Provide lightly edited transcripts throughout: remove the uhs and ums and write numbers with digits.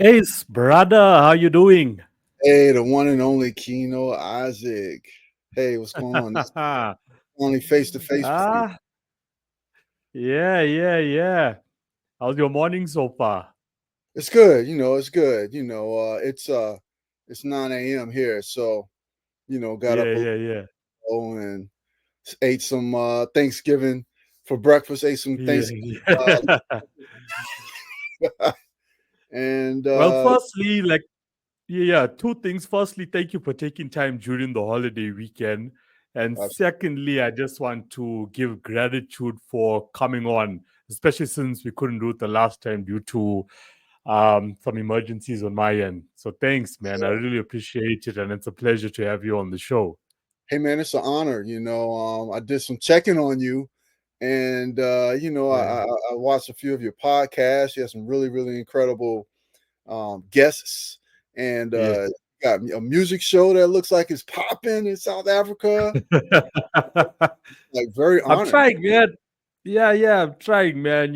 Ace, brother, how you doing? Hey, the one and only Kino Isaac. Hey, what's going on? This is only face to face with you. Ah, yeah. How's your morning so far? It's good, it's good. It's 9 a.m. here, so got up Yeah, a yeah, yeah, little and ate some Thanksgiving for breakfast. Ate some yeah, Thanksgiving, yeah. and Well, firstly, yeah, two things. Firstly, thank you for taking time during the holiday weekend. And secondly, I just want to give gratitude for coming on, especially since we couldn't do it the last time due to some emergencies on my end. So thanks, man. I really appreciate it. And it's a pleasure to have you on the show. hey man, it's an honor. I did some checking on you, and Yeah. I watched a few of your podcasts. You have some really really incredible guests, and Yeah. got a music show that looks like it's popping in South Africa. Like very I'm honored. trying, man. Yeah, I'm trying, man.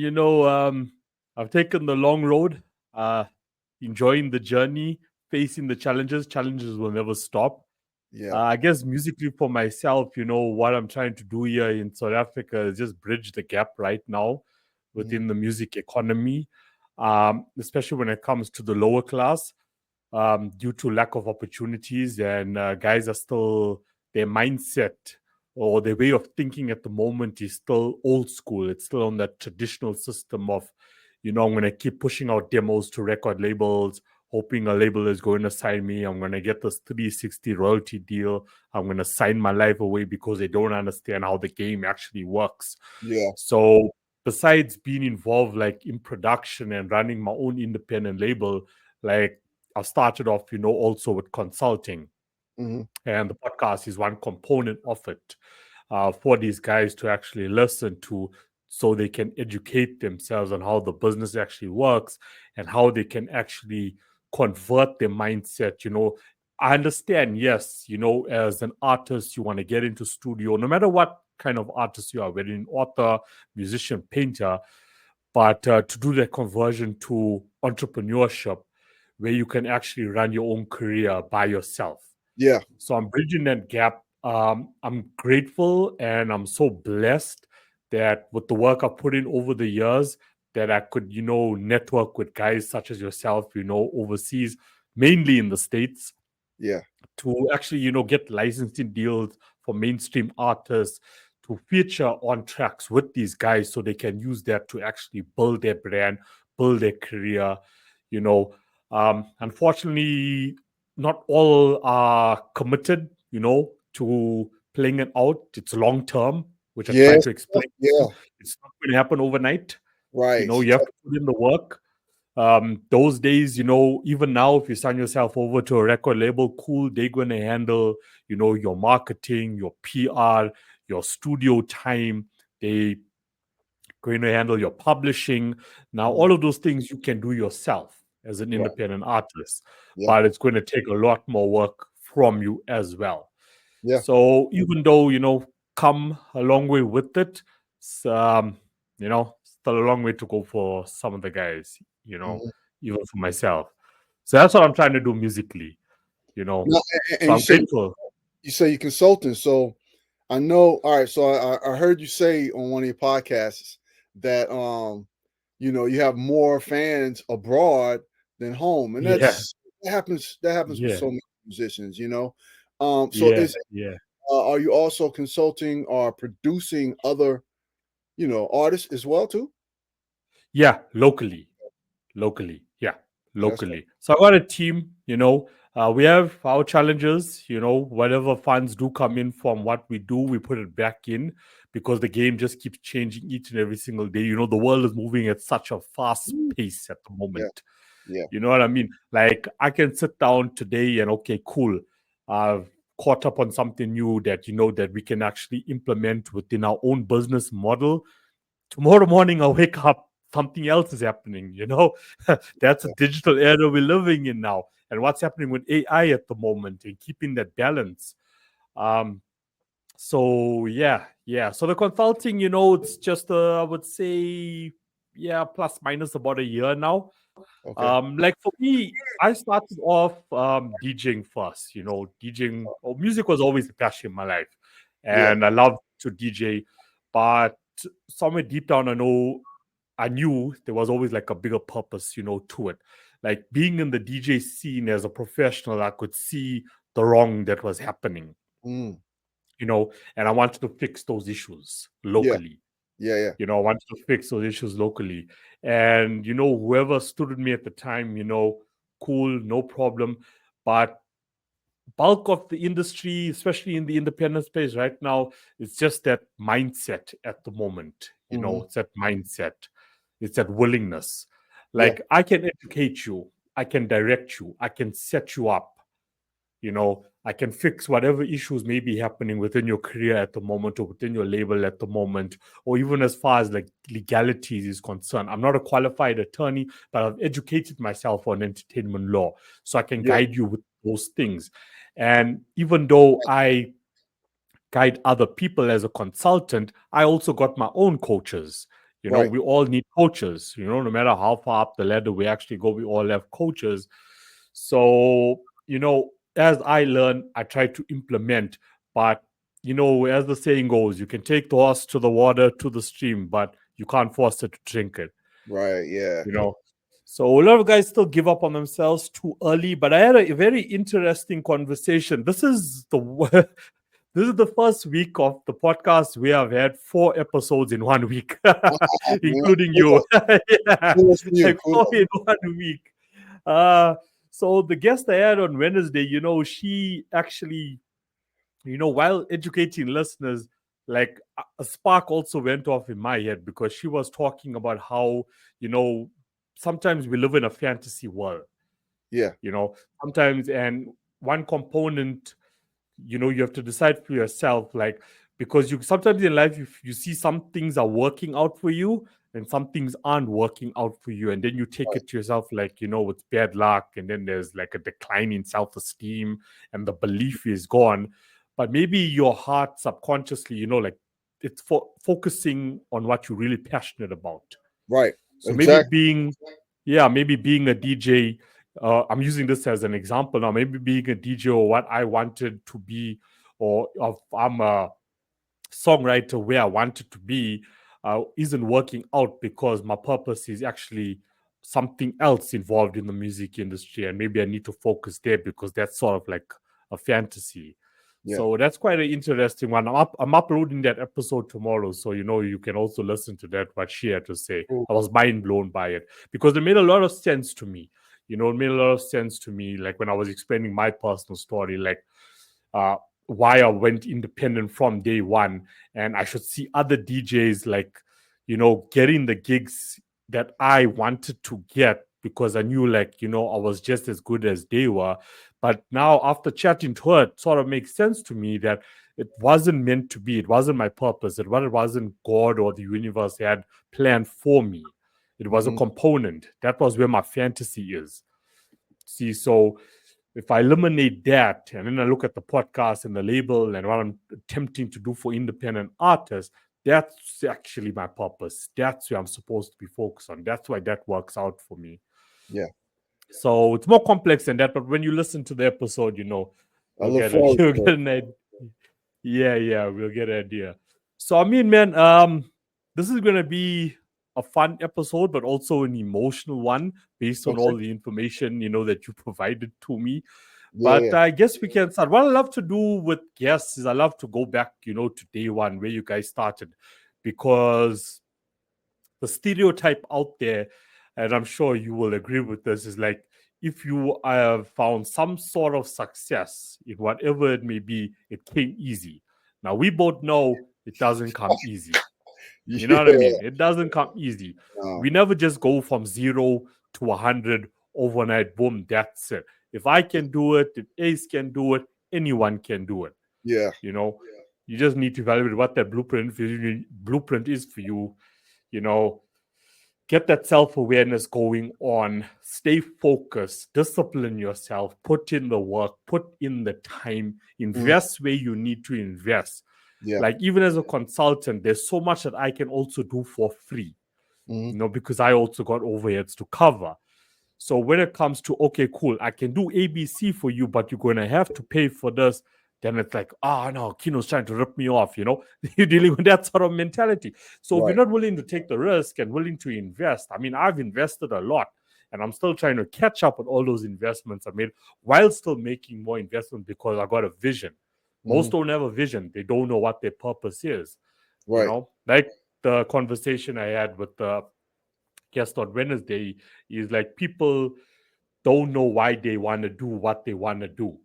I've taken the long road, uh, enjoying the journey, facing the challenges. Challenges will never stop. Yeah. I guess musically for myself, what I'm trying to do here in South Africa is just bridge the gap right now Mhm. within the music economy, especially when it comes to the lower class, due to lack of opportunities. And guys are still, their mindset or their way of thinking at the moment is still old school. It's still on that traditional system of, I'm going to keep pushing out demos to record labels, hoping a label is going to sign me. I'm going to get this 360 royalty deal. I'm going to sign my life away because they don't understand how the game actually works. Yeah. So, besides being involved like in production and running my own independent label, like I've started off, also with consulting. Mhm. And the podcast is one component of it, for these guys to actually listen to so they can educate themselves on how the business actually works and how they can actually convert their mindset. I understand, yes, as an artist, you want to get into studio, no matter what kind of artist you are, whether an author, musician, painter, but to do that conversion to entrepreneurship where you can actually run your own career by yourself. Yeah. So I'm bridging that gap. I'm grateful and I'm so blessed that with the work I've put in over the years, that I could, network with guys such as yourself, overseas, mainly in the States, Yeah. to actually, get licensing deals for mainstream artists to feature on tracks with these guys so they can use that to actually build their brand, build their career. You know, Unfortunately, not all are committed, to playing it out. It's long term, which I try Yes. to explain to Yeah. them. It's not going to happen overnight. Right. You have to put in the work. Those days, even now, if you sign yourself over to a record label, cool, they're going to handle, your marketing, your PR, your studio time. They going to handle your publishing. Now, Mhm. all of those things you can do yourself as an Right. independent artist, Yeah. but it's going to take a lot more work from you as well. Yeah. So even though, come a long way with it, it's, still a long way to go for some of the guys, Mhm. even for myself. So that's what I'm trying to do musically, Now, and So you I'm say grateful. you're consulting. So I know. All right. So I heard you say on one of your podcasts that you have more fans abroad than home, and Yeah, that happens with yeah, so many musicians. So yeah, is yeah. are you also consulting or producing other artists as well too? Yeah, locally, yeah, That's locally. So I got a team. We have our challenges. Whatever funds do come in from what we do, we put it back in because the game just keeps changing each and every single day. The world is moving at such a fast mm, pace at the yeah, moment. yeah, You know what I mean? Like I can sit down today and okay, cool. I've caught up on something new that that we can actually implement within our own business model. Tomorrow morning I wake up, something else is happening. That's a yeah, digital era we're living in now. And what's happening with AI at the moment and keeping that balance. Um, so yeah. So the consulting, it's just I would say, yeah, plus minus about a year now. Okay. Like for me, I started off DJing first. DJing or music was always a passion in my life, Yeah. and I loved to DJ. But somewhere deep down, I knew there was always like a bigger purpose, to it. Like being in the DJ scene as a professional, I could see the wrong that was happening, Mm. and I wanted to fix those issues Yeah. locally. Yeah. Yeah. I wanted to fix those issues locally. And, whoever stood with me at the time, cool, no problem. But bulk of the industry, especially in the independent space right now, it's just that mindset at the moment. Hmm. It's that mindset. It's that willingness. Yeah. Like I can educate you, I can direct you, I can set you up. I can fix whatever issues may be happening within your career at the moment or within your label at the moment, or even as far as like legalities is concerned. I'm not a qualified attorney, but I've educated myself on entertainment law, so I can Yeah. guide you with those things. And even though I guide other people as a consultant, I also got my own coaches. Right. We all need coaches, no matter how far up the ladder we actually go, we all have coaches. So, as I learn, I try to implement. But, as the saying goes, you can take the horse to the water, to the stream, but you can't force it to drink it, Right. Yeah. you know. So a lot of guys still give up on themselves too early. But I had a very interesting conversation. This is the This is the first week of the podcast. We have had 4 episodes in 1 week, Ah, man. including you. Kudos. Yeah, Kudos to you. like 4 Kudos. in 1 week. Uh, so the guest I had on Wednesday, she actually, while educating listeners, like a spark also went off in my head because she was talking about how, you know, sometimes we live in a fantasy world, Yeah. sometimes, and one component, you have to decide for yourself, like, because you sometimes in life you see some things are working out for you and some things aren't working out for you, and then you take Right. it to yourself like, it's bad luck, and then there's like a decline in self-esteem and the belief is gone. But maybe your heart subconsciously, like, it's for focusing on what you're really passionate about. Right. So maybe Exactly. being a DJ, I'm using this as an example now. Maybe being a DJ or what I wanted to be, or if I'm a songwriter where I wanted to be, isn't working out because my purpose is actually something else involved in the music industry, and maybe I need to focus there because that's sort of like a fantasy. Yeah. So that's quite an interesting one. I'm uploading that episode tomorrow, so you can also listen to that, what she had to say. Cool. I was mind blown by it because it made a lot of sense to me. It made a lot of sense to me, like when I was explaining my personal story, like uh, why I went independent from day one, and I should see other DJs like, getting the gigs that I wanted to get because I knew, like, I was just as good as they were. But now after chatting to her, it sort of makes sense to me that it wasn't meant to be. It wasn't my purpose. It wasn't God or the universe had planned for me. It was a Hmm. component. That was where my fantasy is. See, so if I eliminate that and then I look at the podcast and the label and what I'm attempting to do for independent artists, that's actually my purpose. That's where I'm supposed to be focused on. That's why that works out for me. Yeah. So it's more complex than that, but when you listen to the episode, I you'll look get a forward you'll to get it. an idea. Yeah, we'll get an idea. So I mean, man, this is gonna be a fun episode, but also an emotional one based on Okay. all the information that you provided to me. Yeah. But Yeah. I guess we can start. What I love to do with guests is I love to go back, to day one where you guys started, because the stereotype out there, and I'm sure you will agree with this, is like if you have found some sort of success in whatever it may be, it came easy. Now we both know it doesn't come easy. You know what I Yeah. mean? It doesn't come easy. No. We never just go from 0 to 100 overnight. Boom, that's it. If I can do it, if Ace can do it, anyone can do it. Yeah. You know, you just need to evaluate what that blueprint is for you. You know, get that self-awareness going on, stay focused, discipline yourself, put in the work, put in the time, Mhm. invest where you need to invest. Yeah. Like even as a consultant, there's so much that I can also do for free, Hmm. because I also got overheads to cover. So when it comes to, okay, cool, I can do ABC for you, but you're going to have to pay for this, then it's like, oh no, Kino's trying to rip me off, you know? You're dealing with that sort of mentality. So if you're Right. not willing to take the risk and willing to invest, I mean, I've invested a lot and I'm still trying to catch up with all those investments I made while still making more investment because I got a vision. Most Hmm. don't have a vision. They don't know what their purpose is, you Right. know? Like the conversation I had with the guest on Wednesday is like people don't know why they want to do what they want to do.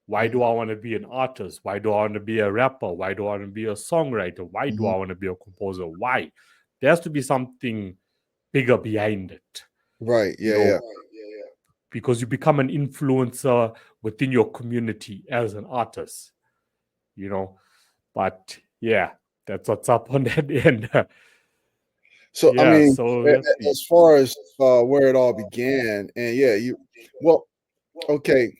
Why do Hmm. I want to be an artist? Why do I want to be a rapper? Why do I want to be a songwriter? Why do Hmm. I want to be a composer? Why? There has to be something bigger behind it, Right. you Yeah. know, Yeah. because you become an influencer within your community as an artist, you know. But yeah, that's what's up on that end. So I Yeah, mean, so let's see. as far as where it all began, and yeah, well, okay.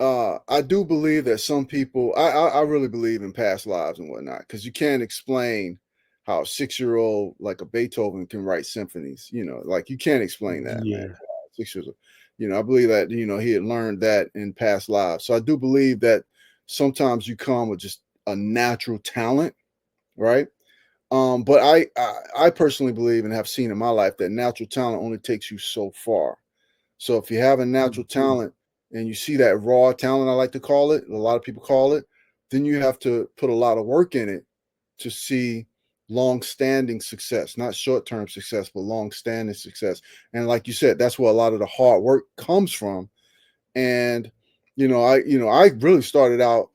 I do believe that some people, I really believe in past lives and whatnot, because you can't explain how a 6-year-old like a Beethoven can write symphonies. You know, like you can't explain that, man. Yeah. 6 years old. You know, I believe that he had learned that in past lives. So I do believe that sometimes you come with just a natural talent, right? But I personally believe and have seen in my life that natural talent only takes you so far. So if you have a Mm. natural talent and you see that raw talent, I like to call it, a lot of people call it, then you have to put a lot of work in it to see long-standing success, not short-term success, but long-standing success. And like you said, that's where a lot of the hard work comes from. And I really started out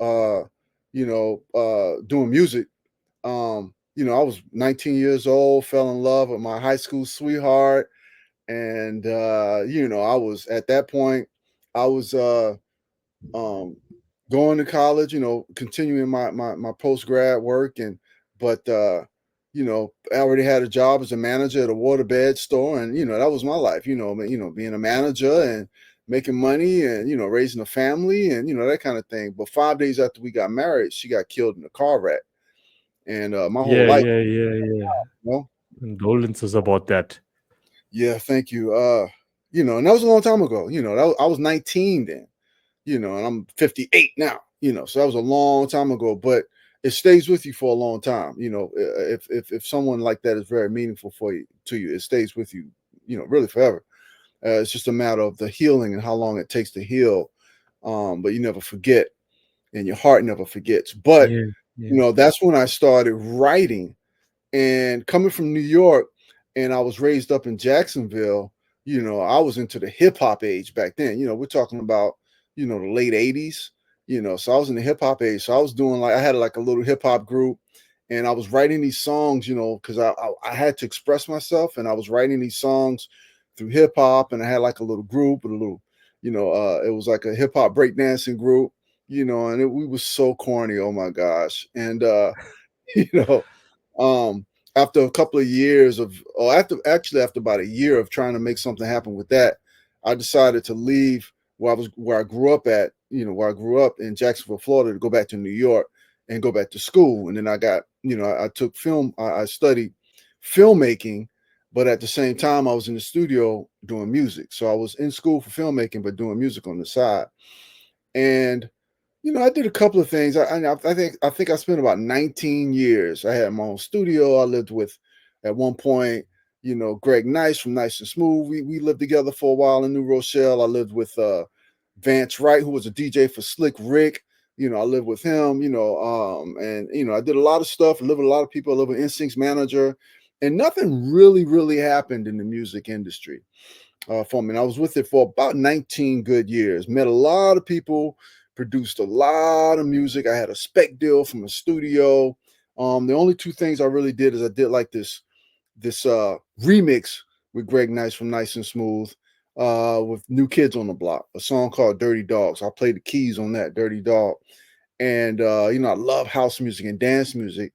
doing music. I was 19 years old, fell in love with my high school sweetheart, and I was at that point, I was um going to college, continuing my post grad work, and but I already had a job as a manager at a waterbed store, and that was my life, being a manager and making money and raising a family and that kind of thing. But 5 days after we got married, she got killed in a car wreck, and my whole Yeah, life, yeah, yeah, yeah. you know, Condolences about that. yeah, thank you. And that was a long time ago. I was 19 then, and I'm 58 now, so that was a long time ago, but it stays with you for a long time. If someone like that is very meaningful to you, it stays with you, really forever. It's just a matter of the healing and how long it takes to heal. But you never forget, and your heart never forgets. But, Yeah, yeah. that's when I started writing. And coming from New York, and I was raised up in Jacksonville, I was into the hip hop age back then. We're talking about, the late 80s, so I was in the hip hop age. So I was doing I had like a little hip hop group, and I was writing these songs, because I had to express myself, and I was writing these songs through hip hop, and I had like a little group, a little, it was like a hip hop breakdancing group, and we was so corny. Oh my gosh. And, you know, um, after a couple of years after about a year of trying to make something happen with that, I decided to leave where I grew up at, where I grew up in Jacksonville, Florida, to go back to New York and go back to school. And then I got, I took film, I studied filmmaking, but at the same time I was in the studio doing music. So I was in school for filmmaking, but doing music on the side. And I did a couple of things. I think I spent about 19 years. I had my own studio. I lived with, at one point, Greg Nice from Nice and Smooth. We lived together for a while in New Rochelle. I lived with Vance Wright, who was a DJ for Slick Rick. I lived with him. And I did a lot of stuff. I lived with a lot of people. I lived with Instinct's manager, and nothing really, really happened in the music industry for me. And I was with it for about 19 good years. Met a lot of people, produced a lot of music. I had a spec deal from a studio. The only two things I really did is I did like this remix with Greg Nice from Nice and Smooth with New Kids on the Block, a song called Dirty Dogs. I played the keys on that, Dirty Dog. And I love house music and dance music.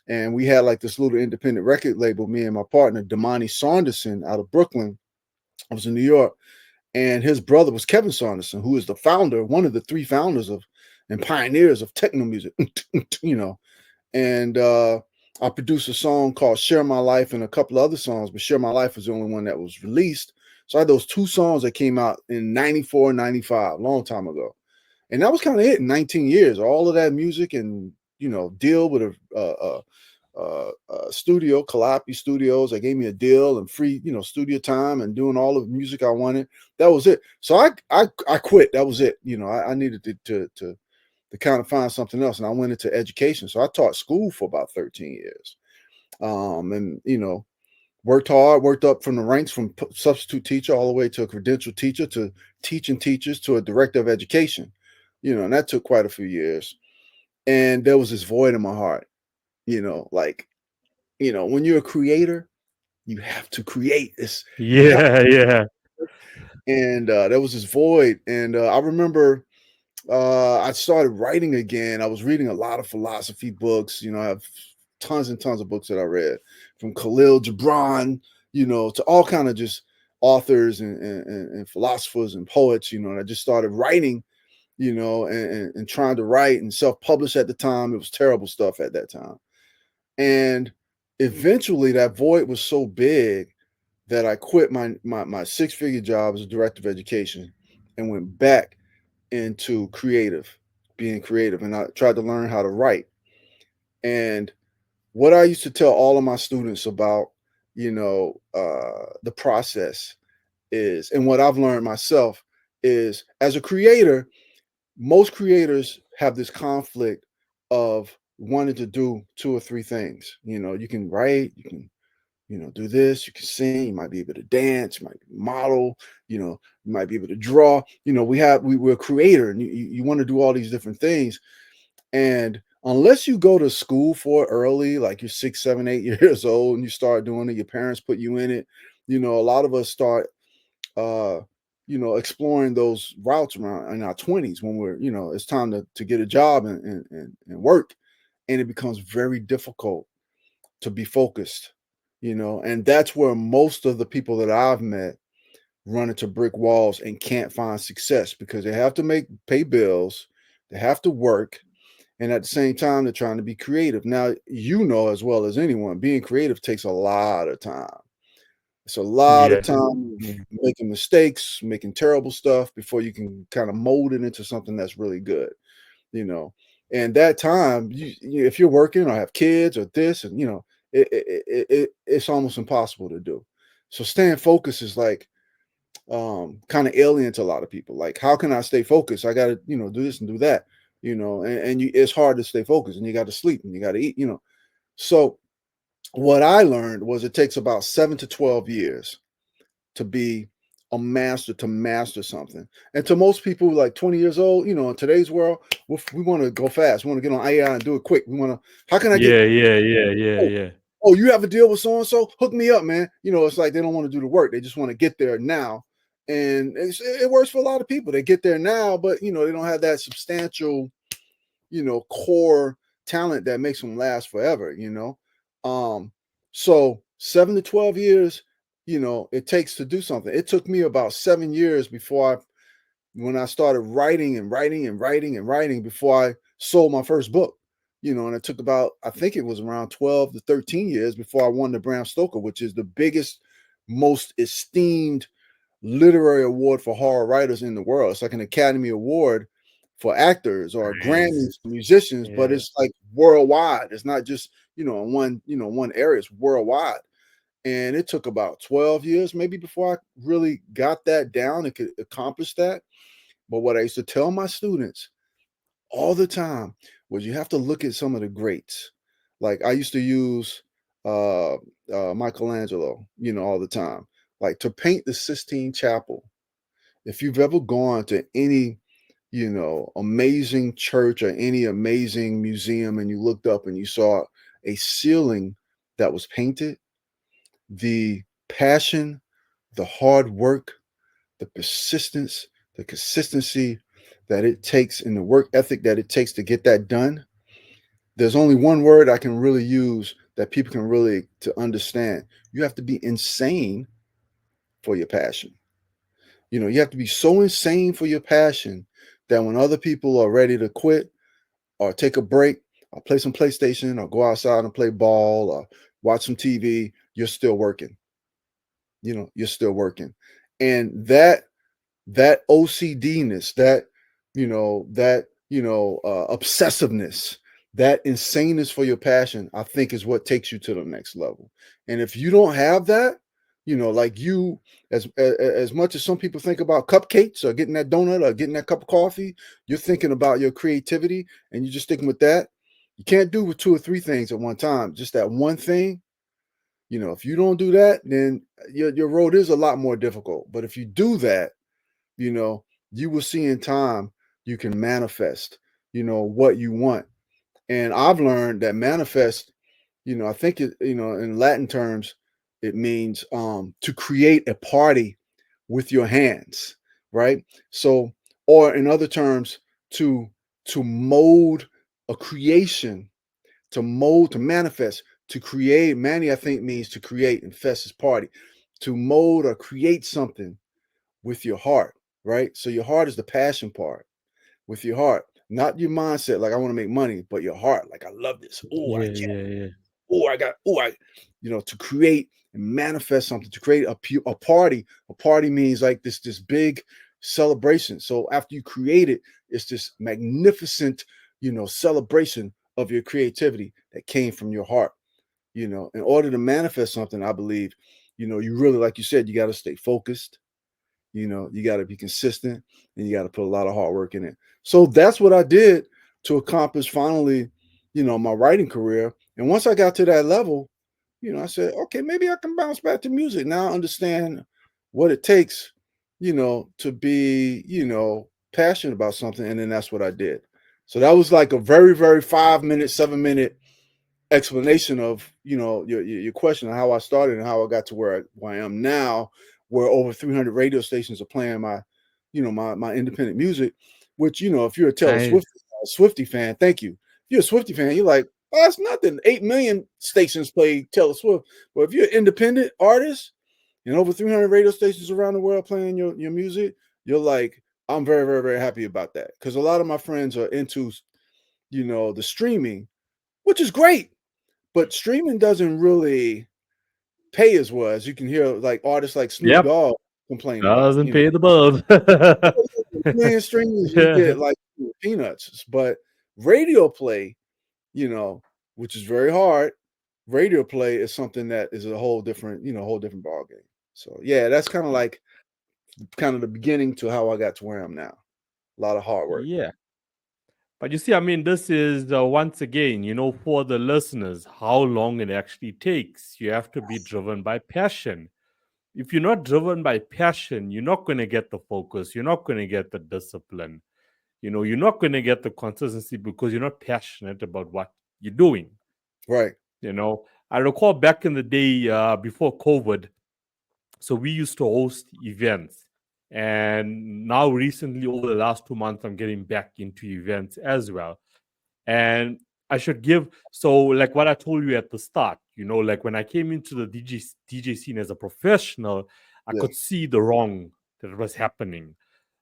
And we had like this little independent record label, me and my partner, Damani Saunderson out of Brooklyn. I was in New York, and his brother was Kevin Saunderson, who is the founder, one of the three founders of and pioneers of techno music, And I produced a song called "Share My Life" and a couple of other songs, but "Share My Life" was the only one that was released. So I had those 2 songs that came out in 94, 95, long time ago. And that was kind of it in 19 years. All of that music and, deal with a studio, Calliope Studios. They gave me a deal and free, studio time and doing all of the music I wanted. That was it. So I quit. That was it. I needed to kind of find something else. And I went into education. So I taught school for about 13 years. And, worked hard, worked up from the ranks from substitute teacher all the way to a credentialed teacher to teaching teachers to a director of education, and that took quite a few years. And there was this void in my heart, like, when you're a creator, you have to create this. Yeah. And there was this void. And I remember I started writing again. I was reading a lot of philosophy books. I have tons and tons of books that I read, from Khalil Gibran, to all kind of just authors and philosophers and poets, and I just started writing, and trying to write and self-publish at the time. It was terrible stuff at that time. And eventually that void was so big that I quit my six-figure job as a director of education and went back into being creative. And I tried to learn how to write. And what I used to tell all of my students about, the process is, and what I've learned myself is, as a creator, most creators have this conflict of wanting to do 2 or 3 things. You can write, you can, do this, you can sing, you might be able to dance, you might model, you might be able to draw. We're a creator, and you want to do all these different things. And unless you go to school for it early, like you're 6, 7, 8 years old, and you start doing it, your parents put you in it. A lot of us start, exploring those routes around in our 20s, when we're, it's time to get a job and work. And it becomes very difficult to be focused, and that's where most of the people that I've met run into brick walls and can't find success, because they have to pay bills, they have to work, and at the same time they're trying to be creative. Now, as well as anyone, being creative takes a lot of time. It's a lot of Yeah. time making mistakes, making terrible stuff before you can kind of mold it into something that's really good, and that time, if you're working or have kids or this, and it's almost impossible to do. So staying focused is like, kind of alien to a lot of people. Like, how can I stay focused? I got to, do this and do that, it's hard to stay focused, and you got to sleep and you got to eat, So what I learned was it takes about 7 to 12 years to be a master, to master something. And to most people, like 20 years old, in today's world, we want to go fast. We want to get on AI and do it quick. We want to, how can I get, oh, Yeah. oh, you have a deal with so-and-so? Hook me up, man. It's like they don't want to do the work. They just want to get there now. And it works for a lot of people. They get there now, but, they don't have that substantial, core talent that makes them last forever, So 7 to 12 years, it takes to do something. It took me about 7 years when I started writing and writing and writing and writing before I sold my first book, and it took about, I think it was around 12 to 13 years before I won the Bram Stoker, which is the biggest, most esteemed literary award for horror writers in the world. It's like an Academy Award for actors, or a Grammy for musicians, but Yeah. it's like worldwide. It's not just, in one area, it's worldwide. And it took about 12 years maybe before I really got that down and could accomplish that. But what I used to tell my students all the time was, you have to look at some of the greats. Like, I used to use Michelangelo, all the time. Like, to paint the Sistine Chapel, if you've ever gone to any, amazing church or any amazing museum, and you looked up and you saw a ceiling that was painted, the passion, the hard work, the persistence, the consistency that it takes, and the work ethic that it takes to get that done. There's only one word I can really use that people can really to understand. You have to be insane for your passion. You have to be so insane for your passion that when other people are ready to quit or take a break or play some PlayStation or go outside and play ball or watch some TV, you're still working. You're still working. And that OCD-ness, that obsessiveness, that insaneness for your passion, I think is what takes you to the next level. And if you don't have that, like you, as much as some people think about cupcakes or getting that donut or getting that cup of coffee, you're thinking about your creativity and you're just sticking with that. You can't do with two or three things at one time. Just that one thing. If you don't do that, then your road is a lot more difficult. But if you do that, you know, you will see in time you can manifest, what you want. And I've learned that manifest, I think it, in Latin terms, it means to create a party with your hands, right? So, or in other terms, to to mold a creation, to manifest, to create. Manny, I think, means to create, and fest is party. To mold or create something with your heart, right? So your heart is the passion part, with your heart, not your mindset, like I want to make money, but your heart, like I love this. Oh, I Yeah, can't. yeah, yeah. Oh, I got. Oh, I. To create and manifest something, to create a party. A party means like this big celebration. So after you create it, it's this magnificent, celebration of your creativity that came from your heart. In order to manifest something, I believe, you really, like you said, you got to stay focused. You got to be consistent and you got to put a lot of hard work in it. So that's what I did to accomplish finally, my writing career. And once I got to that level, I said, okay, maybe I can bounce back to music. Now I understand what it takes, to be, passionate about something. And then that's what I did. So that was like a very, very 5 minute, 7 minute explanation of your question of how I started and how I got to where I am now, where over 300 radio stations are playing my independent music. Which if you're a Taylor Nice. Swiftie fan, thank you. If you're a Swiftie fan, you're like, oh, that's nothing. 8 million stations play Taylor Swift. But if you're an independent artist and over 300 radio stations around the world playing your music, you're like, I'm very, very, very happy about that, because a lot of my friends are into the streaming, which is great. But streaming doesn't really pay as well, as you can hear, like artists like Snoop Yep. Dogg complain about. Doesn't pay the bills. 1 million streams, you Yeah. get like peanuts. But radio play, you know, which is very hard. Radio play is something that is a whole different ball game. So yeah, that's kind of the beginning to how I got to where I am now. A lot of hard work. Yeah. But you see, I mean, this is once again, for the listeners, how long it actually takes. You have to be driven by passion. If you're not driven by passion, you're not going to get the focus. You're not going to get the discipline. You're not going to get the consistency because you're not passionate about what you're doing. Right. I recall back in the day before COVID, so we used to host events. And now, recently, over the last 2 months, I'm getting back into events as well. And I should give, so like what I told you at the start, like when I came into the DJ scene as a professional, I Yeah. could see the wrong that was happening.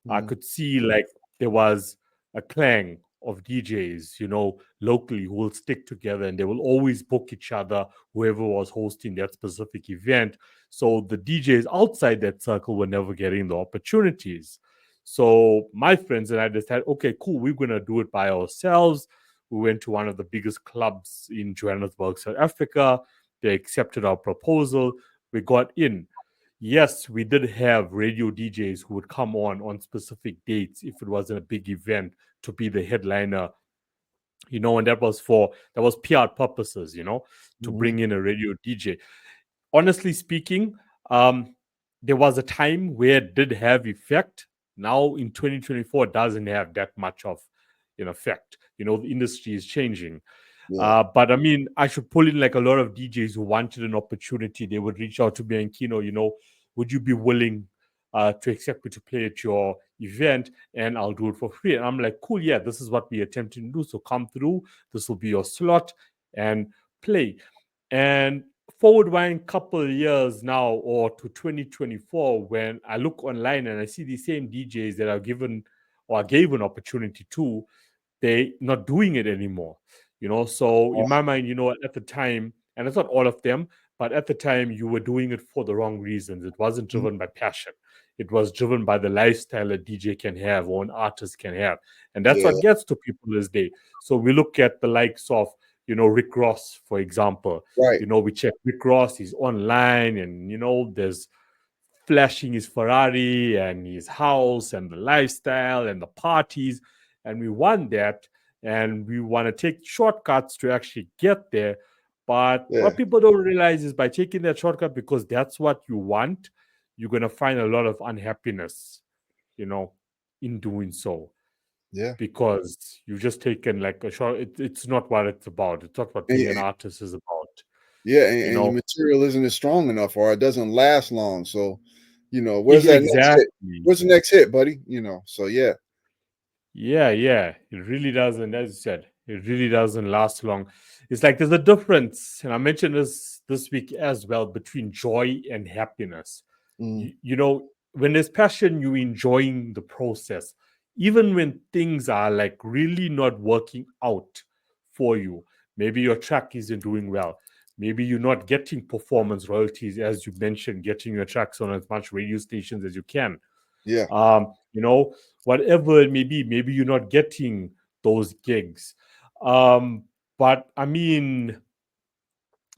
I Mhm. could see like there was a clang of DJs, locally who will stick together and they will always book each other, whoever was hosting that specific event. So the DJs outside that circle were never getting the opportunities. So my friends and I decided, okay, cool, we're going to do it by ourselves. We went to one of the biggest clubs in Johannesburg, South Africa. They accepted our proposal. We got in. Yes, we did have radio DJs who would come on specific dates if it wasn't a big event to be the headliner, and that was PR purposes, to Mhm. bring in a radio DJ. Honestly speaking, um, there was a time where it did have effect. Now in 2024, it doesn't have that much of an effect. The industry is changing. Yeah. But I mean, I should pull in like a lot of DJs who wanted an opportunity. They would reach out to me and Kino, would you be willing to accept me to play at your event and I'll do it for free? And I'm like, cool, yeah, this is what we're attempting to do. So come through. This will be your slot and play. And forward wind couple of years now or to 2024, when I look online and I see the same DJs that are given or I gave an opportunity to, they not doing it anymore. So in my mind, at the time, and it's not all of them, but at the time you were doing it for the wrong reasons. It wasn't Mhm. driven by passion. It was driven by the lifestyle a DJ can have or an artist can have. And that's Yeah, what gets to people this day. So we look at the likes of, Rick Ross, for example. right. We check Rick Ross, he's online, and, there's flashing his Ferrari and his house and the lifestyle and the parties. And we want that. And we want to take shortcuts to actually get there. But Yeah, what people don't realize is by taking that shortcut, because that's what you want, you're going to find a lot of unhappiness, you know, in doing so. yeah. Because you've just taken like a short, it's not what it's about. It's not what And, being an artist is about, yeah, you and your know. material isn't as strong enough, or it doesn't last long. So, where's that next hit? Exactly. Where's the next hit, buddy? So yeah. Yeah, yeah, it really doesn't. As you said, it really doesn't last long. It's like there's a difference, and I mentioned this week as well, between joy and happiness. Mm, When there's passion, you enjoying the process, even when things are like really not working out for you. Maybe your track isn't doing well. Maybe you're not getting performance royalties, as you mentioned, getting your tracks on as much radio stations as you can. yeah, um, you know, Whatever it may be, maybe you're not getting those gigs. Um, but I mean,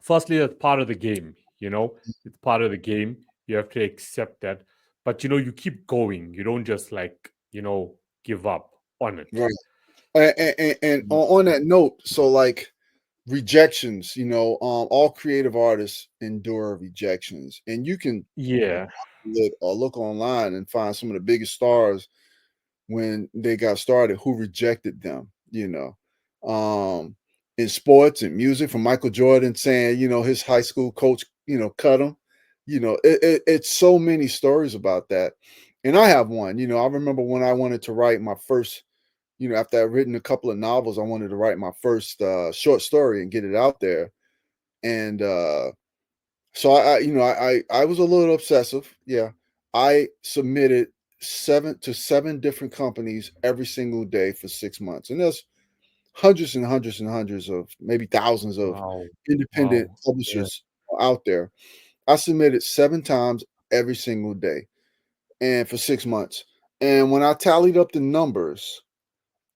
firstly, that's part of the game, it's part of the game. You have to accept that. But you keep going. You don't just like, give up on it. right. And on that note, so like rejections, all creative artists endure rejections, and you can Yeah. look online and find some of the biggest stars when they got started who rejected them, in sports and music, from Michael Jordan saying, his high school coach, cut him. It's so many stories about that. And I have one. I remember when I wanted to write my first, after I'd written a couple of novels, I wanted to write my first short story and get it out there. And so I was a little obsessive. Yeah. I submitted 7 different companies every single day for 6 months. And there's hundreds and hundreds and hundreds of, maybe thousands of Wow. independent Wow. Yeah. publishers out there. I submitted 7 times every single day and for 6 months. And when I tallied up the numbers,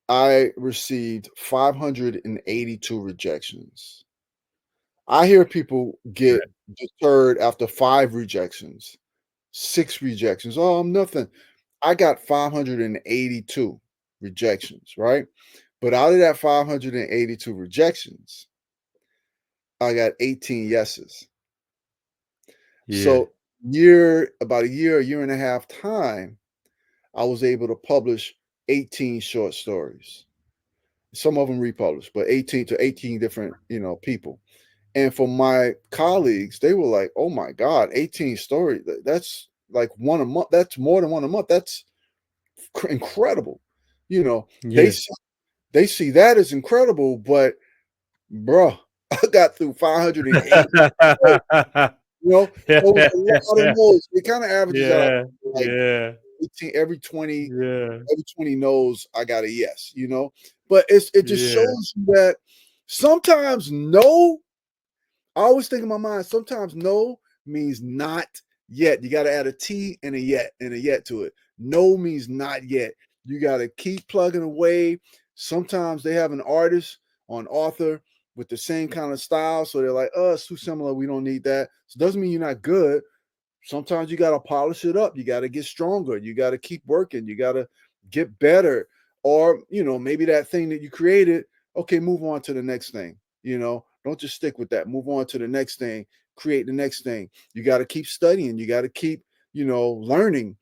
I received 582 rejections. I hear people get Right. deterred after 5 rejections, 6 rejections. Oh, I'm nothing. I got 582 rejections, right? But out of that 582 rejections, I got 18 yeses. Yeah. So about a year and a half time, I was able to publish 18 short stories. Some of them republished, but 18 to 18 different, people. And for my colleagues, they were like, "Oh my God, 18 stories. That's like one a month. That's more than one a month. That's incredible." You know, they Yeah. see, they see that as incredible, but bruh, I got through 580. So it was a lot of no's. It kind of averages out Yeah. like Yeah. 18 every 20, Yeah. every 20 no's, I got a yes. But it just Yeah. shows you that sometimes no, I always think in my mind, sometimes no means not yet. You got to add a T and a yet to it. No means not yet. You got to keep plugging away. Sometimes they have an artist or an author with the same kind of style. So they're like, oh, it's too similar. We don't need that. So it doesn't mean you're not good. Sometimes you got to polish it up. You got to get stronger. You got to keep working. You got to get better. Or, maybe that thing that you created, okay, move on to the next thing. Don't just stick with that. Move on to the next thing. Create the next thing. You got to keep studying. You got to keep, learning.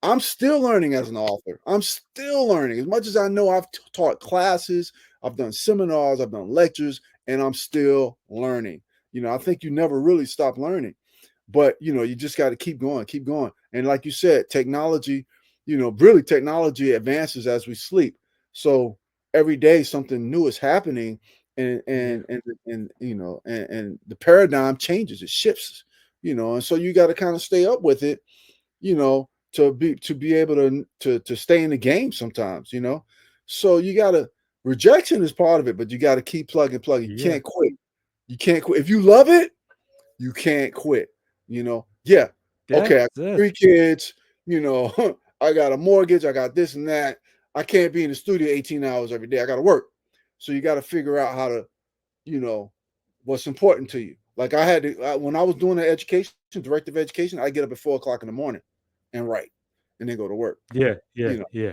I'm still learning as an author. I'm still learning. As much as I know, I've taught classes, I've done seminars, I've done lectures, and I'm still learning. I think you never really stop learning. But you just got to keep going, keep going. And like you said, technology, really technology advances as we sleep. So every day something new is happening, and Yeah. and the paradigm changes, it shifts, and so you got to kind of stay up with it, to be able to stay in the game sometimes. So you got to, rejection is part of it, but you got to keep plugging. You Yeah. can't quit. You can't quit. If you love it, you can't quit. Yeah, okay, I got That's it. 3 kids. I got a mortgage. I got this and that. I can't be in the studio 18 hours every day. I got to work. So you got to figure out how to, you know, what's important to you. Like I had to, when I was doing the education, directive education, I get up at 4 o'clock in the morning and write, and then go to work. Yeah, yeah, You know, yeah.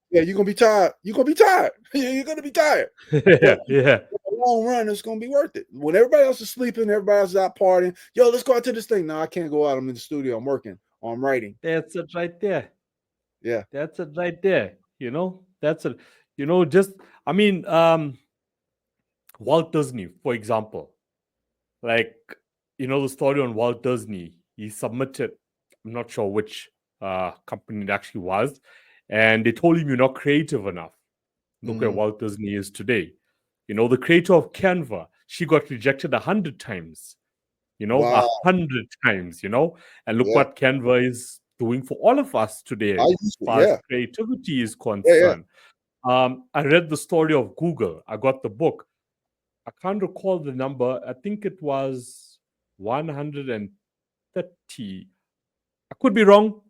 yeah, you're gonna be tired. You're gonna be tired. You're gonna be tired. Yeah, But yeah. in the long run, it's gonna be worth it. When everybody else is sleeping, everybody else is out partying. Yo, let's go out to this thing. No, I can't go out. I'm in the studio. I'm working. Or I'm writing. That's it right there. Yeah. That's it right there. That's it. Just I mean, Walt Disney, for example. Like, the story on Walt Disney, he submitted, I'm not sure which company it actually was, and they told him you're not creative enough. Look where Mm-hmm. Walt Disney is today. The creator of Canva, she got rejected 100 times, Wow. 100 times, and look Yeah. what Canva is doing for all of us today I as used to. far as Yeah. creativity is Yeah. Yeah. concerned. I read the story of Google. I got the book. I can't recall the number. I think it was 130. I could be wrong.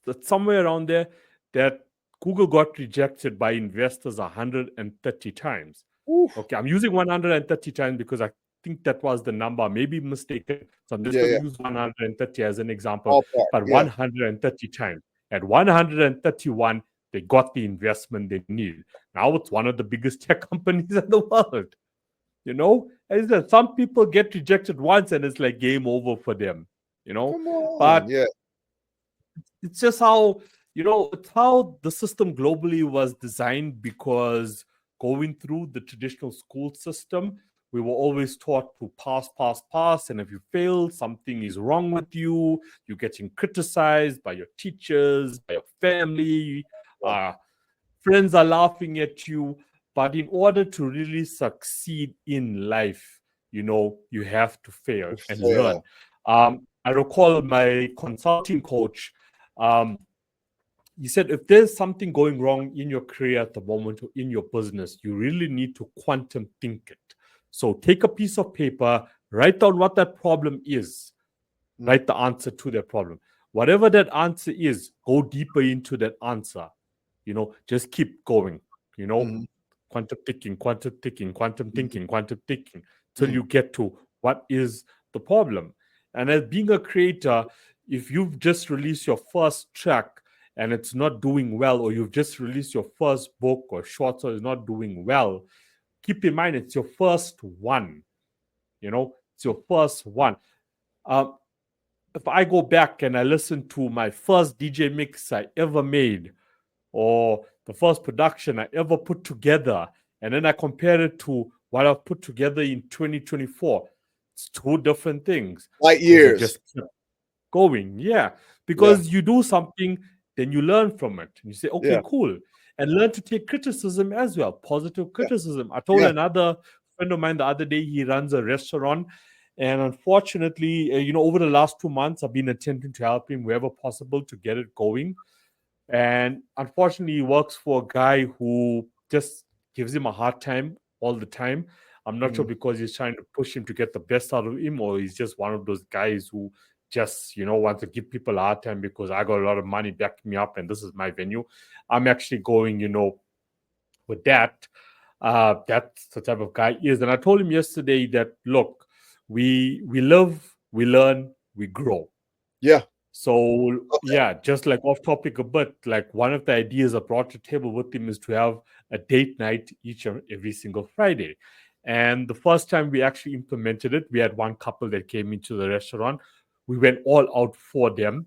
But somewhere around there, that Google got rejected by investors 130 times. Oof. Okay, I'm using 130 times because I think that was the number. I may be mistaken. So I'm just Yeah. going to Yeah. use 130 as an example. All part. But Yeah. 130 times. At 131, they got the investment they needed. Now it's one of the biggest tech companies in the world. As I said, some people get rejected once and it's like game over for them. Come on. But Yeah. it's just how it's how the system globally was designed, because going through the traditional school system, we were always taught to pass, and if you fail, something is wrong with you. You're getting criticized by your teachers, by your family. Yeah. Friends are laughing at you. But in order to really succeed in life, you have to fail To and learn. fail. I recall my consulting coach. He said, if there's something going wrong in your career at the moment or in your business, you really need to quantum think it. So take a piece of paper, write down what that problem is, write the answer to that problem. Whatever that answer is, go deeper into that answer. Just keep going, Mm-hmm. quantum thinking, quantum thinking, quantum Mm-hmm. thinking, quantum thinking, till you get to what is the problem. And as being a creator, if you've just released your first track and it's not doing well, or you've just released your first book or short story is not doing well, keep in mind it's your first one. It's your first one. Um, if I go back and I listen to my first DJ mix I ever made, or the first production I ever put together, and then I compare it to what I've put together in 2024, it's two different things, Light because I years. just kept going. Yeah, Yeah. because you do something, then you learn from it. And you say, okay, Yeah. cool. And learn to take criticism as well, positive Yeah. criticism. I told Yeah. another friend of mine the other day, he runs a restaurant. And unfortunately, over the last 2 months, I've been attempting to help him wherever possible to get it going. And unfortunately, he works for a guy who just gives him a hard time all the time. I'm not sure Mm-hmm. because he's trying to push him to get the best out of him, or he's just one of those guys who just, want to give people a hard time because I got a lot of money backing me up and this is my venue. I'm actually going, with that. That's the type of guy he is. And I told him yesterday that, look, we live, we learn, we grow. Yeah. So Okay. yeah, just like off topic a bit, like one of the ideas I brought to the table with him is to have a date night each and every single Friday. And the first time we actually implemented it, we had one couple that came into the restaurant. We went all out for them.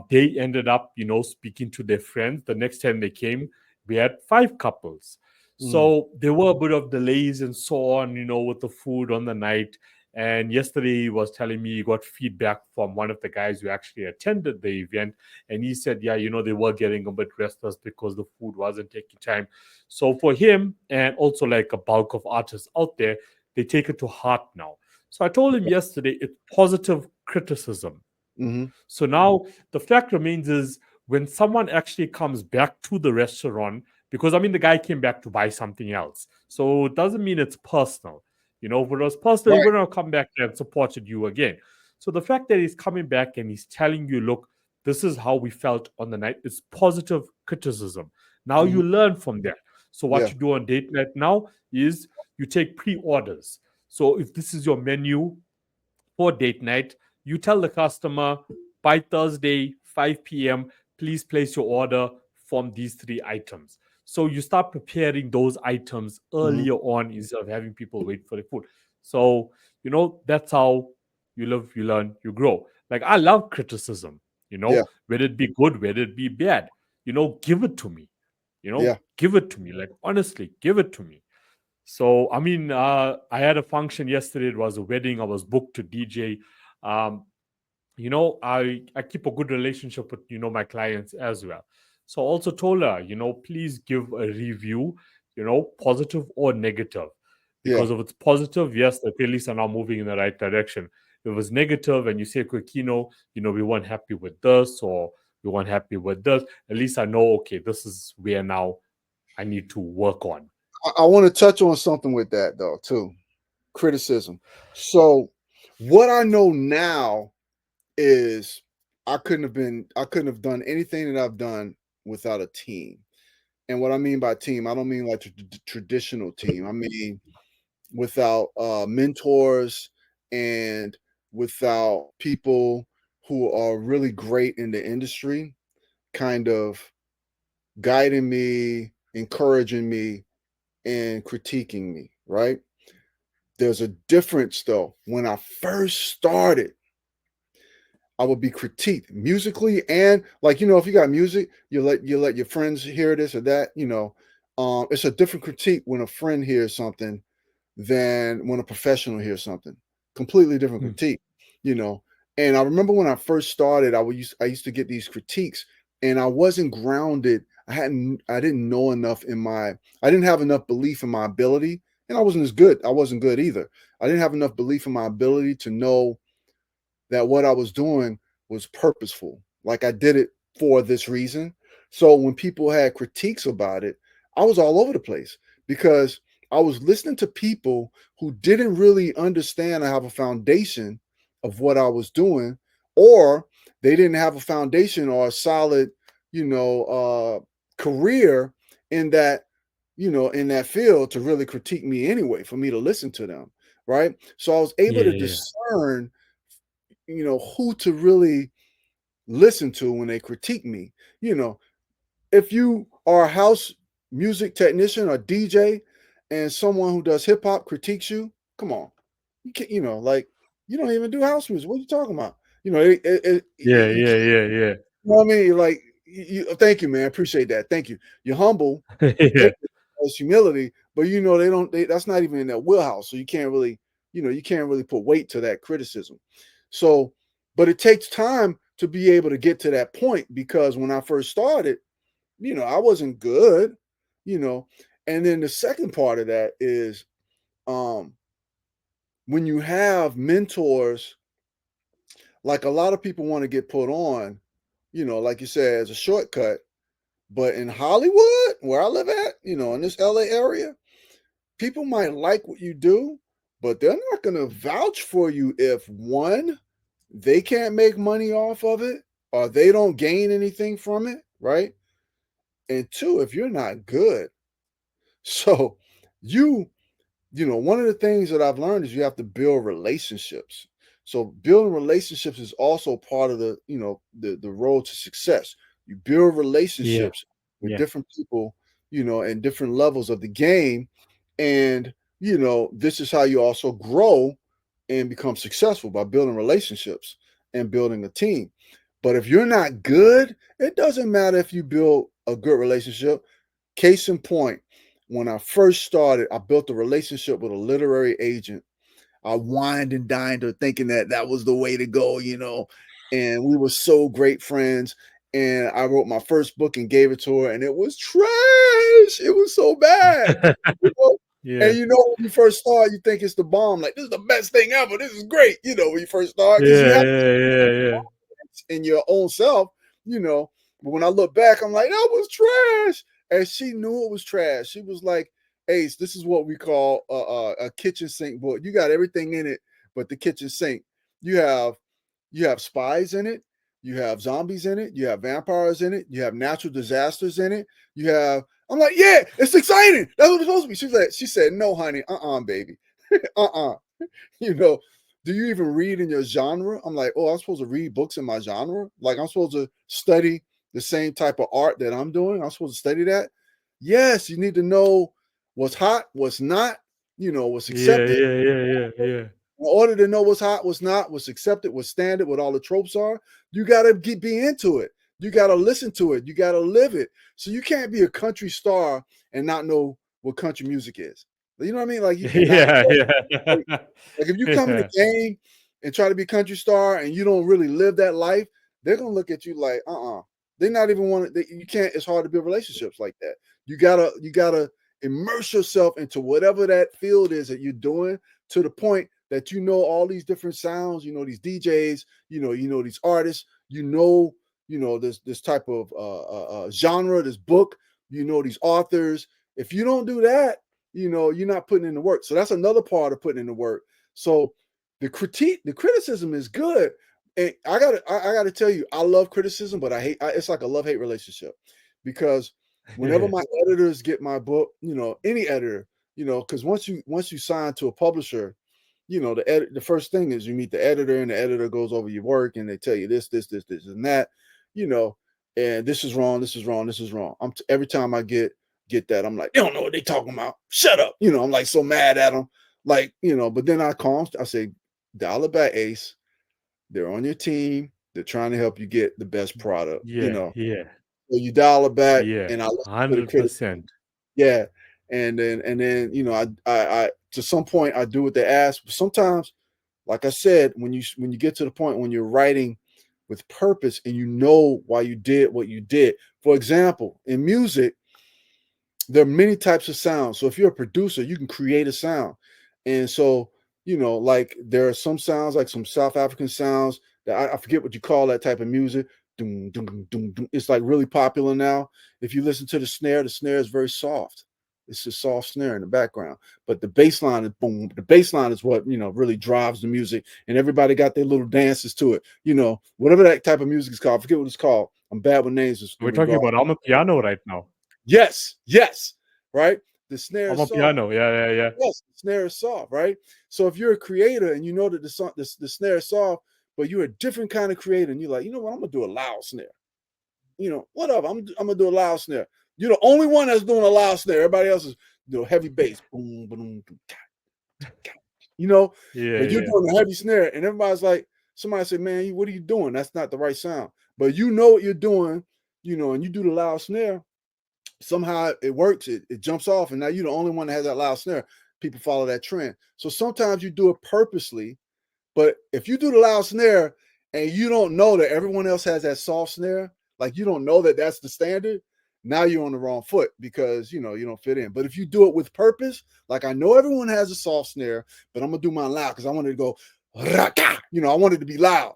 They ended up, speaking to their friends. The next time they came, we had 5 couples. Mm-hmm. So there were a bit of delays and so on, with the food on the night. And yesterday he was telling me he got feedback from one of the guys who actually attended the event. And he said, yeah, they were getting a bit restless because the food wasn't taking time. So for him, and also like a bulk of artists out there, they take it to heart now. So I told him yesterday, it's positive criticism. Mm-hmm. So now the fact remains is when someone actually comes back to the restaurant, because the guy came back to buy something else. So it doesn't mean it's personal. If it was personal, he Right. wouldn't have come back there and supported you again. So the fact that he's coming back and he's telling you, look, this is how we felt on the night, it's positive criticism. Now Mhm. you learn from that. So what Yeah. you do on date night now is you take pre-orders. So if this is your menu for date night, you tell the customer by Thursday, 5 p.m., please place your order from these three items. So you start preparing those items Mhm. earlier on instead of having people wait for the food. So, that's how you live, you learn, you grow. Like, I love criticism, Yeah. whether it be good, whether it be bad, give it to me, Yeah. give it to me. Like, honestly, give it to me. So, I mean, I had a function yesterday. It was a wedding. I was booked to DJ. Um, I keep a good relationship with, my clients as well. So I also told her, please give a review, positive or negative. Yeah. Because if it's positive, yes, the playlist are now moving in the right direction. If it's negative and you say, quick, we weren't happy with this or we weren't happy with this, at least I know, okay, this is where now I need to work on. I want to touch on something with that though, too. Criticism. So what I know now is I couldn't have done anything that I've done without a team. And what I mean by team, I don't mean like traditional team. I mean without mentors and without people who are really great in the industry, kind of guiding me, encouraging me, and critiquing me, right? There's a difference though. When I first started, I would be critiqued musically and like if you got music, you let your friends hear this or that. It's a different critique when a friend hears something than when a professional hears something. Completely different Mm. critique, you know. And I remember when I first started, I used to get these critiques, and I wasn't grounded. I didn't know enough I didn't have enough belief in my ability, and I wasn't as good. I wasn't good either. I didn't have enough belief in my ability to know that what I was doing was purposeful. Like I did it for this reason. So when people had critiques about it, I was all over the place because I was listening to people who didn't really understand or have a foundation of what I was doing, or they didn't have a foundation or a solid, career in that field to really critique me anyway, for me to listen to them. Right. So I was able Yeah, to yeah, discern who to really listen to when they critique me. You know, if you are a house music technician or DJ and someone who does hip hop critiques you, come on. You can't, like you don't even do house music. What are you talking about? yeah, You yeah, can't, yeah, yeah, you know what I mean? Like, thank you, man. I appreciate that. Thank you. You're humble. You yeah, take it as humility, but they don't. That's not even in their wheelhouse. So you can't really put weight to that criticism. So, but it takes time to be able to get to that point because when I first started, I wasn't good, you know. And then the second part of that is um, when you have mentors, like a lot of people want to get put on, like you said, as a shortcut. But in Hollywood, where I live at, in this LA area, people might like what you do, but they're not going to vouch for you if one, they can't make money off of it or they don't gain anything from it, right? And two, if you're not good. So you one of the things that I've learned is you have to build relationships. So building relationships is also part of the road to success. You build yeah, relationships with yeah, different people, and different levels of the game. And, this is how you also grow and become successful by building relationships and building a team. But if you're not good, it doesn't matter if you build a good relationship. Case in point, when I first started, I built a relationship with a literary agent. I wined and dined her thinking that that was the way to go, and we were so great friends. And I wrote my first book and gave it to her, and it was trash. It was so bad. You know? yeah, And when you first start, you think it's the bomb. Like, this is the best thing ever. This is great, when you first start, because you yeah, have yeah, yeah, in your own self, you know. But when I look back, I'm like, that was trash. And she knew it was trash. She was like, Ace, this is what we call a kitchen sink book. You got everything in it, but the kitchen sink. You have You have spies in it. You have zombies in it. You have vampires in it. You have natural disasters in it. You have. I'm like, yeah, it's exciting. That's what it's supposed to be. She said, no, honey, baby, you know. Do you even read in your genre? I'm like, oh, I'm supposed to read books in my genre. Like I'm supposed to study the same type of art that I'm doing. I'm supposed to study that. Yes, you need to know what's hot, what's not. What's Yeah, accepted. yeah, yeah, yeah, yeah. In order to know what's hot, what's not, what's accepted, what's standard, what all the tropes are, you got to be into it. You got to listen to it. You got to live it. So you can't be a country star and not know what country music is. You know what I mean? Like, and not Yeah, like, yeah. like if you come in the Yeah. game and try to be a country star and you don't really live that life, they're gonna look at you like, They're not even want to. You can't. It's hard to build relationships like that. You gotta immerse yourself into whatever that field is that you're doing to the point that you know all these different sounds. You know these DJs. You know these artists. This type of genre, this book. You know these authors. If you don't do that, you're not putting in the work. So that's another part of putting in the work. So the criticism is good. And I gotta tell you, I love criticism, but it's like a love-hate relationship because whenever my editors get my book, any editor, because once you sign to a publisher, the first thing is you meet the editor, and the editor goes over your work, and they tell you this, and that, you know, and this is wrong, this is wrong, this is wrong. Every time I get that, I'm like, they don't know what they talking about. Shut up. I'm like so mad at them. Like, but then I say, dial it back, Ace. They're on your team. They're trying to help you get the best product. Yeah, yeah, So you dial it back, yeah. and I listen to the critic. 100%. Yeah, and then I to some point I do what they ask. But sometimes, like I said, when you get to the point when you're writing with purpose and you know why you did what you did. For example, in music, there are many types of sounds. So if you're a producer, you can create a sound. And so, like there are some sounds, like some South African sounds that I forget what you call that type of music. Doom, doom, doom, doom. It's like really popular now. If you listen to the snare is very soft. It's a soft snare in the background. But the bass line is boom. The bass line is what, really drives the music. And everybody got their little dances to it. Whatever that type of music is called. I forget what it's called. I'm bad with names in We're talking regard. about Amapiano right now. Yes, right? The snare is soft. Amapiano. Yeah, yeah, yeah. Yes, the snare is soft, right? So if you're a creator and you know that the snare is soft, but you're a different kind of creator, and you're like, you know what, I'm gonna do a loud snare. Whatever, I'm gonna do a loud snare. You're the only one that's doing a loud snare. Everybody else is heavy bass, boom, boom, boom, you know. Yeah, But you're yeah. doing a heavy snare, and everybody's like, somebody said, man, what are you doing? That's not the right sound. But you know what you're doing, and you do the loud snare. Somehow it works, it jumps off, and now you're the only one that has that loud snare. People follow that trend. So sometimes you do it purposely, but if you do the loud snare and you don't know that everyone else has that soft snare, like you don't know that that's the standard, now you're on the wrong foot because you don't fit in. But if you do it with purpose, like I know everyone has a soft snare, but I'm gonna do mine loud because I wanted to go raka, I wanted to be loud.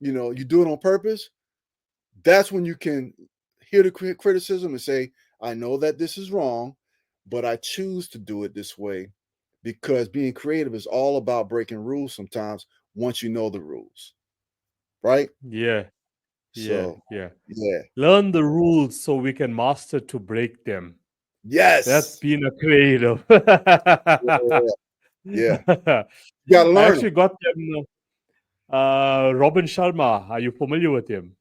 You do it on purpose, that's when you can hear the criticism and say, I know that this is wrong, but I choose to do it this way because being creative is all about breaking rules sometimes once you know the rules, right? Yeah, yeah, So, yeah. yeah. Learn the rules so we can master to break them. That's Yes. being a creative. Yeah. Yeah. You got to I learn them. actually got them. Robin Sharma. Are you familiar with him?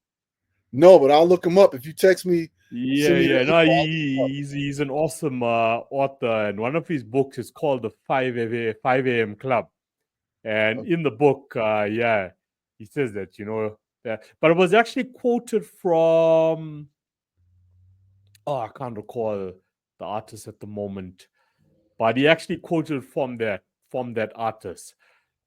No, but I'll look them up. If you text me, Yeah, send me yeah. the No, info, I'll look 'em up. he's an awesome author, and one of his books is called the 5 a.m. Club. And Okay. in the book, yeah, he says that but it was actually quoted from I can't recall the artist at the moment, but he actually quoted from that artist.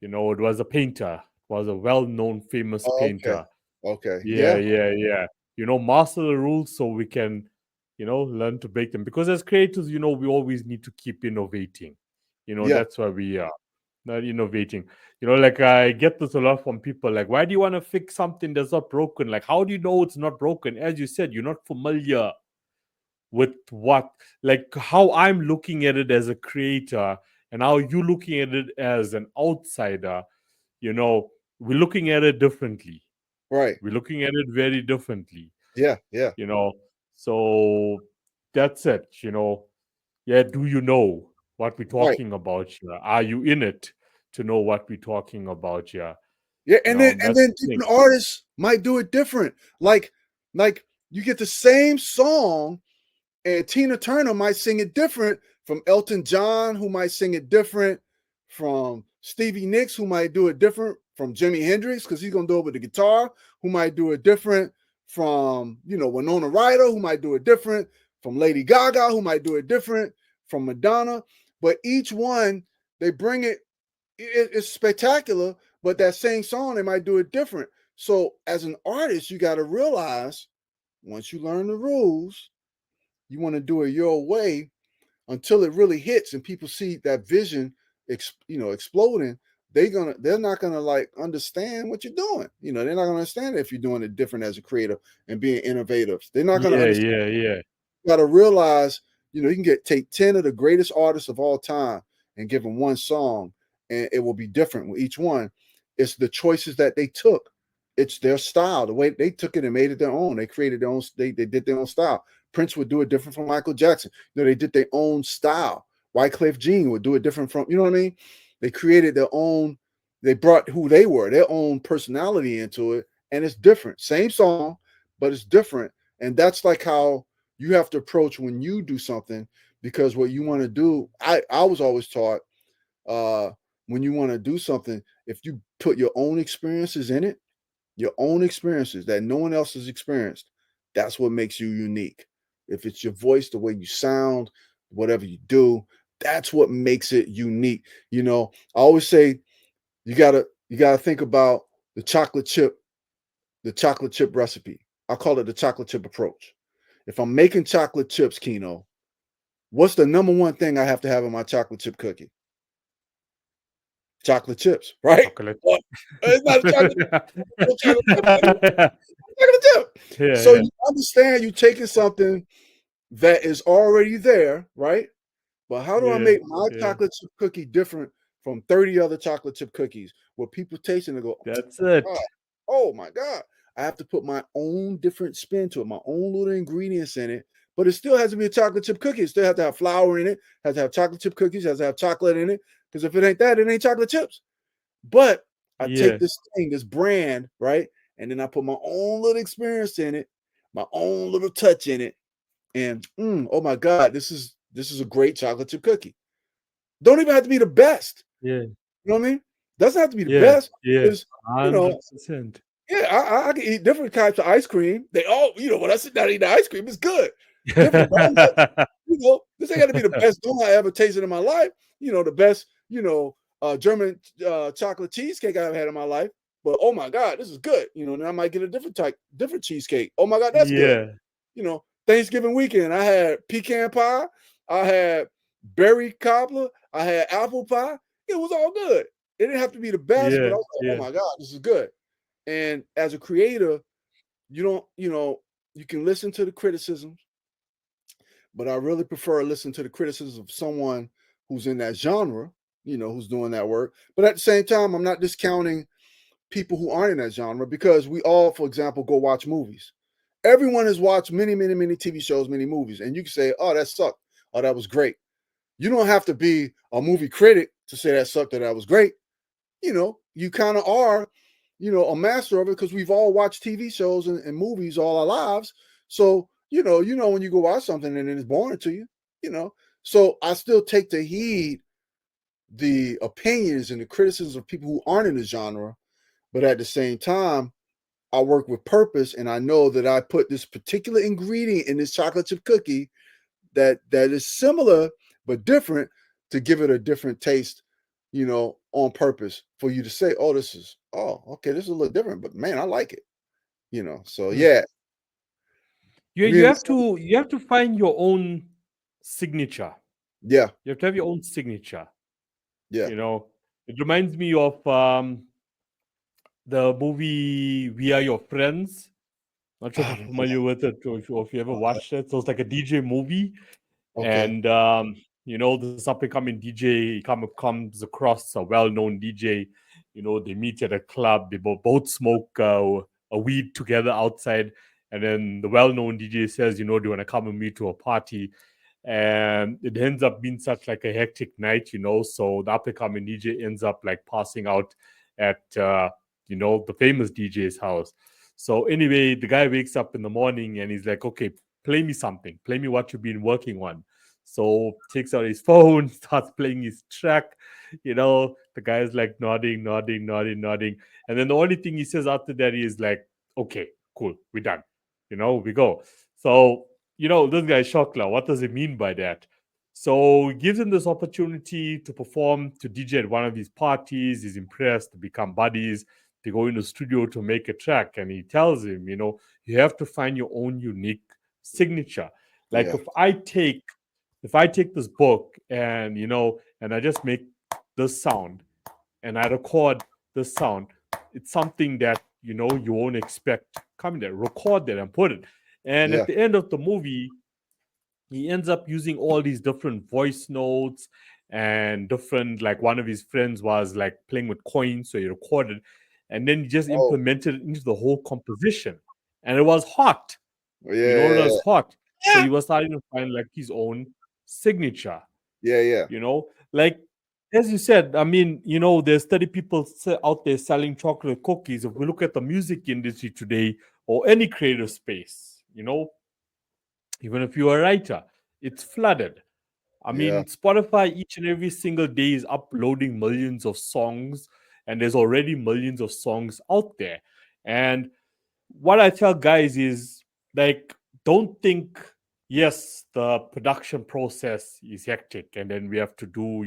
It was a painter, it was a well-known, famous Oh, okay. painter. Okay. Yeah, Yeah. yeah, yeah. Master the rules so we can, learn to break them. Because as creators, we always need to keep innovating. Yeah. That's why we are not innovating. Like I get this a lot from people. Like, why do you want to fix something that's not broken? Like, how do you know it's not broken? As you said, you're not familiar with like how I'm looking at it as a creator and how you looking at it as an outsider. You know, we're looking at it differently. Right. We're looking at it very differently, Yeah. Yeah. you know. So that's it, Yeah, do you know what we're Right. talking about here? Are you in it to know what we're talking about here? Yeah. And then That's the thing. different artists might do it different. Like you get the same song, and Tina Turner might sing it different from Elton John, who might sing it different from Stevie Nicks, who might do it different from Jimi Hendrix, because he's gonna do it with the guitar, who might do it different from Winona Ryder, who might do it different from Lady Gaga, who might do it different from Madonna. But each one, they bring it's spectacular, but that same song, they might do it different. So as an artist, you got to realize, once you learn the rules, you want to do it your way until it really hits and people see that vision exploding. They're not gonna like understand what you're doing. They're not gonna understand if you're doing it different as a creator and being innovative. They're not gonna Yeah, understand. yeah. You got to realize, you can take 10 of the greatest artists of all time and give them one song, and it will be different with each one. It's the choices that they took. It's their style, the way they took it and made it their own. They created their own. They did their own style. Prince would do it different from Michael Jackson. They did their own style. Wyclef Jean would do it different from. You know what I mean? They created their own. They brought who they were, their own personality into it, and it's different. Same song, but it's different. And that's like how you have to approach when you do something, because what you want to do, I was always taught, when you want to do something, if you put your own experiences in it, your own experiences that no one else has experienced, that's what makes you unique. If it's your voice, the way you sound, whatever you do, that's what makes it unique. I always say you gotta think about the chocolate chip recipe. I call it the chocolate chip approach. If I'm making chocolate chips, Kino, what's the number one thing I have to have in my chocolate chip cookie? Chocolate chips, right? Chocolate. Well, it's not a chocolate, chocolate chip, chocolate chip. So Yeah, you understand you're taking something that is already there, right? But how do I yeah, make my yeah. chocolate chip cookie different from 30 other chocolate chip cookies where people taste it and go, That's oh my God, it. oh my God. I have to put my own different spin to it, my own little ingredients in it. But it still has to be a chocolate chip cookie. It still has to have flour in it, has to have chocolate chip cookies, has to have chocolate in it. Because if it ain't that, it ain't chocolate chips. But I take Yeah, this thing, this brand, right? And then I put my own little experience in it, my own little touch in it. And oh my God, this is a great chocolate chip cookie. Don't even have to be the best. yeah, You know what I mean? Doesn't have to be the yeah, best. yeah. Because, you know, 100%. yeah, I can eat different types of ice cream. They all, when I sit down and eat the ice cream, it's good. Different donuts. This ain't got to be the best donut I ever tasted in my life. The best, German chocolate cheesecake I ever had in my life. But oh my God, this is good. Then I might get a different cheesecake. Oh my God, that's good. Yeah, Thanksgiving weekend, I had pecan pie, I had berry cobbler, I had apple pie. It was all good. It didn't have to be the best, but yeah, I was like, oh yeah, my God, this is good. And as a creator, you don't, you can listen to the criticisms, but I really prefer listening to the criticisms of someone who's in that genre, who's doing that work. But at the same time, I'm not discounting people who aren't in that genre, because we all, for example, go watch movies. Everyone has watched many, many, many TV shows, many movies, and you can say, "Oh, that sucked. Oh, that was great." You don't have to be a movie critic to say that sucked or that was great. You kind of are, a master of it, because we've all watched TV shows and movies all our lives. So when you go watch something and it's boring to you, you know. So I still take to heed the opinions and the criticisms of people who aren't in the genre, but at the same time, I work with purpose, and I know that I put this particular ingredient in this chocolate chip cookie that is similar but different, to give it a different taste, on purpose, for you to say, "Oh, okay, this is a little different, but man, I like it." So mm. yeah, You we you in the have same, to you have to find your own signature. yeah, You have to have your own signature. yeah. It reminds me of the movie We Are Your Friends. Not sure if I you're don't know familiar with it, or if you ever watched it. So it's like a DJ movie, that. Okay, and this up and coming DJ comes across a well-known DJ, they meet at a club. They both smoke a weed together outside. And then the well-known DJ says, do you want to come with me to a party? And it ends up being such like a hectic night, so the up-and-coming DJ ends up like passing out at, the famous DJ's house. So anyway, the guy wakes up in the morning and he's like, okay, play me something. Play me what you've been working on. So takes out his phone, starts playing his track. The guy's like nodding, nodding, nodding, nodding. And then the only thing he says after that is like, okay, cool, we're done. We go. So, this guy's shocked now. What does it mean by that? So he gives him this opportunity to perform, to DJ at one of these parties. He's impressed, to become buddies. They go in the studio to make a track. And he tells him, you have to find your own unique signature. Like Yeah. if I take this book and and I just make this sound and I record this sound, it's something that you won't expect coming there. Record that and put it. And Yeah. at the end of the movie, he ends up using all these different voice notes and different, like one of his friends was like playing with coins, so he recorded and then he just Oh, implemented it into the whole composition. And it was hot. It yeah. was hot. So he was starting to find like his own signature, Yeah. Yeah. like as you said. I mean, there's 30 people out there selling chocolate cookies. If we look at the music industry today or any creative space, even if you're a writer, it's flooded. I Yeah. mean, Spotify each and every single day is uploading millions of songs, and there's already millions of songs out there. And what I tell guys is like, don't think, yes, the production process is hectic, and then we have to do,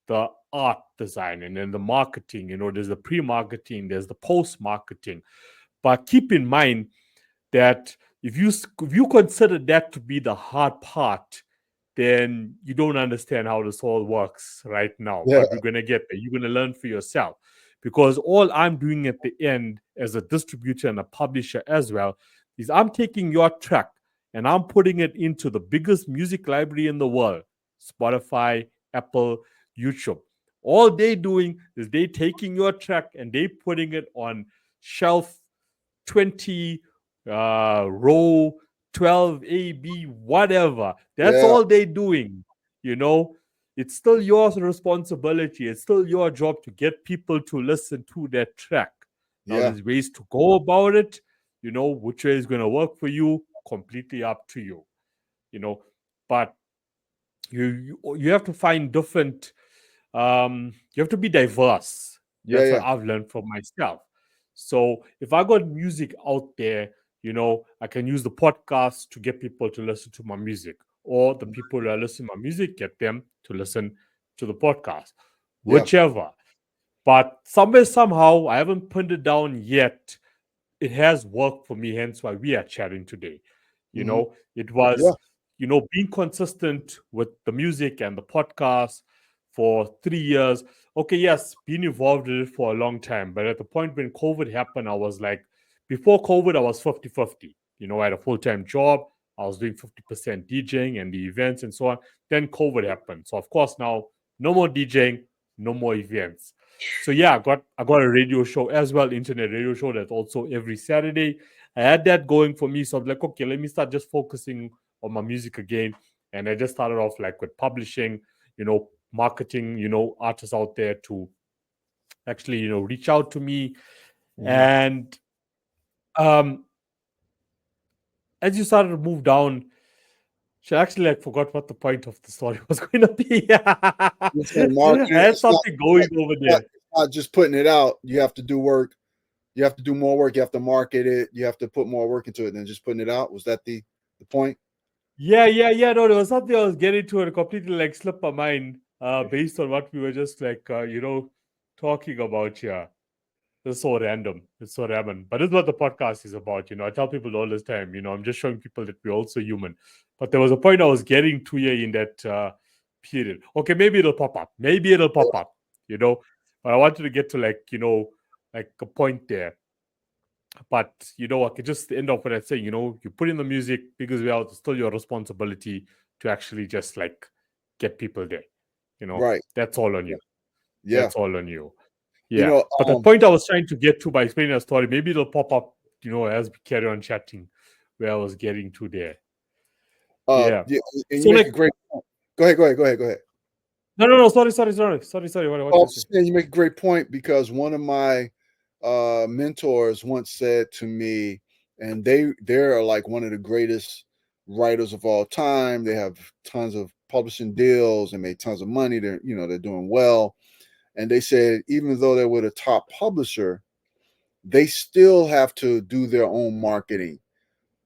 the art design and then the marketing, there's the pre marketing, there's the post marketing. But keep in mind that if you consider that to be the hard part, then you don't understand how this all works right now. Yeah. But we're gonna get there. You're gonna learn for yourself. Because all I'm doing at the end as a distributor and a publisher as well is I'm taking your track and I'm putting it into the biggest music library in the world, Spotify, Apple, YouTube. All they doing is they taking your track and they putting it on shelf 20, row 12, A, B, whatever. That's Yeah. all they're doing. You know, it's still your responsibility. It's still your job to get people to listen to that track. Now, Yeah. there's ways to go about it. Which way is going to work for you, completely up to you. You know, but you have to find different. You have to be diverse. Yeah. That's what Yeah. I've learned from myself. So if I got music out there, I can use the podcast to get people to listen to my music, or the people that are listening to my music, get them to listen to the podcast, Yeah. whichever. But somewhere, somehow, I haven't pinned it down yet. It has worked for me, hence why we are chatting today. Hmm. It was, Yeah. being consistent with the music and the podcast for 3 years. Okay, yes, been involved in it for a long time. But at the point when COVID happened, I was like, before COVID, I was 50-50. I had a full time job. I was doing 50% DJing and the events and so on. Then COVID happened. So, of course, now no more DJing, no more events. So yeah, I got a radio show as well, internet radio show that's also every Saturday. I had that going for me, so I'm like, okay, let me start just focusing on my music again. And I just started off like with publishing, marketing, artists out there to actually, reach out to me. Hmm. And um, as you started to move down, she actually like forgot what the point of the story was going to be. You're saying I marketing. had It's not, something going over there. it's not just putting it out. You have to do work. You have to do more work. You have to market it. You have to put more work into it than just putting it out. Was that the point? Yeah. No, there was something I was getting to and completely like slipped my mind based on what we were just like, talking about here. It's so random. It's so random. But it's what the podcast is about. I tell people all this time, I'm just showing people that we're also human. But there was a point I was getting to here in that period. Okay, maybe it'll pop up. Maybe it'll pop up, you know. But I wanted to get to like, like a point there. But I could just end off with that saying, you put in the music because it's still your responsibility to actually just like get people there. Right. That's all on Yeah. you. Yeah. That's all on you. You Yeah. know, But the point I was trying to get to by explaining a story, maybe it'll pop up, as we carry on chatting, where I was getting to there. Yeah. yeah, and you So make like, a great point. Go ahead. no. Sorry. What Oh, I you was say? just saying you make a great point because one of my mentors once said to me, and they're like one of the greatest writers of all time. They have tons of publishing deals and made tons of money. They're doing well. And they said even though they were the top publisher, they still have to do their own marketing,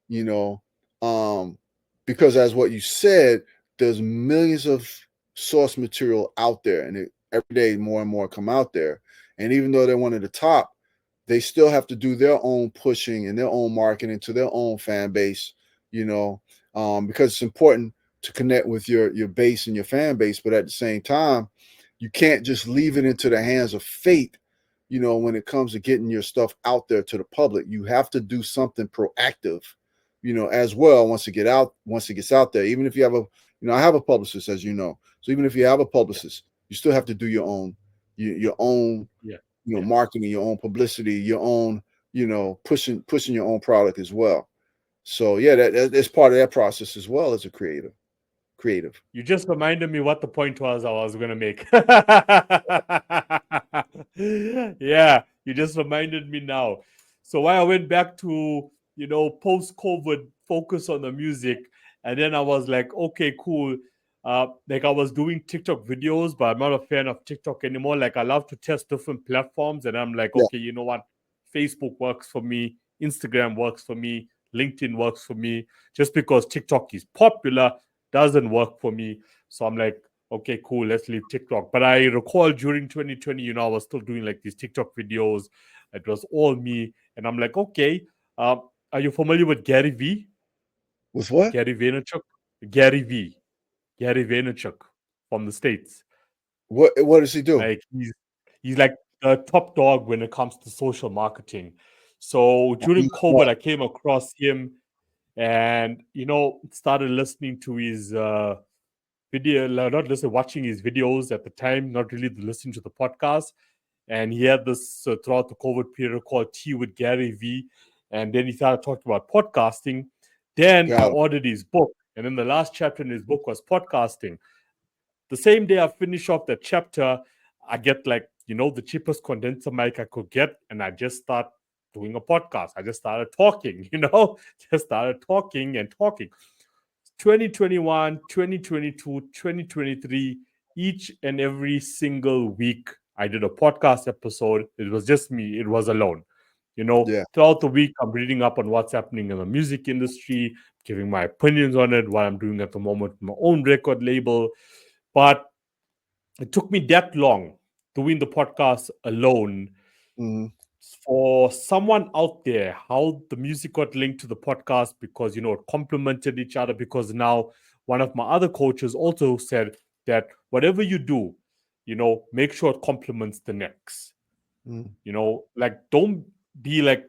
you know, um, because as what you said, there's millions of source material out there, and every day more and more come out there. And even though they're one of the top, they still have to do their own pushing and their own marketing to their own fan base, because it's important to connect with your base and your fan base. But at the same time, you can't just leave it into the hands of fate. When it comes to getting your stuff out there to the public, you have to do something proactive, as well. Once it gets out there, even if you have I have a publicist, as you know. So even if you have a publicist, you still have to do your own, Yeah. marketing, your own publicity, your own, pushing your own product as well. So yeah, that's part of that process as well as a creative. You just reminded me what the point was I was going to make. Yeah, you just reminded me now. So why I went back to, post-COVID focus on the music, and then I was like, okay, cool. Like I was doing TikTok videos, but I'm not a fan of TikTok anymore. Like I love to test different platforms, and I'm like, Yeah. okay, you know what? Facebook works for me, Instagram works for me, LinkedIn works for me. Just because TikTok is popular doesn't work for me. So I'm like, okay, cool, let's leave TikTok. But I recall during 2020, I was still doing like these TikTok videos. It was all me. And I'm like, okay, are you familiar with Gary V? With what? Gary Vaynerchuk? Gary V. Gary Vaynerchuk from the States. What does he do? Like he's like the top dog when it comes to social marketing. So during COVID, I came across him and started listening to his video, not listening, watching his videos at the time, not really listening to the podcast. And he had this throughout the COVID period called Tea with Gary V. And then he started talking about podcasting. Then I Got it. ordered his book. And then the last chapter in his book was podcasting. The same day I finish off that chapter, I get like, the cheapest condenser mic I could get. And I just start doing a podcast. I just started talking, just started talking and talking. 2021, 2022, 2023, each and every single week, I did a podcast episode. It was just me, it was alone. Yeah. Throughout the week, I'm reading up on what's happening in the music industry, giving my opinions on it, what I'm doing at the moment with my own record label. But it took me that long doing the podcast alone Mm-hmm. for someone out there how the music got linked to the podcast because it complemented each other, because now one of my other coaches also said that whatever you do, make sure it complements the next. Mm-hmm. Like don't be like,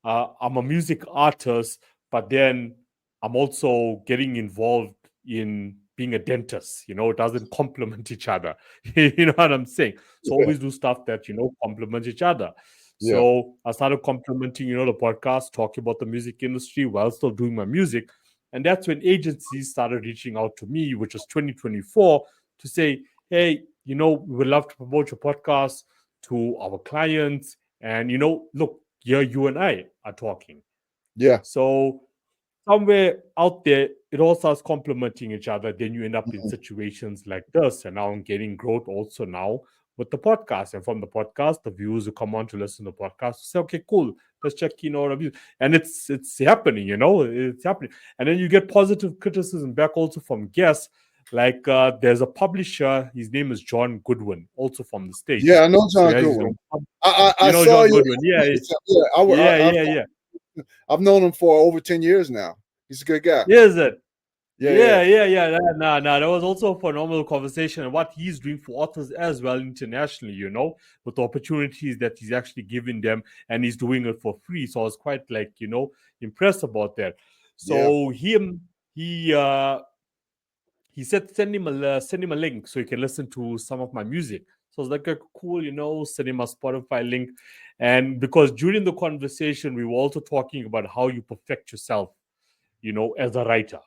I'm a music artist, but then I'm also getting involved in being a dentist. It doesn't complement each other. You know what I'm saying? So Yeah. always do stuff that complement each other. Yeah. So I started complementing the podcast, talking about the music industry while still doing my music. And that's when agencies started reaching out to me, which was 2024, to say, hey, we would love to promote your podcast to our clients. And, look, here you and I are talking. Yeah. So somewhere out there, it all starts complementing each other. Then you end up in Mm-hmm. situations like this. And now I'm getting growth also now with the podcast. And from the podcast, the viewers who come on to listen to the podcast say, okay, cool, let's check Kino reviews. And it's happening, it's happening. And then you get positive criticism back also from guests. Like there's a publisher, his name is John Goodwin, also from the States. Yeah, I know So he John has his Goodwin. own, I saw John you. Goodwin. Yeah, Yeah, yeah. I've known him for over 10 years now. He's a good guy. Yeah, is it? Yeah. Yeah. Nah. That was also a phenomenal conversation, and what he's doing for authors as well internationally, with the opportunities that he's actually giving them, and he's doing it for free. So I was quite like, impressed about that. Yeah. So he said send him a link so he can listen to some of my music. So I was like, cool, sending my Spotify link. And because during the conversation, we were also talking about how you perfect yourself, as a writer,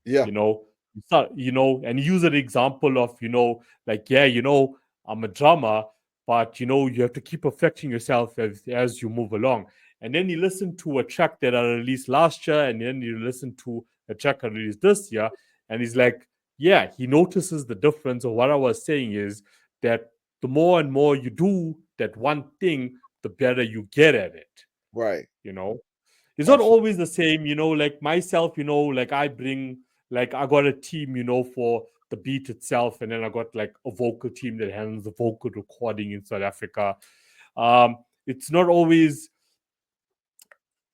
Yeah. you know, and use an example of, like, yeah, I'm a drummer, but, you have to keep perfecting yourself as you move along. And then you listen to a track that I released last year, and then you listen to a track I released this year, and he's like, yeah, he notices the difference. Of what I was saying is that the more and more you do that one thing, the better you get at it. Right. You know, it's not Absolutely. always the same. Like myself, like I got a team, for the beat itself, and then I got like a vocal team that handles the vocal recording in South Africa. It's not always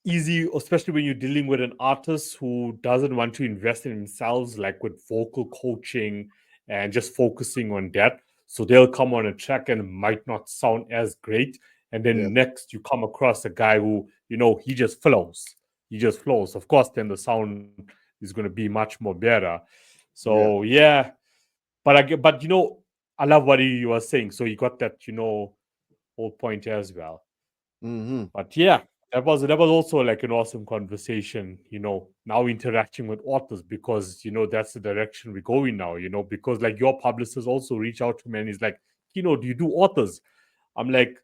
easy, especially when you're dealing with an artist who doesn't want to invest in themselves, like with vocal coaching and just focusing on that. So they'll come on a track and it might not sound as great. And Yeah. then next you come across a guy who, he just flows. He just flows. Of course, then the sound is going to be much more better. Yeah. So yeah, but I love what you were saying. So you got that, whole point as well. Mm-hmm. But yeah, that was also like an awesome conversation, now interacting with authors, because that's the direction we're going now, because like your publicist also reached out to me and he's like, do you do authors? I'm like,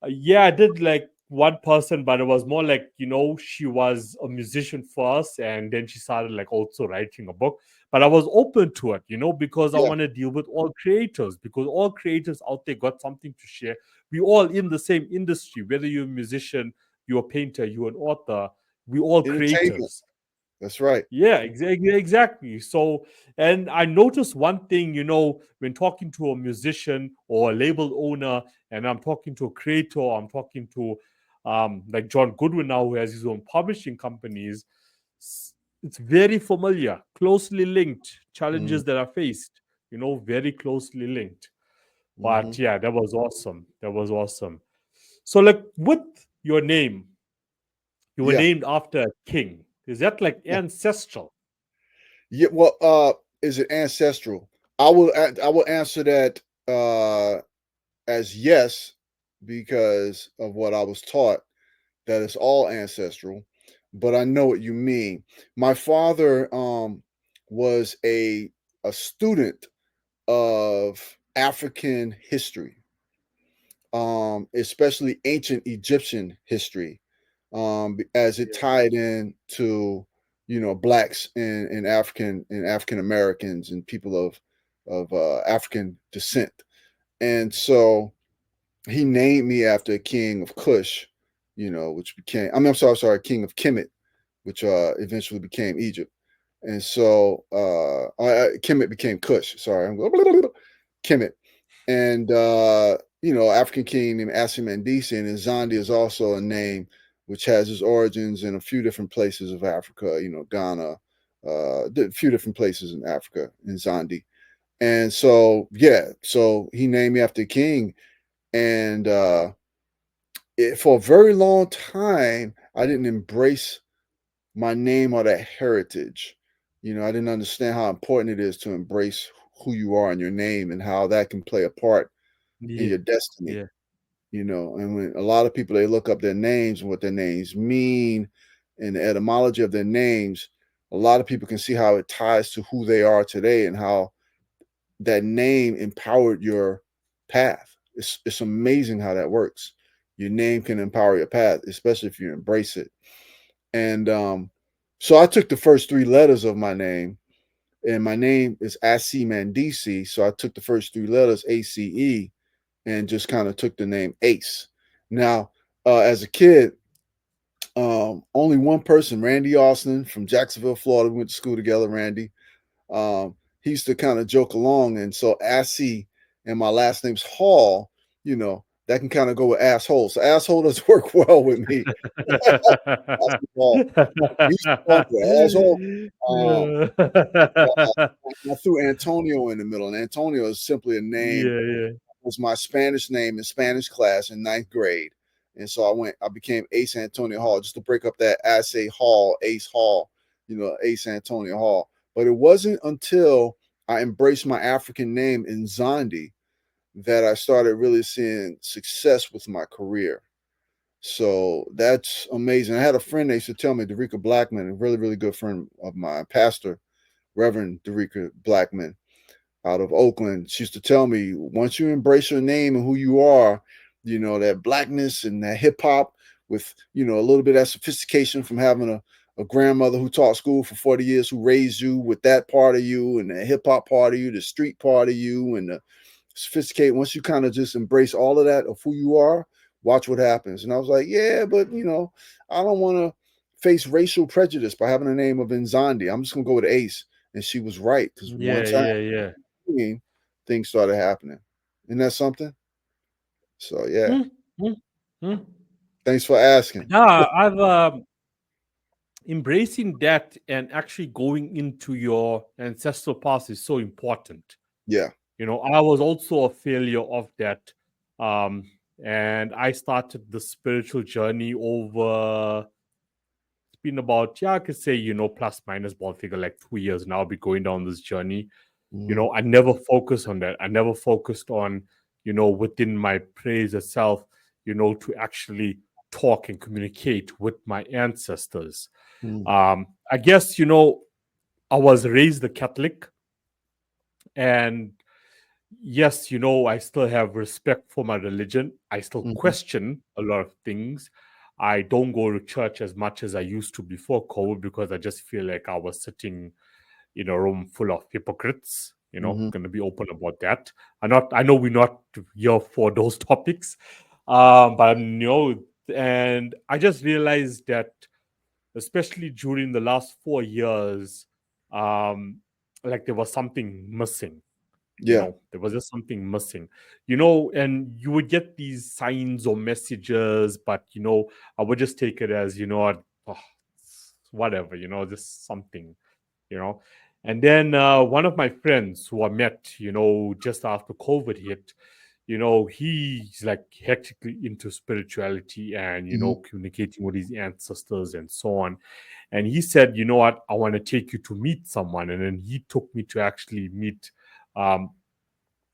yeah, I did like one person, but it was more like, she was a musician first and then she started like also writing a book. But I was open to it, because I Yeah. want to deal with all creators, because all creators out there got something to share. We all in the same industry, whether you're a musician, you're a painter, you're an author, we all Entertainment. creators. That's right. Yeah, exactly. So, and I noticed one thing, when talking to a musician or a label owner, and I'm talking to a creator, I'm talking to like John Goodwin now, who has his own publishing companies. It's very familiar, closely linked Mm-hmm. challenges that are faced, very closely linked. Mm-hmm. But yeah, that was awesome. That was awesome. So, like with your name, you were Yeah. named after a king. Is that like Yeah. ancestral? Yeah. Well, is it ancestral? I will answer that as yes, because of what I was taught, that it's all ancestral. But I know what you mean. My father was a student of African history, especially ancient Egyptian history, as it Yeah. tied in to blacks and African Americans and people of African descent. And so he named me after a king of Kush, which became, I'm sorry, king of Kemet, which eventually became Egypt. And so Kemet became Kush. Sorry, I'm going Kemet. And African king named Acemandese, and Nzondi is also a name which has its origins in a few different places of Africa. Ghana, a few different places in Africa, Nzondi. And so so he named me after a king, and for a very long time, I didn't embrace my name or that heritage. I didn't understand how important it is to embrace who you are and your name and how that can play a part in Yeah. your destiny. Yeah. And when a lot of people, they look up their names and what their names mean and the etymology of their names, a lot of people can see how it ties to who they are today and how that name empowered your path. It's amazing how that works. Your name can empower your path, especially if you embrace it. And so I took the first three letters of my name, and my name is Acemandese. So I took the first three letters, ACE, and just kind of took the name Ace. Now, as a kid, only one person, Randy Austin from Jacksonville, Florida, we went to school together, Randy. He used to kind of joke along. And so Assy and my last name's Hall, that can kind of go with asshole. So asshole doesn't work well with me. Assy Hall. He used to call me asshole. Um, I threw Antonio in the middle, and Antonio is simply a name. Yeah, yeah. Was my Spanish name in Spanish class in ninth grade. And so I became Ace Antonio Hall, just to break up that Assay Hall, Ace Hall, Ace Antonio Hall. But it wasn't until I embraced my African name in Nzondi that I started really seeing success with my career. So that's amazing. I had a friend that used to tell me, Derica Blackman, a really, really good friend of mine, pastor, Reverend Derica Blackman out of Oakland. She used to tell me, once you embrace your name and who you are, you know, that blackness and that hip hop with, you know, a little bit of that sophistication from having a grandmother who taught school for 40 years, who raised you with that part of you and the hip hop part of you, the street part of you, and the sophisticated. Once you kind of just embrace all of that of who you are, watch what happens. And I was like, yeah, but you know, I don't want to face racial prejudice by having the name of Nzondi. I'm just gonna go with Ace. And she was right, because one Yeah, time yeah, things started happening. Isn't that something? So yeah, yeah. Mm, mm. thanks for asking. Yeah, I've embracing that and actually going into your ancestral past is so important. Yeah. You know, I was also a failure of that. Um, and I started the spiritual journey over, it's been about, yeah, I could say, you know, plus minus ball figure, like 2 years now. I'll be going down this journey. You Mm-hmm. know, I never focused on that. I never focused on, you know, within my praise itself, you know, to actually talk and communicate with my ancestors. Mm-hmm. I guess, you know, I was raised a Catholic, and yes, you know, I still have respect for my religion. I still Mm-hmm. question a lot of things. I don't go to church as much as I used to before COVID, because I just feel like I was sitting in a room full of hypocrites. You know, Mm-hmm. gonna be open about that. I know we're not here for those topics, but you know, and I just realized that, especially during the last 4 years, um, like there was something missing. You Yeah. know, there was just something missing. You know, and you would get these signs or messages, but you know, I would just take it as, you know what, oh, whatever. You know, just something. You know, and then one of my friends who I met, you know, just after COVID hit, you know, he's like hectically into spirituality and, you Mm-hmm. know, communicating with his ancestors and so on. And he said, you know what, I want to take you to meet someone. And then he took me to actually meet um,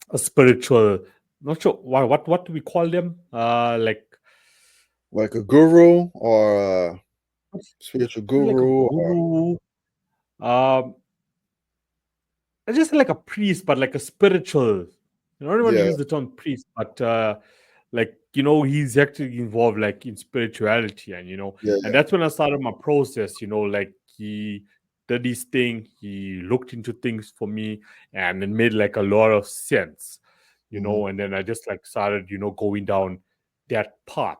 a spiritual, not sure what do we call them? Like, Like a guru or a spiritual like a guru or guru. Um, I just like a priest, but like a spiritual. I don't want to yeah, use the term priest, but like, you know, he's actually involved like in spirituality, and you know, yeah, and yeah. that's when I started my process. You know, like he did his thing, he looked into things for me, and it made like a lot of sense. You Mm-hmm. know, and then I just like started, you know, going down that path,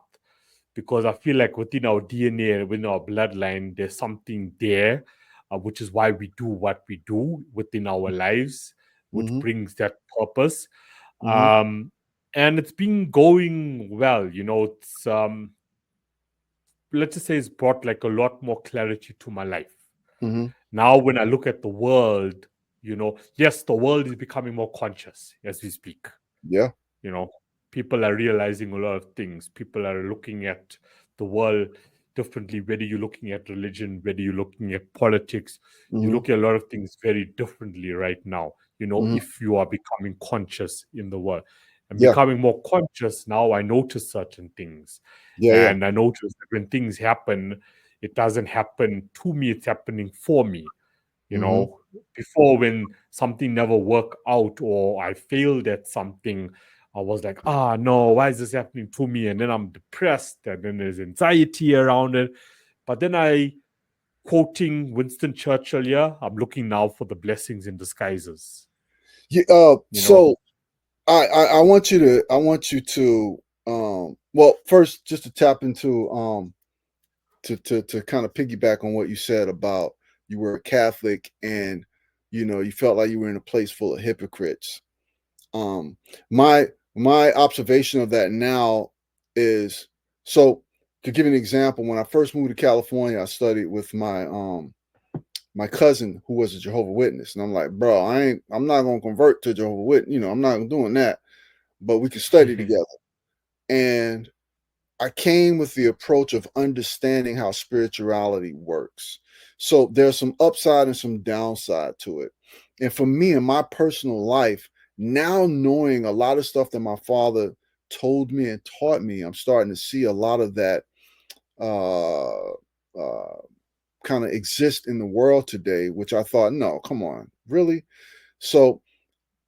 because I feel like within our DNA and within our bloodline, there's something there, which is why we do what we do within our lives, which Mm-hmm. brings that purpose. Mm-hmm. Um, and it's been going well. You know, it's let's just say it's brought like a lot more clarity to my life. Mm-hmm. Now, when I look at the world, you know, yes, the world is becoming more conscious as we speak. Yeah. You know, people are realizing a lot of things. People are looking at the world differently, whether you're looking at religion, whether you're looking at politics. You Mm-hmm. look at a lot of things very differently right now, you know, Mm-hmm. if you are becoming conscious in the world. And Yeah. becoming more conscious now, I notice certain things, Yeah. Yeah. and I notice that when things happen, it doesn't happen to me, it's happening for me. You Mm-hmm. know, before, when something never worked out or I failed at something, I was like, ah, no, why is this happening to me? And then I'm depressed, and then there's anxiety around it. But then quoting Winston Churchill here, I'm looking now for the blessings in disguises, Yeah. you know? So I want you to well, first, just to tap into to kind of piggyback on what you said about you were a Catholic and you know you felt like you were in a place full of hypocrites. Um, my my observation of that now is, so to give you an example, when I first moved to California, I studied with my cousin who was a Jehovah Witness, and I'm like, bro, I'm not gonna convert to Jehovah Witness, you know, I'm not doing that, but we can study together. And I came with the approach of understanding how spirituality works. So there's some upside and some downside to it. And for me in my personal life, now knowing a lot of stuff that my father told me and taught me, I'm starting to see a lot of that kind of exist in the world today, which I thought, no, come on, really? So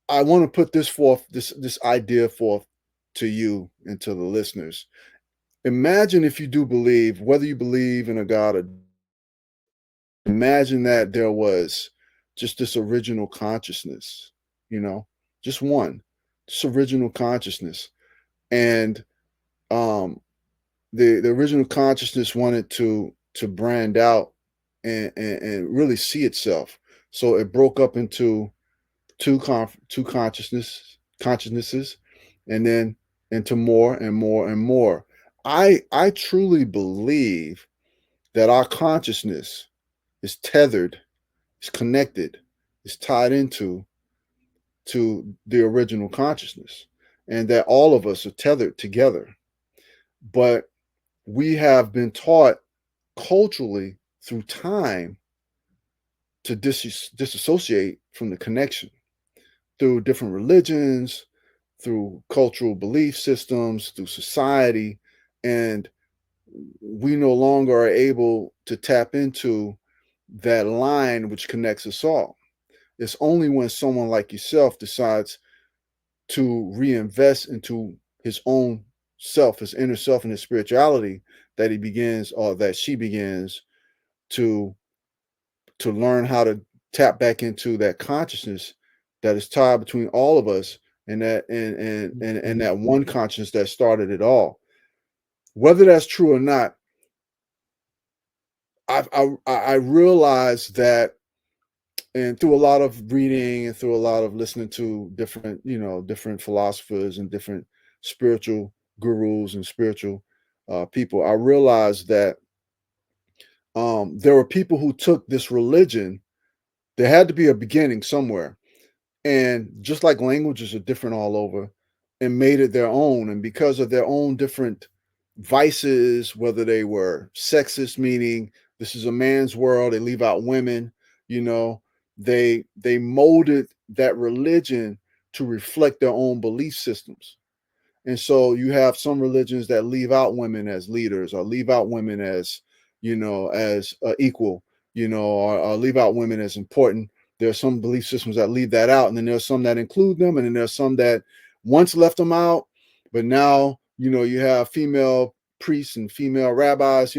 I want to put this idea forth to you and to the listeners. Imagine if you do believe, whether you believe in a God or imagine that there was just this original consciousness, just one, this original consciousness. And the original consciousness wanted to brand out and really see itself. So it broke up into two consciousnesses, and then into more and more and more. I truly believe that our consciousness is tethered, is connected, is tied into the original consciousness, and that all of us are tethered together. But we have been taught culturally through time to disassociate from the connection through different religions, through cultural belief systems, through society, and we no longer are able to tap into that line which connects us all. It's only when someone like yourself decides to reinvest into his own self, his inner self, and his spirituality that he begins, or that she begins to learn how to tap back into that consciousness that is tied between all of us, and that one consciousness that started it all. Whether that's true or not, I realized that, and through a lot of reading and through a lot of listening to different philosophers and different spiritual gurus and spiritual people, I realized that there were people who took this religion. There had to be a beginning somewhere. And just like languages are different all over, and made it their own. And because of their own different vices, whether they were sexist, meaning this is a man's world, they leave out women, they molded that religion to reflect their own belief systems. And so you have some religions that leave out women as leaders, or leave out women as, as equal, or leave out women as important. There are some belief systems that leave that out. And then there's some that include them. And then there's some that once left them out, but now, you have female priests and female rabbis,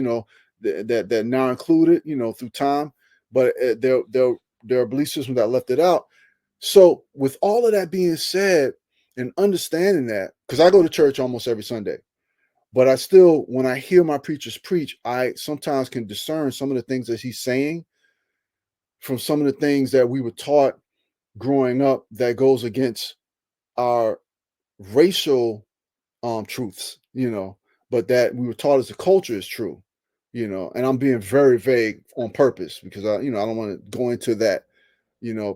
that now include it, through time. But there are belief systems that left it out. So with all of that being said, and understanding that, because I go to church almost every Sunday, but I still, when I hear my preachers preach, I sometimes can discern some of the things that he's saying from some of the things that we were taught growing up that goes against our racial truths, but that we were taught as a culture is true, and I'm being very vague on purpose because I don't want to go into that,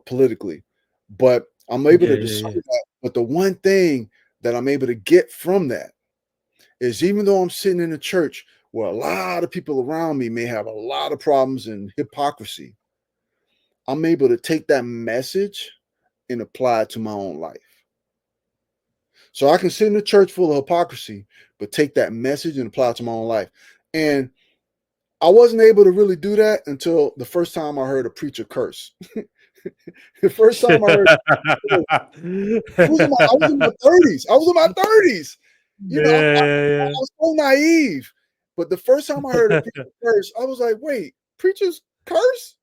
politically, but I'm able to discern that. But the one thing that I'm able to get from that is, even though I'm sitting in a church where a lot of people around me may have a lot of problems and hypocrisy, I'm able to take that message and apply it to my own life. So I can sit in a church full of hypocrisy, but take that message and apply it to my own life. And I wasn't able to really do that until the first time I heard a preacher curse. The first time I heard, I was in my 30s. I was in my 30s. I was so naive. But the first time I heard a preacher curse, I was like, wait, preachers curse?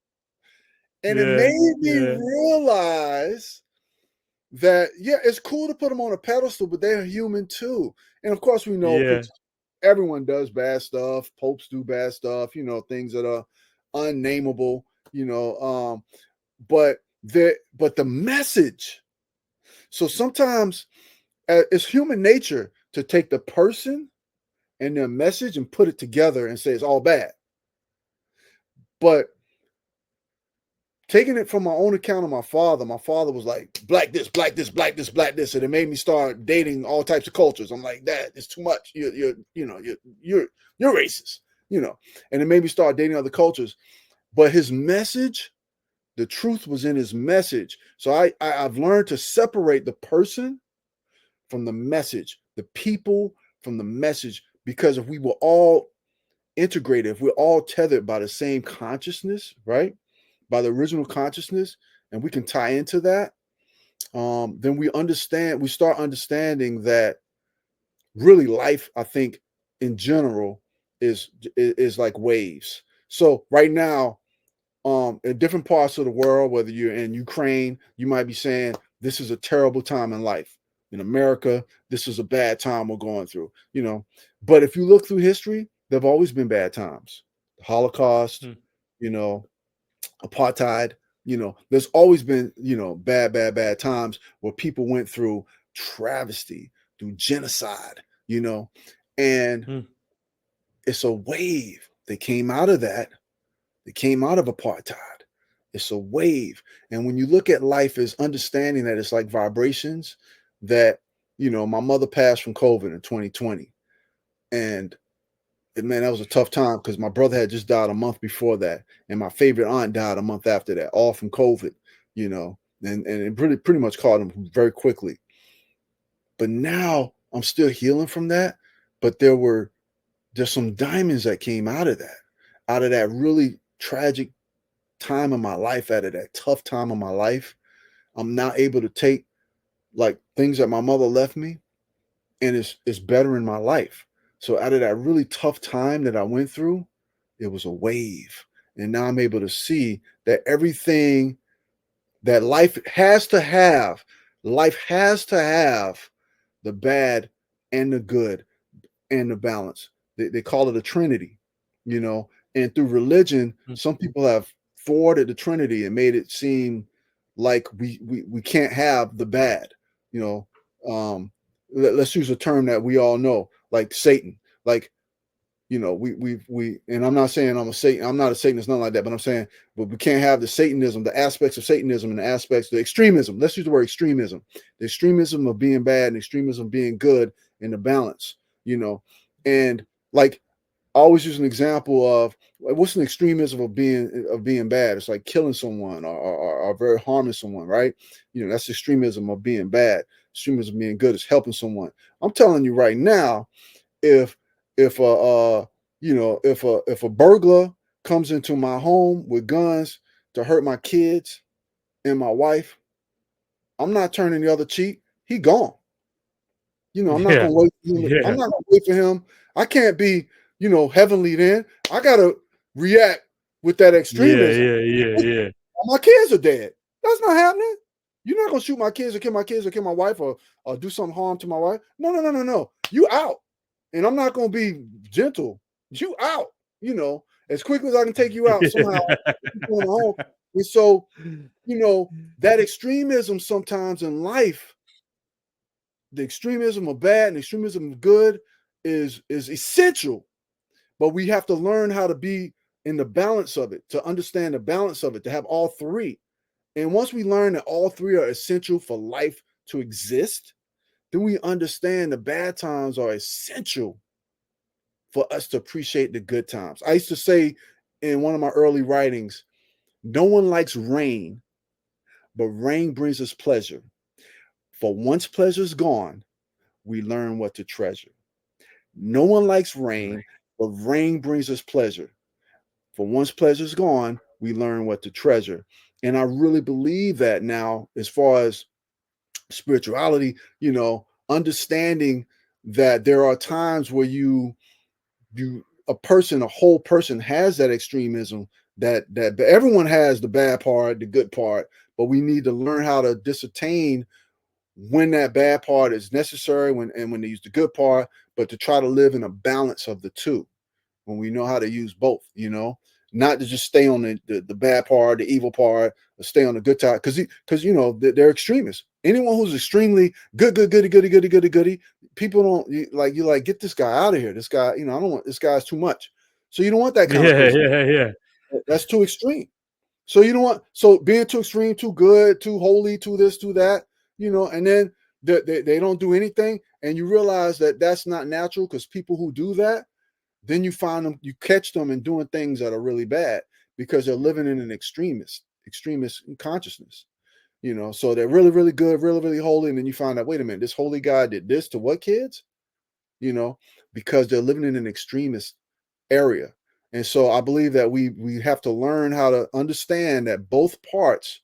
And it made me realize that, it's cool to put them on a pedestal, but they're human too. And of course, we know preachers, everyone does bad stuff. Popes do bad stuff, things that are unnameable, but the message. So sometimes it's human nature to take the person and their message and put it together and say it's all bad. But taking it from my own account of my father was like, black this, black this, black this, black this. And it made me start dating all types of cultures. I'm like, that is too much. You're racist, and it made me start dating other cultures. But his message The truth was in his message. So I've learned to separate the person from the message, the people from the message, because if we were all integrated, if we're all tethered by the same consciousness, right? By the original consciousness, and we can tie into that, then we start understanding that really life, I think, in general, is like waves. So right now, in different parts of the world, whether you're in Ukraine, you might be saying, this is a terrible time in life. In America, this is a bad time we're going through, But if you look through history, there have always been bad times. The Holocaust, Mm. Apartheid, there's always been, bad times where people went through travesty, through genocide, and Mm. it's a wave. They came out of that. They came out of apartheid. It's a wave. And when you look at life as understanding that it's like vibrations, that, my mother passed from COVID in 2020. And man, that was a tough time because my brother had just died a month before that. And my favorite aunt died a month after that, all from COVID, and it pretty much caught him very quickly. But now I'm still healing from that. But there's some diamonds that came out of that really tragic time of my life, out of that tough time of my life. I'm now able to take like things that my mother left me, and it's better in my life. So out of that really tough time that I went through, it was a wave. And now I'm able to see that everything that life has to have the bad and the good and the balance. They call it a trinity, and through religion, Mm. some people have thwarted the trinity and made it seem like we can't have the bad, you know. Let's use a term that we all know, like Satan. Like, we and I'm not saying I'm not a Satanist, nothing like that, but I'm saying, but we can't have the Satanism, the aspects of Satanism and the aspects, the extremism. Let's use the word extremism. The extremism of being bad and extremism of being good in the balance, and like I always use an example of what's an extremism of being bad. It's like killing someone or very harming someone, right? That's extremism of being bad. Extremism of being good is helping someone. I'm telling you right now, if if a if a burglar comes into my home with guns to hurt my kids and my wife, I'm not turning the other cheek. He gone. I'm not Yeah. gonna wait for him. I'm Yeah. not gonna wait for him. I can't be, heavenly then. I gotta react with that Yeah. extremism. Yeah. Yeah. Yeah. My kids are dead. That's not happening. You're not gonna shoot my kids or kill my wife or do some harm to my wife. No, no, no, no, no. You out. And I'm not gonna be gentle. You out, as quickly as I can take you out somehow. Home. And so, that extremism sometimes in life, the extremism of bad and extremism of good is essential, but we have to learn how to be in the balance of it, to understand the balance of it, to have all three. And once we learn that all three are essential for life to exist, then we understand the bad times are essential for us to appreciate the good times. I used to say in one of my early writings, no one likes rain, but rain brings us pleasure. For once pleasure's gone, we learn what to treasure. No one likes rain, but rain brings us pleasure. For once pleasure's gone, we learn what to treasure. And I really believe that now, as far as spirituality, understanding that there are times where a whole person has that extremism, that everyone has the bad part, the good part, but we need to learn how to disattain when that bad part is necessary, when they use the good part, but to try to live in a balance of the two, when we know how to use both, not to just stay on the bad part, the evil part, or stay on the good side, because they're extremists. Anyone who's extremely goody, people don't get this guy out of here. This guy, I don't want this guy's too much. So you don't want that kind of Yeah. person. Yeah. Yeah. That's too extreme. So you don't want being too extreme, too good, too holy, too this, too that, and then they don't do anything, and you realize that that's not natural, because people who do that, then you catch them and doing things that are really bad because they're living in an extremist. extremist consciousness. So they're really, really good, really, really holy, and then you find out, wait a minute, this holy guy did this to what kids? You know, because they're living in an extremist area. And so I believe that we have to learn how to understand that both parts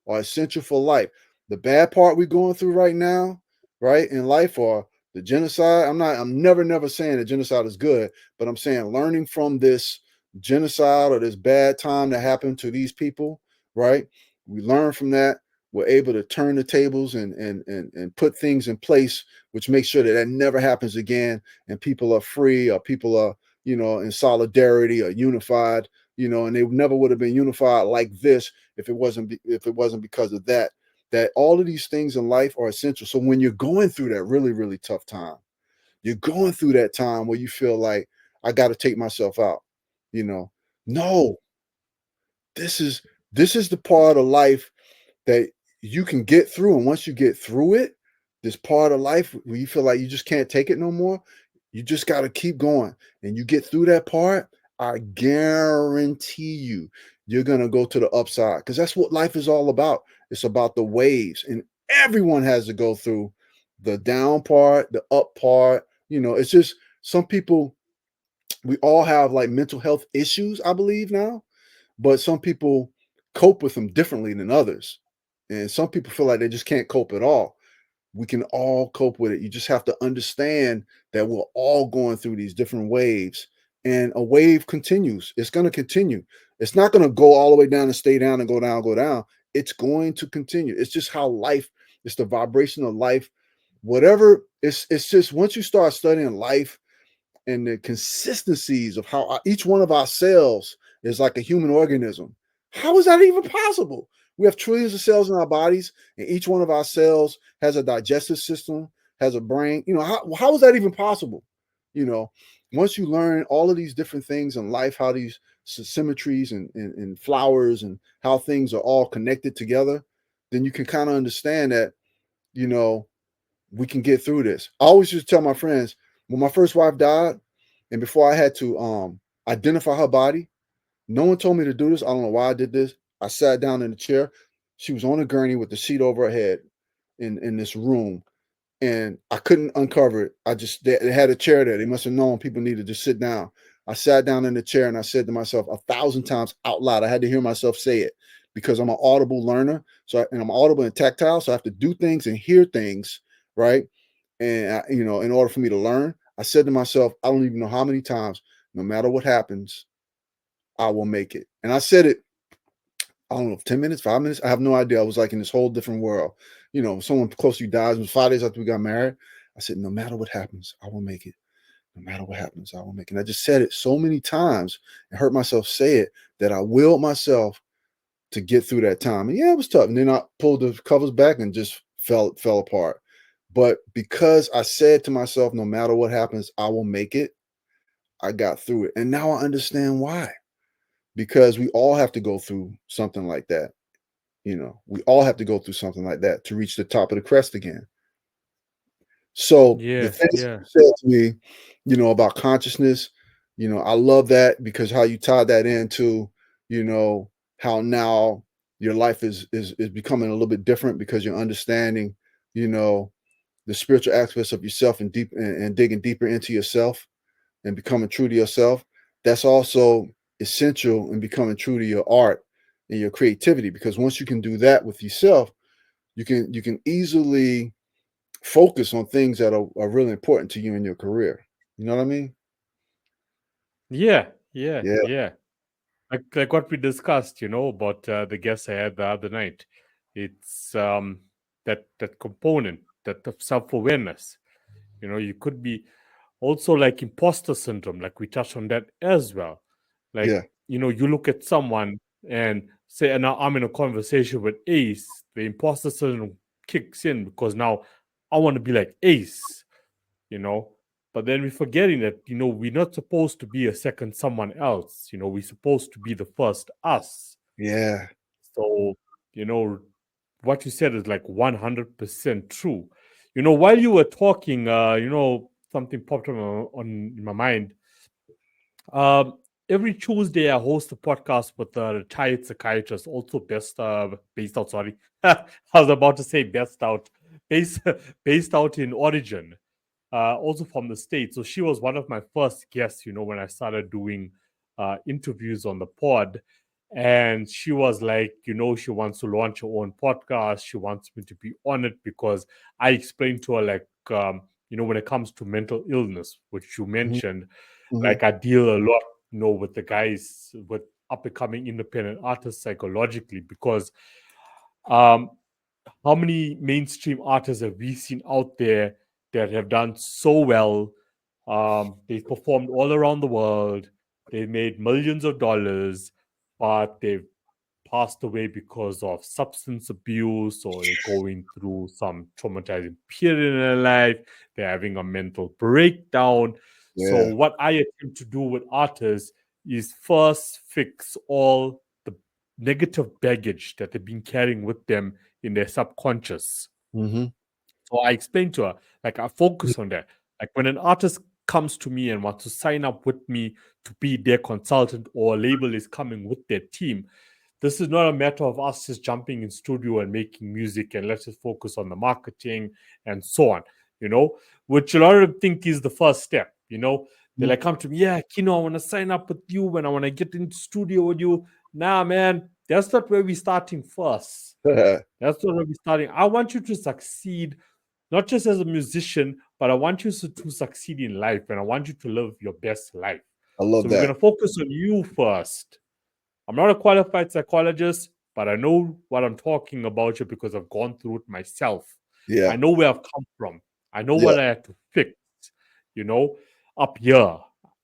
are essential for life. The bad part we're going through right now, right, in life, or the genocide. I'm never saying that genocide is good, but I'm saying learning from this genocide or this bad time that happened to these people, right? We learn from that. We're able to turn the tables and put things in place which makes sure that that never happens again, and people are free, or people are in solidarity or unified, and they never would have been unified like this if it wasn't because of that. That all of these things in life are essential. So when you're going through that really, really tough time, you're going through that time where you feel like I got to take myself out, no, this is the part of life that you can get through. And once you get through it, this part of life where you feel like you just can't take it no more, you just got to keep going. And you get through that part, I guarantee you're going to go to the upside, because that's what life is all about. It's about the waves, and everyone has to go through the down part, the up part. It's just some people, we all have like mental health issues, I believe now, but some people cope with them differently than others. And some people feel like they just can't cope at all. We can all cope with it. You just have to understand that we're all going through these different waves, and a wave continues. It's going to continue. It's not going to go all the way down and stay down and go down, go down. It's going to continue. It's just how life, it's the vibration of life. Whatever, it's just once you start studying life and the consistencies of how each one of our cells is like a human organism. How is that even possible? We have trillions of cells in our bodies, and each one of our cells has a digestive system, has a brain. How is that even possible? You know, Once you learn all of these different things in life, how these symmetries and flowers and how things are all connected together, then you can kind of understand that, you know, we can get through this. I always used to tell my friends, when my first wife died, and before I had to identify her body, no one told me to do this. I don't know why I did this. I sat down in the chair. She was on a gurney with the sheet over her head in this room, and I couldn't uncover it. They had a chair there. They must have known people needed to sit down. I sat down in the chair and I said to myself 1,000 times out loud. I had to hear myself say it because I'm an audible learner. And I'm audible and tactile. So I have to do things and hear things, right? And in order for me to learn, I said to myself, I don't even know how many times, no matter what happens, I will make it. And I said it, I don't know, 10 minutes, 5 minutes. I have no idea. I was like in this whole different world. Someone close to you dies. It was 5 days after we got married. I said, no matter what happens, I will make it. No matter what happens, I will make it. And I just said it so many times and heard myself say it that I willed myself to get through that time. And yeah, it was tough. And then I pulled the covers back and just fell apart. But because I said to myself, no matter what happens, I will make it, I got through it. And now I understand why. Because we all have to go through something like that. We all have to go through something like that to reach the top of the crest again. So the Yeah, things yeah. you said to me, about consciousness, I love that, because how you tied that into, how now your life is becoming a little bit different because you're understanding, the spiritual aspects of yourself and digging deeper into yourself and becoming true to yourself. That's also essential in becoming true to your art and your creativity, because once you can do that with yourself, you can easily focus on things that are really important to you in your career. You know what I mean? Yeah, yeah, Yeah, yeah. Like what we discussed, about the guest I had the other night. It's that component, that of self-awareness. You could be also like imposter syndrome, like we touched on that as well. Like, yeah, you look at someone and say, and now I'm in a conversation with Ace, the imposter syndrome kicks in because now I want to be like Ace, you know. But then we're forgetting that, we're not supposed to be a second someone else. We're supposed to be the first us. yeah, So, what you said is like 100% true. While you were talking, something popped on in my mind. every Tuesday I host a podcast with a retired psychiatrist, also based out. Sorry, I was about to say best out, based based out in Origin, also from the States. So she was one of my first guests. When I started doing interviews on the pod, and she was like, she wants to launch her own podcast. She wants me to be on it because I explained to her like, when it comes to mental illness, which you Mhm, mentioned, mhm. like I deal a lot with the guys with up and coming independent artists psychologically because um how many mainstream artists have we seen out there that have done so well? They've performed all around the world, they made millions of dollars, but they've passed away because of substance abuse, or they're going through some traumatizing period in their life, they're having a mental breakdown. So Yeah. what I attempt to do with artists is first fix all the negative baggage that they've been carrying with them in their subconscious. Mhm. So I explained to her, like, I focus on that. Like, when an artist comes to me and wants to sign up with me to be their consultant, or a label is coming with their team, this is not a matter of us just jumping in studio and making music and let's just focus on the marketing and so on, which a lot of them think is the first step. They Mhm. like come to me, yeah, Kino, I want to sign up with you and I want to get into studio with you. Nah, man, that's not where we're starting first. That's not where we're starting. I want you to succeed, not just as a musician, but I want you to succeed in life and I want you to live your best life. I So love we're going that. to focus on you first. I'm not a qualified psychologist, but I know what I'm talking about here because I've gone through it myself. I Yeah. know where I've come from. I know Yeah. what I had to fix, you know, up here.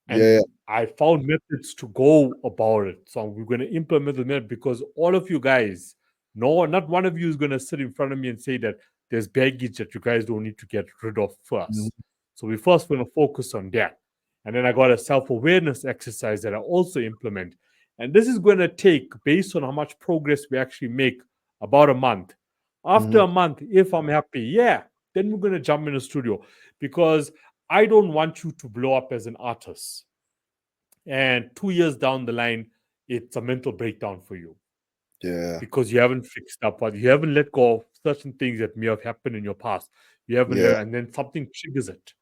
Yeah. And I found methods to go about it. So we're going to implement the method because all of you guys, no, not one of you is going to sit in front of me and say that there's baggage that you guys don't need to get rid of Mhm. first. So we first going to focus on that. And then I got a self-awareness exercise that I also implement, and this is going to take, based on how much progress we actually make, about a month. After Mhm. a month, if I'm happy, yeah, then we're going to jump in the studio because I don't want you to blow up as an artist. And 2 years down the line, it's a mental breakdown for you Yeah. because you haven't fixed up, what you haven't let go of certain things that may have happened in your past. You haven't Yeah. let, and then something triggers it.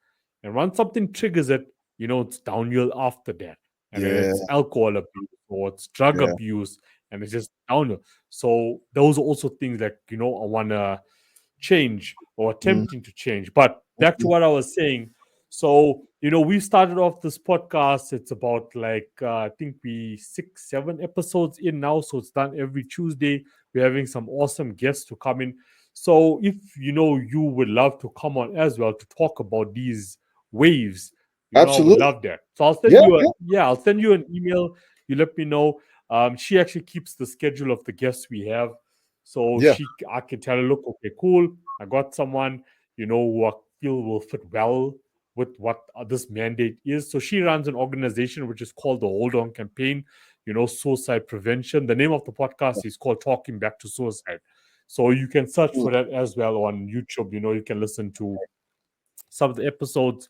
And once something triggers it, it's downhill after that. And then Yeah. it's alcohol abuse or it's drug Yeah. abuse, and it's just downhill. So those are also things that I wanna change or Mhm. attempting to change. But back to Mhm. what I was saying. So, we started off this podcast. It's about like, I think we 6, 7 episodes in now. So it's done every Tuesday. We're having some awesome guests to come in. So if you would love to come on as well to talk about these waves, I would Absolutely. love that. So I'll send Yeah. you Yeah. I'll send you an email. You let me know. She actually keeps the schedule of the guests we have. So Yeah. I can tell her, look, okay, cool. I got someone, who I feel will fit well with what this mandate is. So she runs an organization which is called the Hold On Campaign, suicide prevention. The name of the podcast is called Talking Back to Suicide. So you can search Mm. for that as well on YouTube. You can listen to some of the episodes,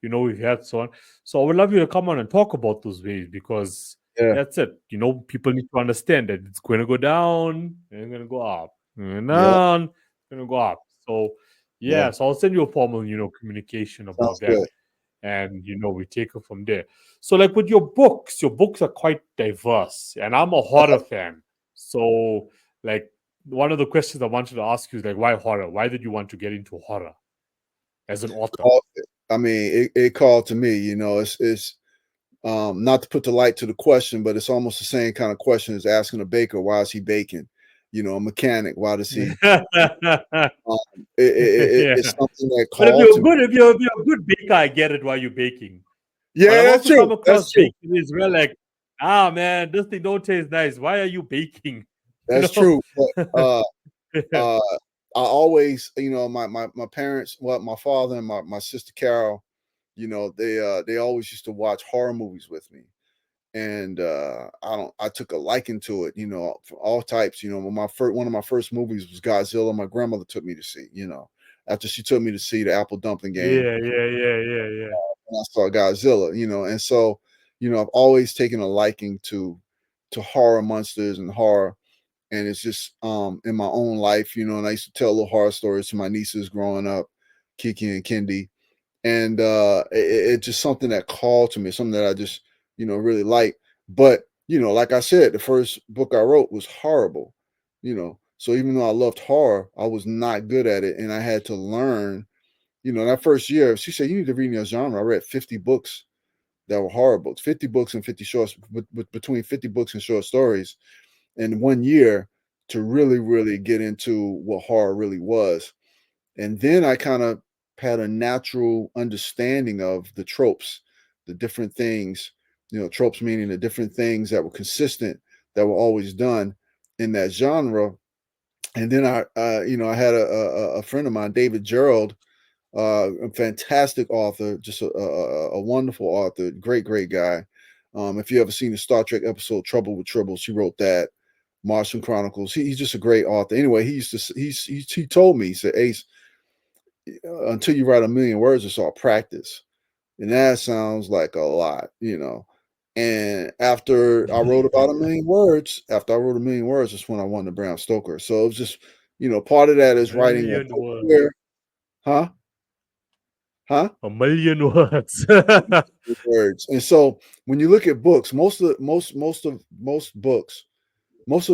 we've had so on. So I would love you to come on and talk about those waves because Yeah. that's it. People need to understand that it's going to go down and it's going to go up. And Yeah. down, it's going to go up. So Yeah. yeah, so I'll send you a formal, communication about Sounds that. good. And we take it from there. So like with your books are quite diverse. And I'm a horror fan. So like one of the questions I wanted to ask you is like, why horror? Why did you want to get into horror as an author? Call- I mean, it called to me. It's not to put the light to the question, but it's almost the same kind of question as asking a baker, why is he baking? A mechanic, why does he? Um, Yeah. it's something that But called to me. if you're a good baker, I get it while you're baking. But Yeah, I've that's also true. come That's across true. baking as well, like, man, this thing don't taste nice. Why are you baking? You That's know? true. But uh, I always, my parents, well, my father and my sister Carol, they always used to watch horror movies with me. And I took a liking to it, for all types. When one of my first movies was Godzilla, my grandmother took me to see, after she took me to see the Apple Dumpling Game, Yeah, yeah, yeah, yeah, yeah. and I saw Godzilla, and so, I've always taken a liking to horror monsters and horror, and it's just in my own life, and I used to tell little horror stories to my nieces growing up, Kiki and Kendi, and it's just something that called to me, something that I just really like. But like I said, the first book I wrote was horrible, so even though I loved horror, I was not good at it, and I had to learn. That first year, she said, "You need to read your genre." I read 50 books that were horror books, 50 books and 50 shorts, between 50 books and short stories in 1 year, to really, really get into what horror really was. And then I kind of had a natural understanding of the tropes, the different things, tropes meaning the different things that were consistent, that were always done in that genre. And then I had a friend of mine, David Gerald, a fantastic author, just a wonderful author, great guy. If you ever seen the Star Trek episode Trouble with Tribbles, he wrote that. Martian Chronicles. He's just a great author. Anyway, he told me, he said, Ace, until you write 1,000,000 words, it's all practice, and that sounds like a lot, And after I wrote about 1,000,000 words, that's when I won the Bram Stoker. So it was just, part of that is writing a Million book words. where, huh, huh. 1,000,000 words. Words. And so when you look at books, most of the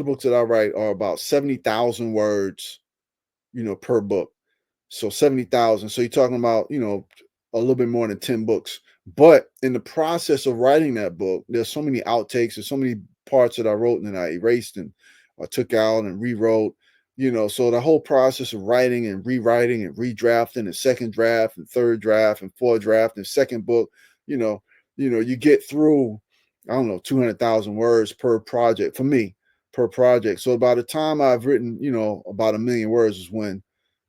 books that I write are about 70,000 words, per book. So 70,000. So you're talking about, a little bit more than 10 books. But in the process of writing that book, there's so many outtakes, there's so many parts that I wrote and then I erased and I took out and rewrote, so the whole process of writing and rewriting and redrafting and second draft and third draft and fourth draft and second book, you know, you get through, I don't know, 200,000 words per project for me, per project. So by the time I've written, about 1,000,000 words is when,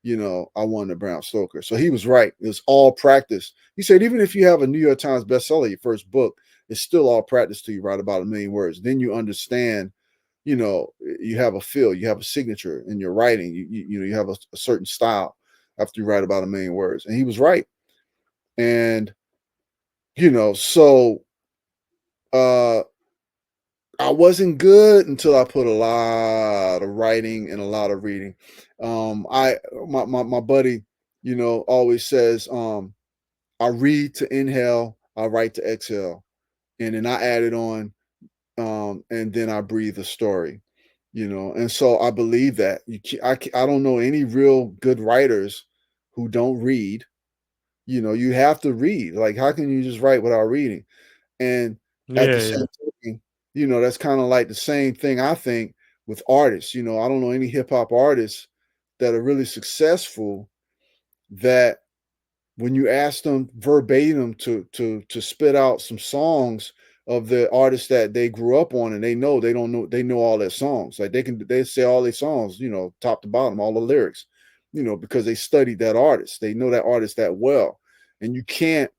I won the Bram Stoker. So he was right. It was all practice. He said, even if you have a New York Times bestseller, your first book, it's still all practice till you write about 1,000,000 words. Then you understand, you have a feel, you have a signature in your writing. You have a certain style after you write about 1,000,000 words. And he was right. And, so uh I wasn't good until I put a lot of writing and a lot of reading. My buddy, always says, I read to inhale, I write to exhale, and then I add it on, and then I breathe a story, And so I believe that I don't know any real good writers who don't read. You have to read. Like, how can you just write without reading? And at the Yeah, same token, that's kind of like the same thing I think with artists. I don't know any hip hop artists that are really successful that when you ask them verbatim to spit out some songs of the artists that they grew up on, and they know all their songs. Like they say all their songs, top to bottom, all the lyrics, because they studied that artist. They know that artist that well. And you can't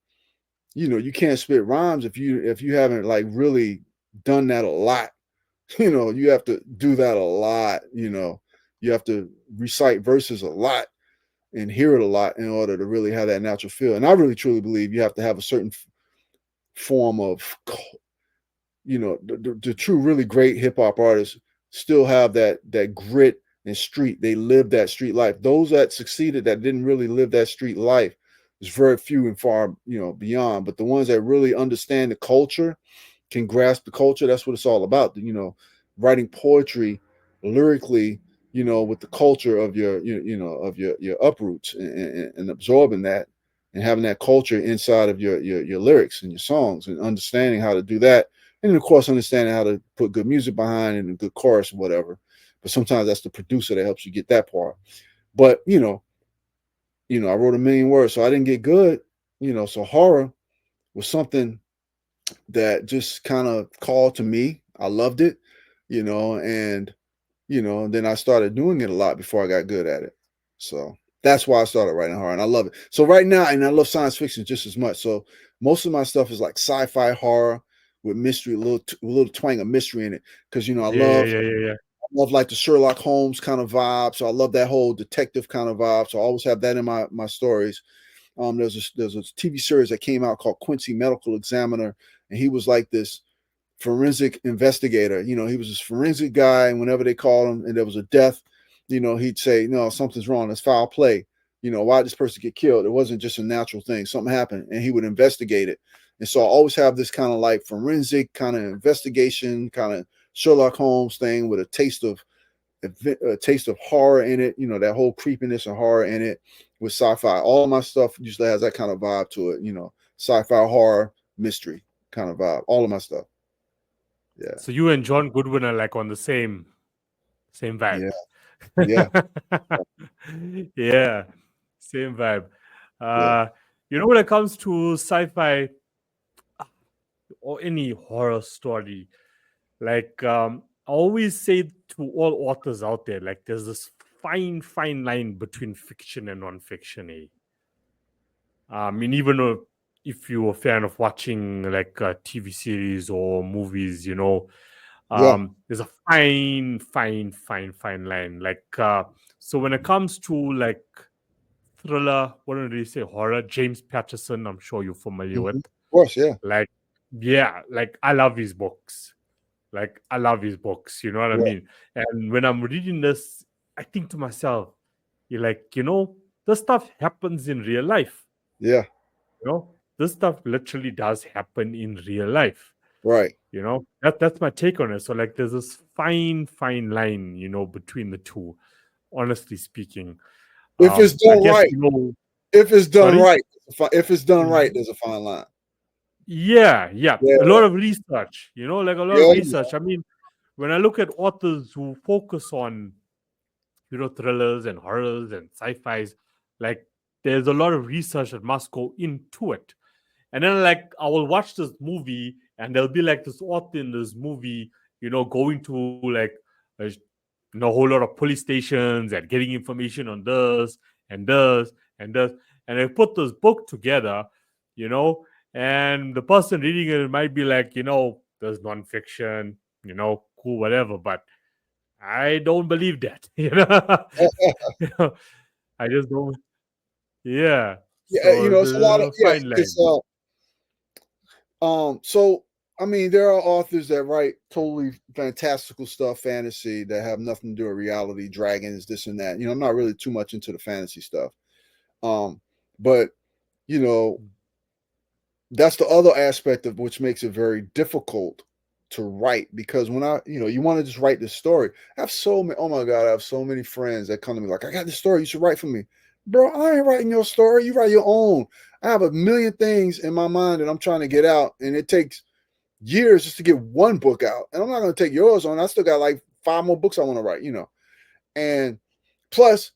spit rhymes if you haven't like really done that a lot. You have to do that a lot. You have to recite verses a lot and hear it a lot in order to really have that natural feel. And I really truly believe you have to have a certain form of, the true really great hip hop artists still have that grit and street. They live that street life. Those that succeeded that didn't really live that street life is very few and far, beyond. But the ones that really understand the culture, can grasp the culture, that's what it's all about. Writing poetry lyrically, with the culture of your uproots, and absorbing that and having that culture inside of your lyrics and your songs, and understanding how to do that. And of course, understanding how to put good music behind it and a good chorus or whatever. But sometimes that's the producer that helps you get that part. But I wrote 1,000,000 words, so I didn't get good. So horror was something that just kind of called to me. I loved it, and then I started doing it a lot before I got good at it. So that's why I started writing horror, and I love it. So right now, and I love science fiction just as much. So most of my stuff is like sci-fi horror with mystery, a little twang of mystery in it, because I yeah, love yeah, yeah, yeah. like the Sherlock Holmes kind of vibe. So I love that whole detective kind of vibe. So I always have that in my stories. There's a TV series that came out called Quincy Medical Examiner and he was like this forensic investigator. You know, he was this forensic guy, and whenever they called him and there was a death, you know, he'd say, no, something's wrong. It's foul play. You know, why did this person get killed? It wasn't just a natural thing. Something happened, and he would investigate it. And so I always have this kind of like forensic kind of investigation, kind of Sherlock Holmes thing with a taste of horror in it. You know, that whole creepiness and horror in it with sci-fi. All my stuff usually has that kind of vibe to it. You know, sci-fi, horror, mystery kind of vibe. All of my stuff. Yeah. So you and John Goodwin are like on the same vibe. Yeah. Yeah, same vibe. Yeah. You know, when it comes to sci-fi or any horror story, like I always say to all authors out there, like there's this fine line between fiction and non-fiction. I mean, even if you're a fan of watching like TV series or movies, you know, Yeah. there's a fine line. Like, so when it comes to like thriller, what do they say, horror? James Patterson, I'm sure you're familiar with. Of course, yeah. Like, yeah, like I love his books. Like, I love his books. You know what I mean? And when I'm reading this, I think to myself, you're like, you know, this stuff happens in real life. Yeah. You know, this stuff literally does happen in real life. Right. You know, that's my take on it. So like there's this fine line, you know, between the two, honestly speaking. If it's I done guess, right. you know, If it's done sorry? right. If it's done right, there's a fine line. Yeah. Yeah. A lot of research, you know, like a lot of Yeah. research. I mean, when I look at authors who focus on, you know, thrillers and horrors and sci-fis, like there's a lot of research that must go into it. And then like I will watch this movie and there'll be like this author in this movie, you know, going to like a, you know, a whole lot of police stations and getting information on this and this and this. And they put this book together, you know, and the person reading it might be like, you know, there's nonfiction, you know, cool, whatever. But I don't believe that, you know. You know, I just don't. Yeah. Yeah. You So know, it's a lot of there's a fine it's line. so I mean, there are authors that write totally fantastical stuff, fantasy that have nothing to do with reality, dragons, this and that. You know, I'm not really too much into the fantasy stuff. But you know, that's the other aspect of which makes it very difficult to write, because when you want to just write this story. I have so many, oh my God, I have so many friends that come to me like, I got this story, you should write for me. Bro, I ain't writing your story, you write your own. I have a million things in my mind that I'm trying to get out, and it takes years just to get one book out. And I'm not going to take yours on. I still got like 5 more books I want to write, you know. And plus,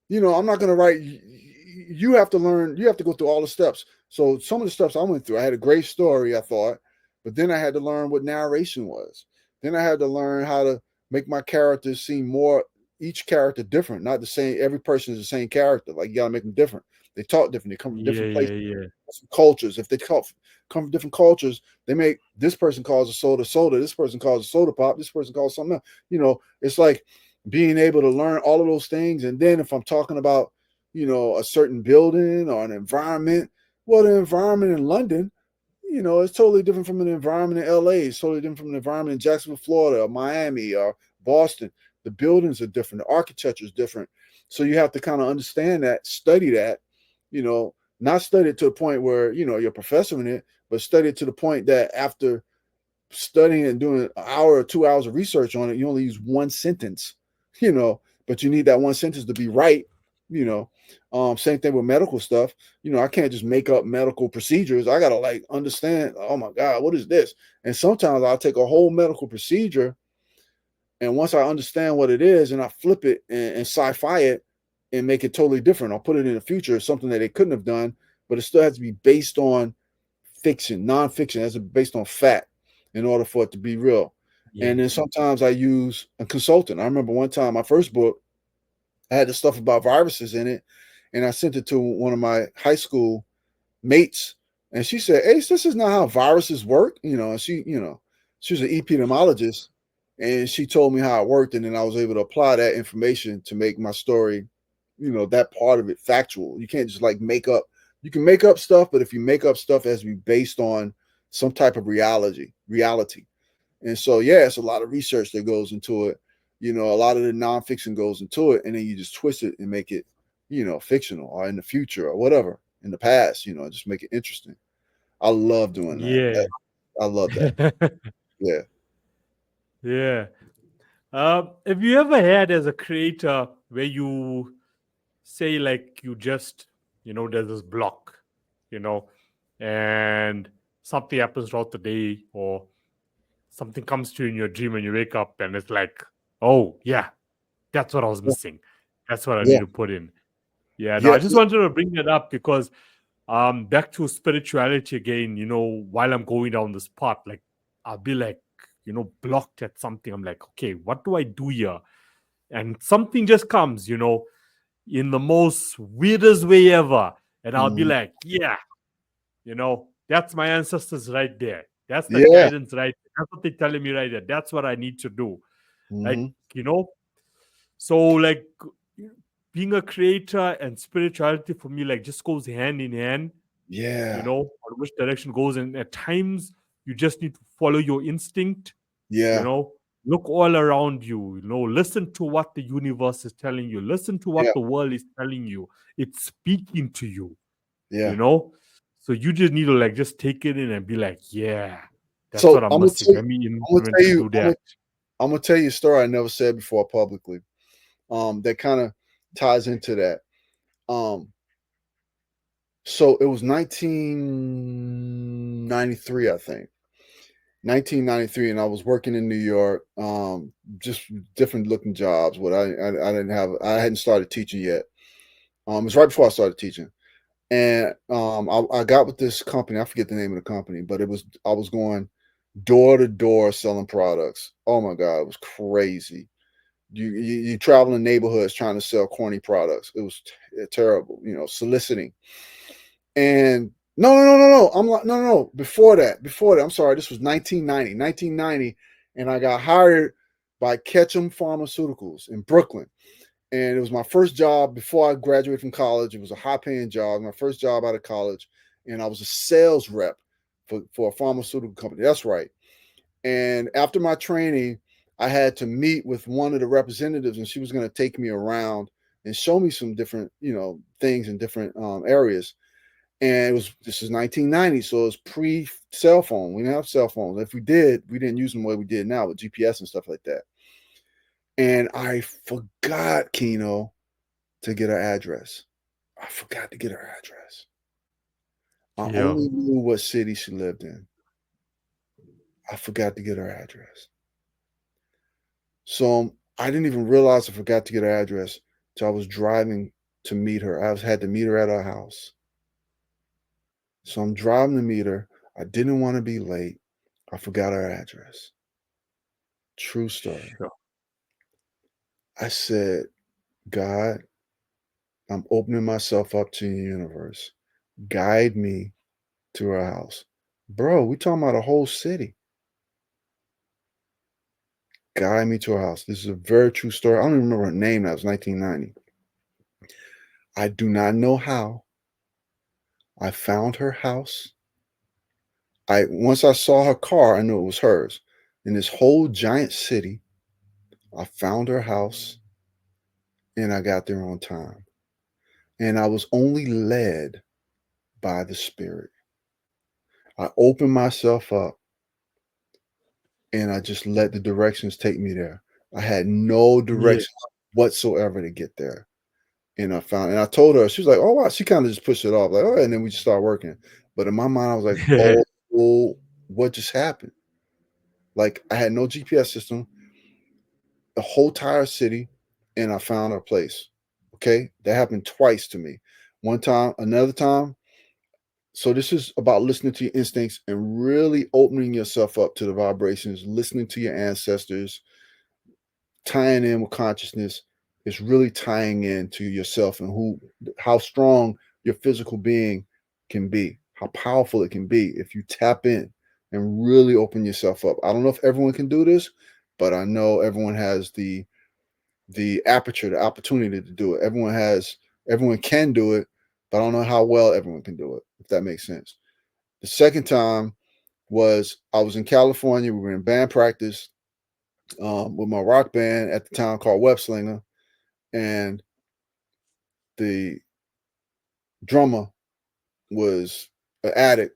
you know, I'm not going to write. You have to learn, you have to go through all the steps. So some of the steps I went through, I had a great story, I thought, but then I had to learn what narration was. Then I had to learn how to make my characters seem more, each character different, not the same. Every person is the same character. Like, you got to make them different. They talk different. They come from different places, different cultures. If they come from different cultures, they make, this person calls a soda soda, this person calls a soda pop, this person calls something else. You know, it's like being able to learn all of those things. And then if I'm talking about, you know, a certain building or an environment, well, the environment in London, you know, it's totally different from an environment in LA. It's totally different from an environment in Jacksonville, Florida, or Miami, or Boston. The buildings are different. The architecture is different. So you have to kind of understand that, study that, you know, not study it to the point where, you know, you're a professor in it, but study it to the point that after studying and doing an hour or 2 hours of research on it, you only use one sentence, you know, but you need that one sentence to be right, you know. Same thing with medical stuff. You know, I can't just make up medical procedures. I got to like understand, oh my God, what is this? And sometimes I'll take a whole medical procedure, and once I understand what it is, and I flip it and sci-fi it and make it totally different, I'll put it in the future, something that they couldn't have done, but it still has to be based on fiction, nonfiction, it has to be based on fact in order for it to be real. Yeah. And then sometimes I use a consultant. I remember one time, my first book, I had the stuff about viruses in it, and I sent it to one of my high school mates, and she said, Ace, this is not how viruses work. You know, and she, you know, she was an epidemiologist, and she told me how it worked, and then I was able to apply that information to make my story, you know, that part of it factual. You can't just like make up. You can make up stuff, but if you make up stuff, it has to be based on some type of reality. And so, yeah, it's a lot of research that goes into it. You know, a lot of the nonfiction goes into it, and then you just twist it and make it, you know, fictional or in the future or whatever, in the past, you know, just make it interesting. I love doing that. Yeah. I love that. Yeah. Yeah. Have you ever had as a creator where you say like you just, there's this block, you know, and something happens throughout the day, or something comes to you in your dream and you wake up and it's like, oh yeah, that's what I was missing. That's what I Yeah. need to put in. Yeah, no, Yeah. I just wanted to bring that up because back to spirituality again, while I'm going down this path, like I'll be like, blocked at something. I'm like, okay, what do I do here? And something just comes, in the most weirdest way ever. And I'll be Mhm. like, yeah, that's my ancestors right there. That's the Yeah. guidance right there. That's what they're telling me right there. That's what I need to do. Like, Mhm. so like being a creator and spirituality for me, like just goes hand in hand, Yeah. on which direction goes. And at times you just need to follow your instinct, you Yeah. know, look all around you, listen to what the universe is telling you, listen to Yeah. what the world is telling you. It's speaking to you, you Yeah. know. So you just need to like just take it in and be like, yeah, that's what So I'm missing. Let me I'm gonna implement tell and you, do that. I'm gonna tell you a story I never said before publicly. That kind of ties into that. Um, so it was 1993, I think. 1993, and I was working in New York. Just different looking jobs. What I didn't have, I hadn't started teaching yet. It was right before I started teaching, and I got with this company. I forget the name of the company, but I was going door to door selling products. Oh my god, it was crazy. You travel in neighborhoods trying to sell corny products. It was terrible, soliciting. And no. I'm like, no. Before that, I'm sorry. This was 1990, and I got hired by Ketchum Pharmaceuticals in Brooklyn. And it was my first job before I graduated from college. It was a high paying job, my first job out of college. And I was a sales rep for a pharmaceutical company. That's right. And after my training, I had to meet with one of the representatives, and she was going to take me around and show me some different, things in different areas. And this is 1990, so it was pre cell phone. We didn't have cell phones. If we did, we didn't use them the way we did now with GPS and stuff like that. And I forgot, Kino, to get her address. I forgot to get her address. I Yeah. only knew what city she lived in. I forgot to get her address. So I didn't even realize I forgot to get her address till I was driving to meet her. Had to meet her at her house. So I'm driving to meet her. I didn't want to be late. I forgot her address. True story. Sure. I said, God, I'm opening myself up to the universe. Guide me to her house. Bro, we talking about a whole city. Guide me to her house. This is a very true story. I don't even remember her name. That was 1990. I do not know how. I found her house. Once I saw her car, I knew it was hers. In this whole giant city, I found her house and I got there on time. And I was only led by the Spirit. I opened myself up and I just let the directions take me there. I had no Yeah. directions whatsoever to get there. And I told her, she was like, oh, wow. She kind of just pushed it off, like, oh, and then we just started working. But in my mind, I was like, oh, what just happened? Like, I had no GPS system, the whole entire city, and I found her place. Okay. That happened twice to me. One time, another time. So this is about listening to your instincts and really opening yourself up to the vibrations, listening to your ancestors, tying in with consciousness. Is really tying in to yourself and how strong your physical being can be, how powerful it can be if you tap in and really open yourself up. I don't know if everyone can do this, but I know everyone has the aperture, the opportunity to do it. Everyone can do it, but I don't know how well everyone can do it, if that makes sense. The second time, was I was in California. We were in band practice with my rock band at the time called Webslinger, and the drummer was an addict.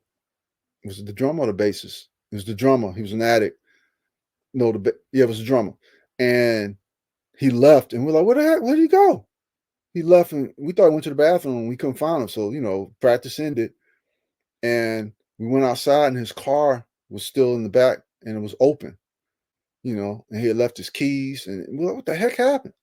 Was it the drummer or the bassist? It was the drummer. He was an addict. No, it was the drummer, and he left, and we're like, "Where the heck? Where did he go?" He left, and we thought he went to the bathroom, and we couldn't find him. So practice ended, and we went outside, and his car was still in the back, and it was open. And he had left his keys, and we're like, what the heck happened?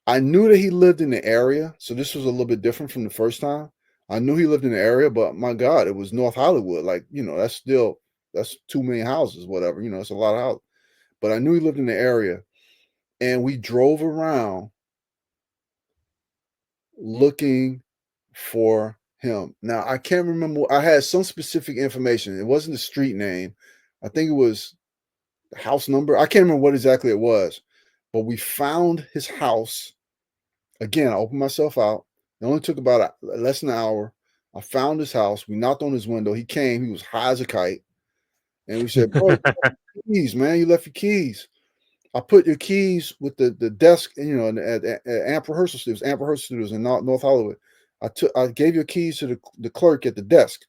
I knew that he lived in the area, so this was a little bit different from the first time. I knew he lived in the area, but my God, it was North Hollywood. Like, that's 2 million houses, whatever. It's a lot of houses. But I knew he lived in the area, and we drove around looking for him. Now, I can't remember. I had some specific information. It wasn't the street name. I think it was the house number. I can't remember what exactly it was, but we found his house. Again, I opened myself out. It only took about less than an hour. I found his house. We knocked on his window. He came. He was high as a kite. And we said, bro, you left your keys, man. You left your keys. I put your keys with the desk, at Amp Rehearsal Studios, in North Hollywood. I gave your keys to the clerk at the desk.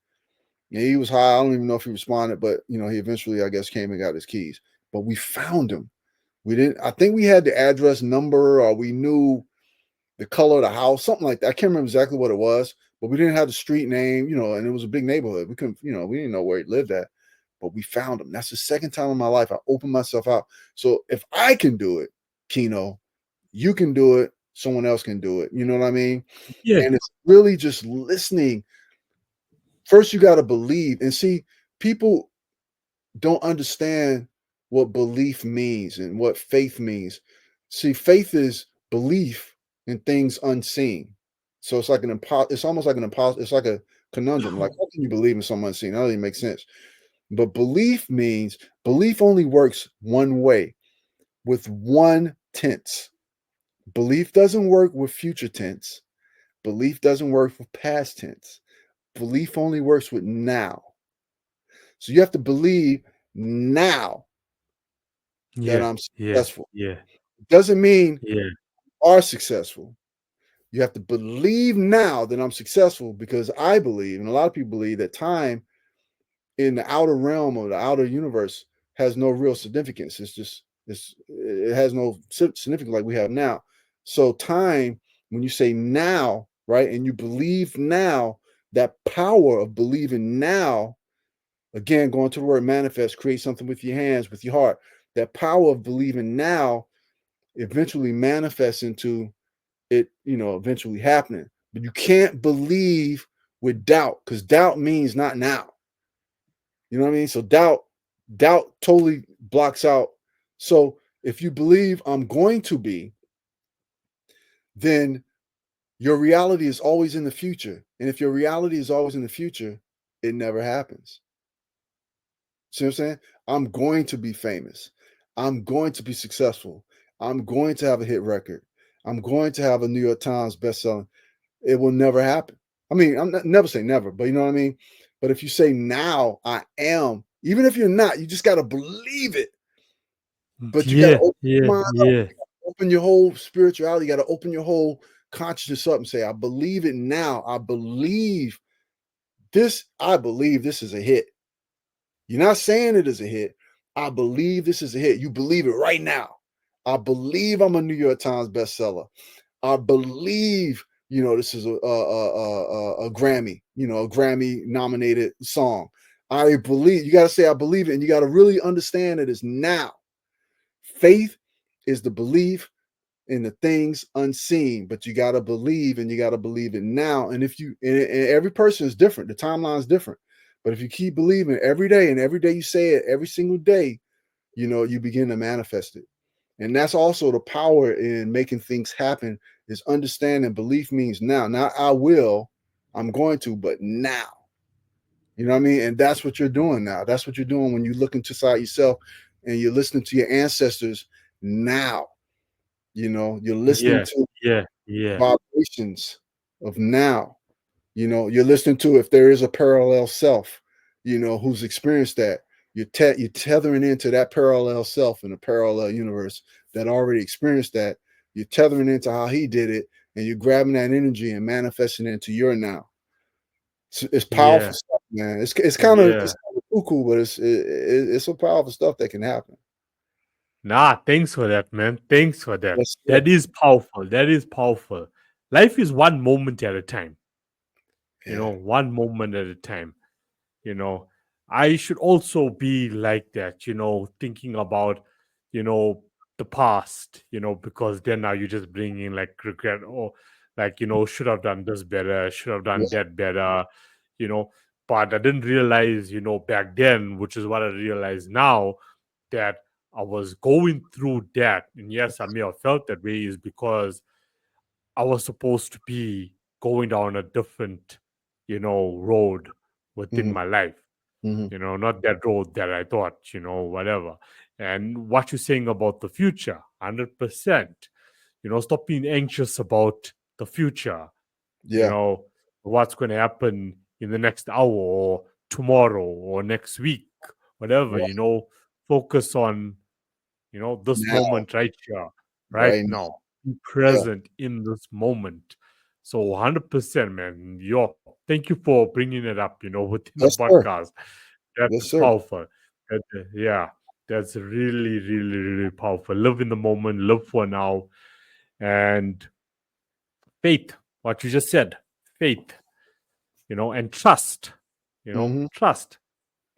And he was high. I don't even know if he responded, but he eventually, I guess, came and got his keys. But we found him. We didn't. I think we had the address number, or we knew the color of the house, something like that. I can't remember exactly what it was, but we didn't have the street name, and it was a big neighborhood. We couldn't, we didn't know where he lived at, but we found him. That's the second time in my life I opened myself out. So if I can do it, Kino, you can do it. Someone else can do it. You know what I mean? Yeah. And it's really just listening. First, you got to believe. And see, people don't understand what belief means and what faith means. See, faith is belief in things unseen. So it's like it's almost like it's like a conundrum. Like, how can you believe in something unseen? That doesn't even make sense. But belief means belief only works one way, with one tense. Belief doesn't work with future tense. Belief doesn't work with past tense. Belief only works with now. So you have to believe now that Yeah. I'm Yeah. successful. Yeah. Doesn't mean Yeah. you are successful. You have to believe now that I'm successful, because I believe, and a lot of people believe, that time in the outer realm or the outer universe has no real significance. It has no significance like we have now. So time, when you say now, right, and you believe now, that power of believing now, again, going to the word manifest, create something with your hands, with your heart. That power of believing now eventually manifests into it, eventually happening. But you can't believe with doubt, because doubt means not now. You know what I mean? So doubt totally blocks out. So if you believe I'm going to be, then your reality is always in the future. And if your reality is always in the future, it never happens. See what I'm saying? I'm going to be famous. I'm going to be successful. I'm going to have a hit record. I'm going to have a New York Times bestseller. It will never happen. I mean, never say never, but you know what I mean? But if you say now I am, even if you're not, you just got to believe it. But you got to Yeah. open your Yeah. mind up. Yeah. You gotta open your whole spirituality. You got to open your whole consciousness up and say, I believe it now. I believe this. I believe this is a hit. You're not saying it is a hit. I believe this is a hit. You believe it right now. I believe I'm a New York Times bestseller. I believe, this is a Grammy, a Grammy nominated song. I believe. You got to say I believe it, and you got to really understand it is now. Faith is the belief in the things unseen, but you got to believe, and you got to believe it now. And if you, and every person is different, the timeline is different. But if you keep believing every day, and every day you say it, every single day, you begin to manifest it. And that's also the power in making things happen, is understanding belief means now. Not I will, I'm going to, but now. You know what I mean? And that's what you're doing now. That's what you're doing when you look inside yourself and you're listening to your ancestors now. You're listening Yeah. to Yeah. Yeah. vibrations of now. You're listening to if there is a parallel self. who's experienced that. You're tethering into that parallel self in a parallel universe that already experienced that. You're tethering into how he did it, and you're grabbing that energy and manifesting it into your now. It's powerful Yeah. stuff, man. It's kind of Yeah. cuckoo, but it's some powerful stuff that can happen. Nah, thanks for that, man. Thanks for that. Yes, sir. That is powerful. That is powerful. Life is one moment at a time. Yeah. One moment at a time. you know I should also be like that, thinking about you know the past, because then now you just bring in like regret, or like, should have done this better, should have Yeah. done that better, you know but I didn't realize, back then, which is what I realize now, that I was going through that. And yes, I may have felt that way, is because I was supposed to be going down a different, road within Hmm. my life, Hmm. not that road that I thought, whatever. And what you're saying about the future, 100%, stop being anxious about the future, you Yeah. know, what's going to happen in the next hour or tomorrow or next week, whatever, Right focus on, this now. moment right here, right Right now. now. Be Yeah. present in this moment. So 100%, man. Thank you for bringing it up, within the Yes, sir. podcast. That Yes, is sir. powerful. Yeah, that's really, really, really powerful. Live in the moment, live for now, and faith. What you just said, faith, and trust. Hmm. Trust.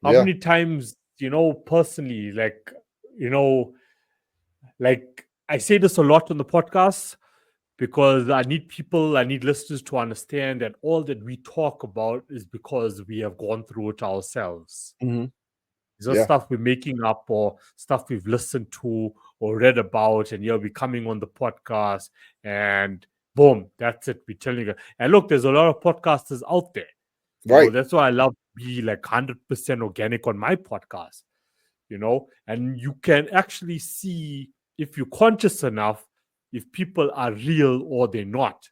How Yeah. many times, personally, you know, like I say this a lot on the podcast, because I need listeners to understand that all that we talk about is because we have gone through it ourselves. Hmm. It's not Yeah. stuff we're making up or stuff we've listened to or read about, and we're coming on the podcast and boom, that's it. We're telling you. And look, there's a lot of podcasters out there. Right. That's why I love to be like 100% organic on my podcast, and you can actually see, if you're conscious enough, if people are real or they're not.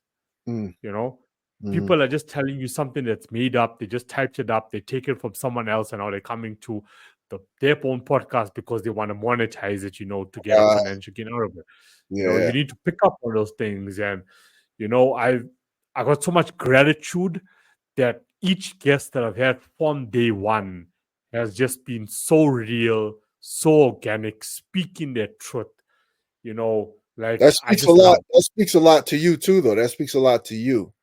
Mm. you know Hmm. People are just telling you something that's made up. They just typed it up, they take it from someone else, and now they're coming to their own podcast because they want to monetize it, to get a Uh, financial gain out of it. yeah. You need to pick up on those things. And I got so much gratitude that each guest that I've had from day one has just been so real, so organic, speaking their truth. Like, That I speaks a just lot. love. That speaks a lot to you too, though. That speaks a lot to you.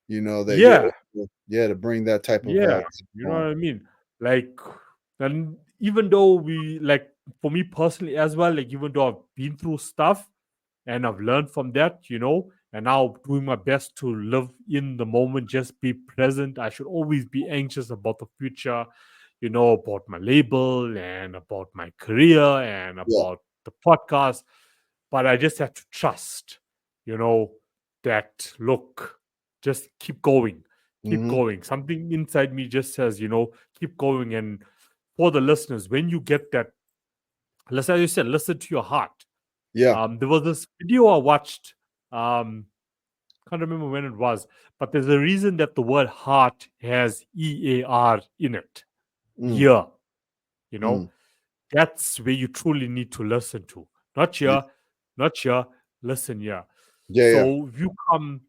That you're Yeah, able, yeah, to bring that type of yeah, you know what on. I mean. Like, and even though for me personally as well, like, even though I've been through stuff and I've learned from that, and now doing my best to live in the moment, just be present. I should always be anxious about the future, about my label and about my career and Yeah. about the podcast. But I just have to trust, you know, that look, just keep going, keep Hmm. going. Something inside me just says, keep going. And for the listeners, when you get that, as you said, listen to your heart. Yeah. There was this video I watched. Can't remember when it was, but there's a reason that the word heart has EAR in it. Mm. Ear, you Mm. know, that's where you truly need to listen to. Not Yeah. here, not here, listen here. Yeah. Yeah. So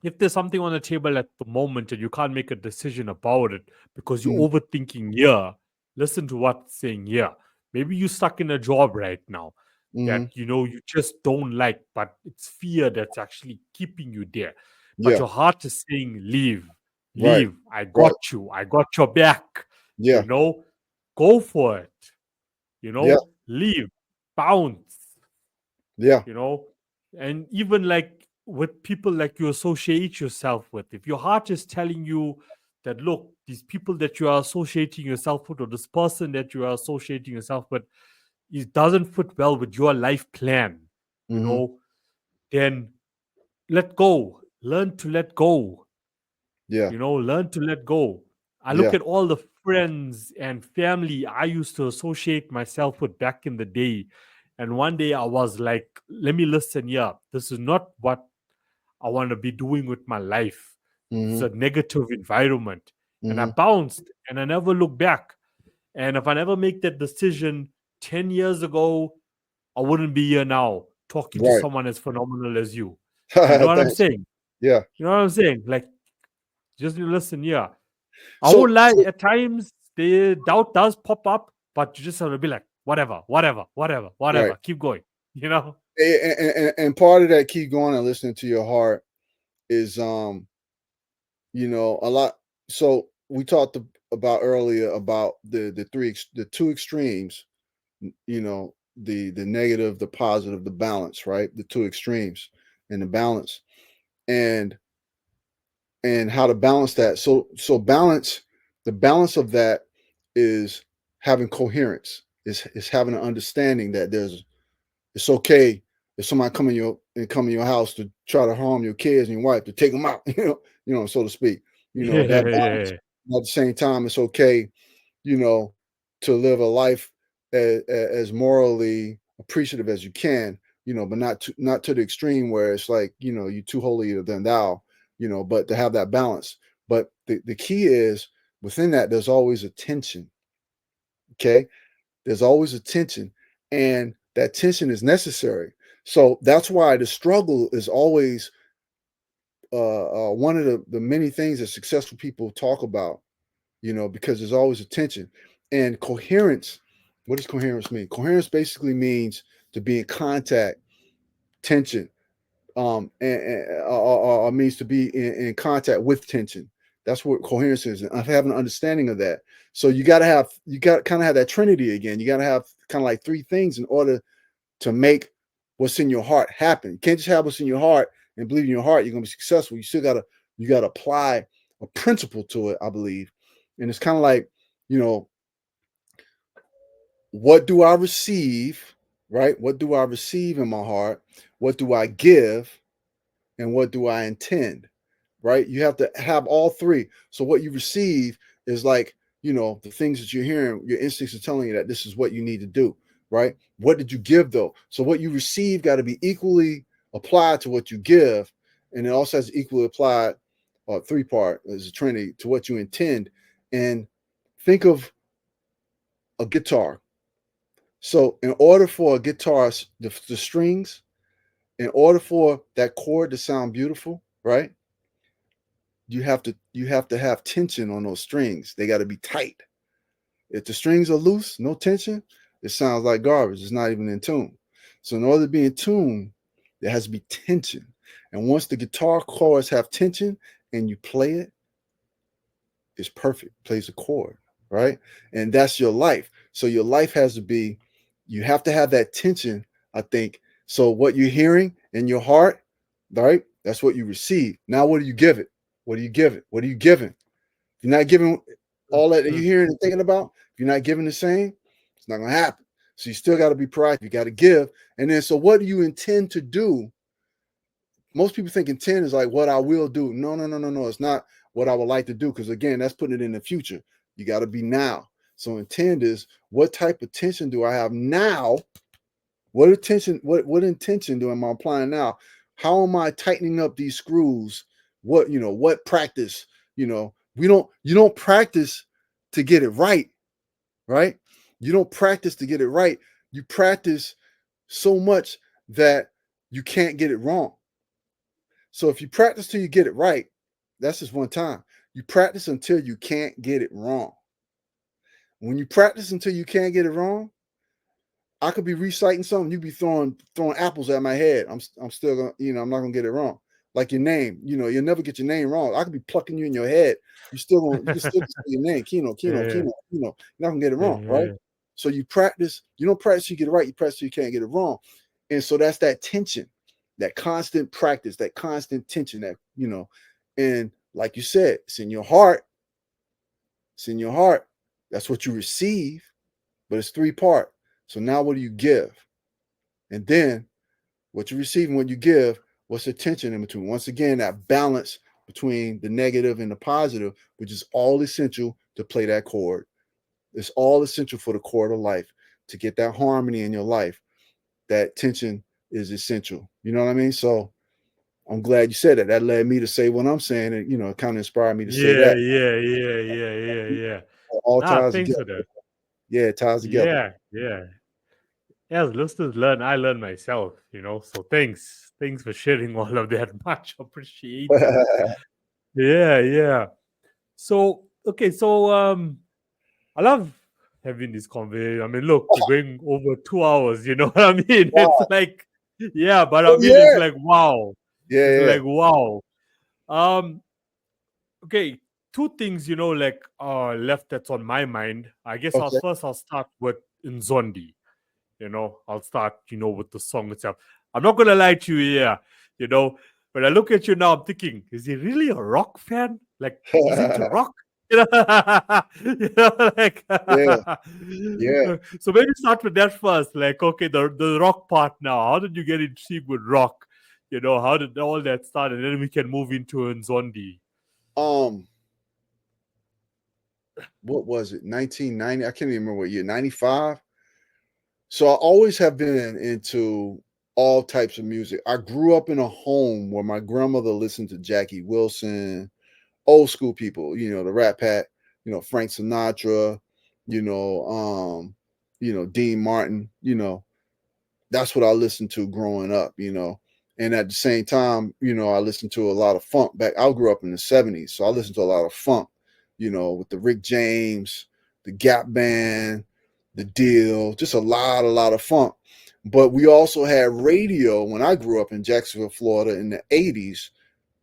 if there's something on the table at the moment and you can't make a decision about it because you're Mm. overthinking here, listen to what's saying here. Maybe you're stuck in a job right now that Hmm. you just don't like, but it's fear that's actually keeping you there. But Yeah. your heart is saying, leave, Right. leave. I got Right. you. I got your back. Yeah. Go for it. Yeah. Leave, bounce, Yeah. you know and even like with people like you associate yourself with, if your heart is telling you that, look, these people that you are associating yourself with, or this person that you are associating yourself with, it doesn't fit well with your life plan, you Hmm. know then let go, learn to let go, Yeah. learn to let go. I look Yeah. at all the friends and family I used to associate myself with back in the day. And one day I was like, let me listen here. This is not what I want to be doing with my life. It's Hmm. a negative environment. and I Mm-hmm. bounced and I never looked back. And if I never make that decision 10 years ago, I wouldn't be here now talking to Right. someone as phenomenal as you. You know what I'm Thanks. saying? Yeah. You know what I'm saying? Like, just listen, yeah. I So, won't lie, so at times the doubt does pop up, but you just have to be like, whatever, whatever, whatever, right. whatever. Keep going. You know? And part of that keep going and listening to your heart is a lot. So we talked about earlier about the two extremes, the negative, the positive, the balance, right? The two extremes and the balance. And how to balance that. So balance, the balance of that is having coherence, is having an understanding that it's okay if somebody come in your house to try to harm your kids and your wife, to take them out, so to speak. That balance. Yeah. At the same time, it's okay, you know, to live a life as morally appreciative as you can, but not to the extreme where it's like, you're too holier than thou, but to have that balance. But the key is within that, there's always a tension. Okay. There's always a tension, and that tension is necessary. So that's why the struggle is always one of the many things that successful people talk about, because there's always a tension. And coherence, what does coherence mean? Coherence basically means to be in contact, tension, and means to be in contact with tension. That's what coherence is. And I have an understanding of that. So you got to kind of have that trinity again. You got to have kind of like three things in order to make what's in your heart happen. You can't just have what's in your heart and believe in your heart you're going to be successful. You got to apply a principle to it, I believe. And it's kind of like, you know, what do I receive, right? What do I receive in my heart? What do I give? And what do I intend? Right? You have to have all three. So what you receive is like, the things that you're hearing, your instincts are telling you that this is what you need to do, right? What did you give though? So what you receive got to be equally applied to what you give, and it also has to equally applied, three part as a trinity, to what you intend. And think of a guitar. So in order for a guitar, the strings, in order for that chord to sound beautiful, right? You have to have tension on those strings. They got to be tight. If the strings are loose, no tension, it sounds like garbage. It's not even in tune. So in order to be in tune, there has to be tension. And once the guitar chords have tension and you play it, it's perfect. It plays a chord, right? And that's your life. So your life has to be, you have to have that tension, I think. So what you're hearing in your heart, right? That's what you receive. Now what do you give it? What do you give it? What are you giving? If you're not giving all that you're hearing and thinking about, if you're not giving the same, it's not going to happen. So you still got to be proactive. You got to give. And then, so what do you intend to do? Most people think intend is like what I will do. No, no, no, no, no. It's not what I would like to do. Because again, that's putting it in the future. You got to be now. So intend is, what type of tension do I have now? What intention do am I applying now? How am I tightening up these screws? What practice? You don't practice to get it right, right? You don't practice to get it right. You practice so much that you can't get it wrong. So if you practice till you get it right, that's just one time. You practice until you can't get it wrong. When you practice until you can't get it wrong, I could be reciting something, you be throwing apples at my head. I'm still gonna, I'm not gonna get it wrong. Like your name, you'll never get your name wrong. I could be plucking you in your head. You can still say your name, Kino, Kino, Yeah. Kino, Kino. You're not gonna get it wrong, right? Yeah. So you practice, you don't practice till you get it right, you practice till you can't get it wrong. And so that's that tension, that constant practice, that constant tension, and like you said, it's in your heart. It's in your heart. That's what you receive, but it's three part. So now what do you give? And then what you receive and what you give, what's the tension in between? Once again, that balance between the negative and the positive, which is all essential to play that chord. It's all essential for the chord of life. To get that harmony in your life, that tension is essential. You know what I mean? So I'm glad you said that. That led me to say what I'm saying, and it kind of inspired me to say Yeah, that. yeah, yeah, yeah, yeah, yeah. All Ah, ties thanks together. for that. Yeah, it ties together. Yeah, yeah. As listeners learn, I learn myself, you know. So thanks for sharing all of that. Much appreciated. Yeah, yeah. So okay, so I love having this conversation. I mean, look, we're going over 2 hours. You know what I mean? It's Wow. like, yeah, but I Oh mean, it's yeah. like wow. Yeah, It's yeah. like wow. Um, okay, two things, like left that's on my mind. I guess Okay. I'll start with Nzondi. I'll start, with the song itself. I'm not gonna lie to you here, when I look at you now, I'm thinking, is he really a rock fan? Like he's into rock? Like Yeah, yeah. so maybe start with that first. Like, okay, the rock part now. How did you get intrigued with rock? How did all that start? And then we can move into Nzondi. Um, what was it? 1990. I can't even remember what year. 95. So I always have been into all types of music. I grew up in a home where my grandmother listened to Jackie Wilson, old school people, the Rat Pack, Frank Sinatra, you know, um, Dean Martin, that's what I listened to growing up, And at the same time, I listened to a lot of funk back. I grew up in the 70s, so I listened to a lot of funk, with the Rick James, the Gap Band, the Deal, just a lot of funk. But we also had radio when I grew up in Jacksonville, Florida in the 80s.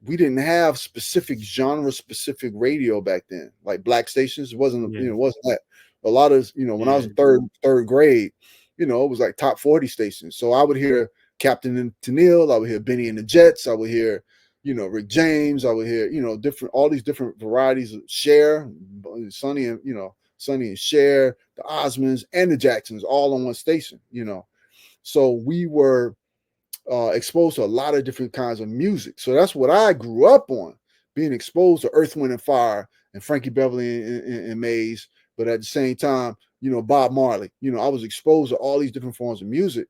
We didn't have specific genre specific radio back then, like black stations. It wasn't, Yeah, wasn't that. A lot of, when I was yeah, in third grade, it was like top 40 stations. So I would hear Captain and Tennille, I would hear Benny and the Jets, I would hear, Rick James, I would hear, all these different varieties of Cher, Sonny and, Sonny and Cher, the Osmonds and the Jacksons all on one station. So we were exposed to a lot of different kinds of music. So that's what I grew up on, being exposed to Earth, Wind, and Fire and Frankie Beverly and Mays. But at the same time, Bob Marley. I was exposed to all these different forms of music.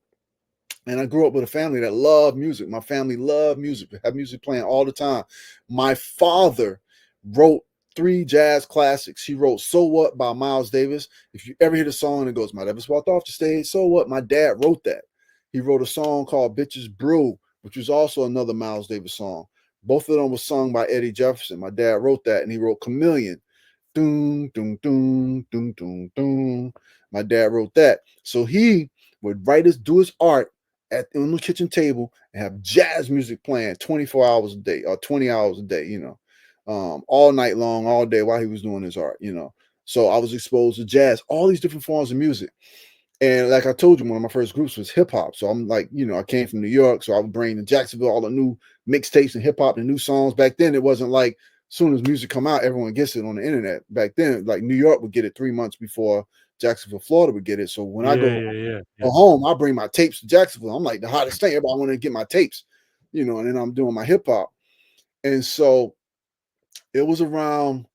And I grew up with a family that loved music. My family loved music, have music playing all the time. My father wrote 3 jazz classics. He wrote So What by Miles Davis. If you ever hear the song and it goes, Might Davis walked off the stage, so what? My dad wrote that. He wrote a song called Bitches Brew, which was also another Miles Davis song. Both of them were sung by Eddie Jefferson. My dad wrote that, and he wrote Chameleon. Doom, doom, doom, doom, doom, doom. My dad wrote that. So he would do his art on the kitchen table and have jazz music playing 24 hours a day or 20 hours a day, all night long, all day while he was doing his art. So I was exposed to jazz, all these different forms of music. And like I told you, one of my first groups was hip hop. So I'm like, I came from New York. So I would bring to Jacksonville all the new mixtapes and hip hop and new songs. Back then, it wasn't like as soon as music come out, everyone gets it on the internet. Back then, like New York would get it 3 months before Jacksonville, Florida would get it. So when I yeah, go yeah, yeah, yeah. home, I bring my tapes to Jacksonville. I'm like the hottest thing. Everybody want to get my tapes, and then I'm doing my hip hop. And so it was around,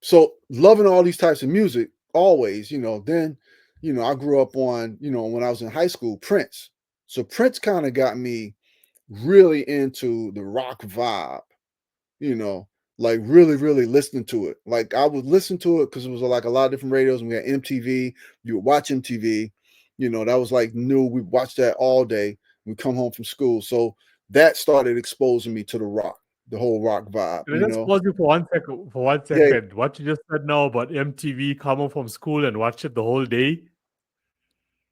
so loving all these types of music always, then, I grew up on, when I was in high school, Prince. So Prince kind of got me really into the rock vibe, you know, like really, really listening to it. Like I would listen to it because it was like a lot of different radios and we had MTV. You would watch MTV, that was like new. We watched that all day. We come home from school. So that started exposing me to the whole rock vibe, Can I just pause you for 1 second? For one Yeah, second, what you just said now about MTV, come home from school and watch it the whole day.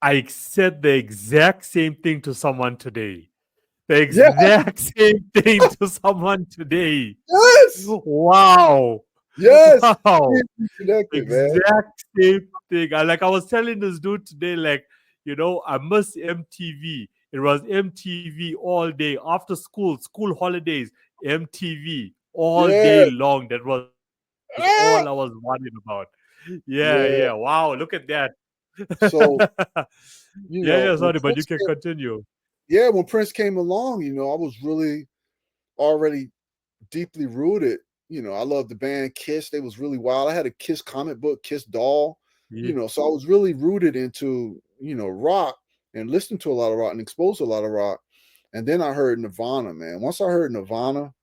I said the exact same thing to someone today. The yeah, exact same thing to someone today. yes, Wow. yes. Wow. Connected, man. Exact same thing. I was telling this dude today, like, I miss MTV. It was MTV all day after school holidays, MTV all day Yeah. long. That was all I was Ah! worried about. Yeah, yeah. Yeah. Wow, look at that. So, Yeah, yeah, when sorry, but you Prince can came, continue. yeah, when Prince came along, I was really already deeply rooted. I love the band Kiss. They was really wild. I had a Kiss comic book, Kiss doll, Yeah. so I was really rooted into, rock and listened to a lot of rock and exposed to a lot of rock. And then I heard Nirvana, man. Once I heard Nirvana,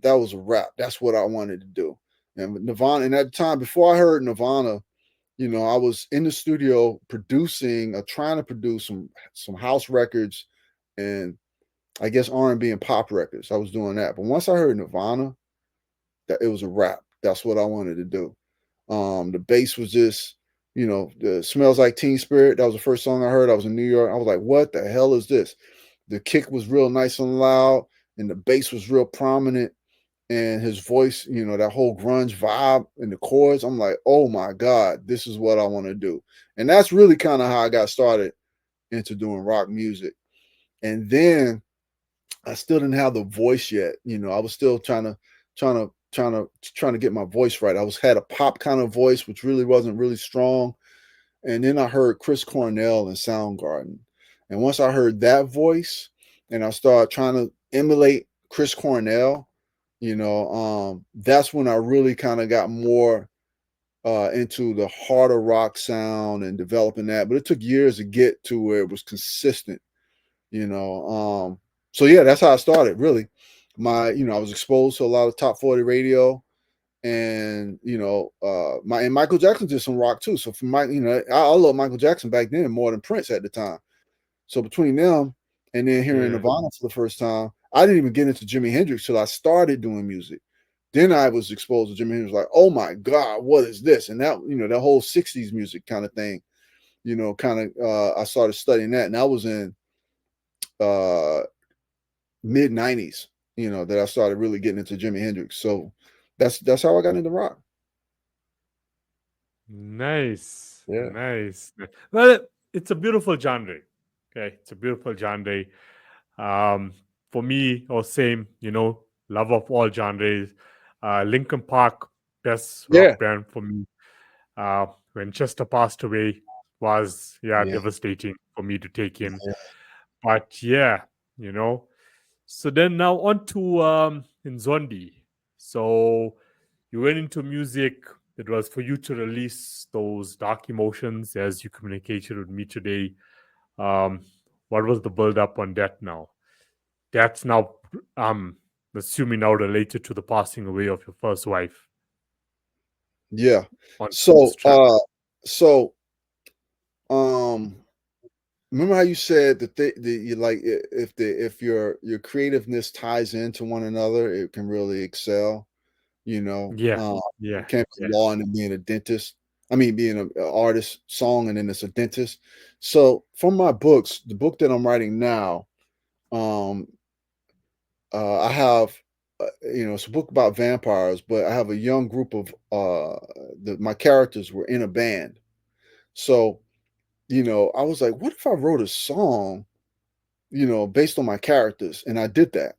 that was a wrap. That's what I wanted to do. And Nirvana, and at the time before I heard Nirvana, I was in the studio producing, trying to produce some house records, and I guess R&B and pop records. I was doing that. But once I heard Nirvana, that it was a wrap. That's what I wanted to do. The bass was just, the Smells Like Teen Spirit. That was the first song I heard. I was in New York. I was like, what the hell is this? The kick was real nice and loud, and the bass was real prominent. And his voice, that whole grunge vibe and the chords, I'm like, oh my God, this is what I want to do. And that's really kind of how I got started into doing rock music. And then I still didn't have the voice yet. I was still trying to get my voice right. Had a pop kind of voice, which really wasn't really strong. And then I heard Chris Cornell and Soundgarden. And once I heard that voice and I started trying to emulate Chris Cornell, that's when I really kind of got more into the harder rock sound and developing that. But it took years to get to where it was consistent, So yeah, that's how I started, really. I was exposed to a lot of top 40 radio, and Michael Jackson did some rock too. So for I love Michael Jackson back then more than Prince at the time. So between them and then hearing Nirvana for the first time, I didn't even get into Jimi Hendrix till I started doing music. Then I was exposed to Jimi Hendrix, like, oh my God, what is this? And that, that whole 60s music kind of thing, I started studying that. And I was in mid 90s, that I started really getting into Jimi Hendrix. So that's how I got into rock. Nice. Yeah. Nice. Well, it's a beautiful genre. Okay. It's a beautiful genre. For me, or same, love of all genres. Linkin Park, best rock band for me. When Chester passed away was devastating for me to take in. Yeah. But so then now on to Nzondi. So you went into music. It was for you to release those dark emotions as you communicated with me today. What was the build up on that now? That's now assuming now related to the passing away of your first wife. Yeah. On remember how you said that you like if your creativeness ties into one another, it can really excel. It can't be law into being a dentist. I mean, being an artist, song, and then it's a dentist. So from my books, the book that I'm writing now, I have, it's a book about vampires, but I have a young group of my characters were in a band. So, I was like, what if I wrote a song, based on my characters? And I did that.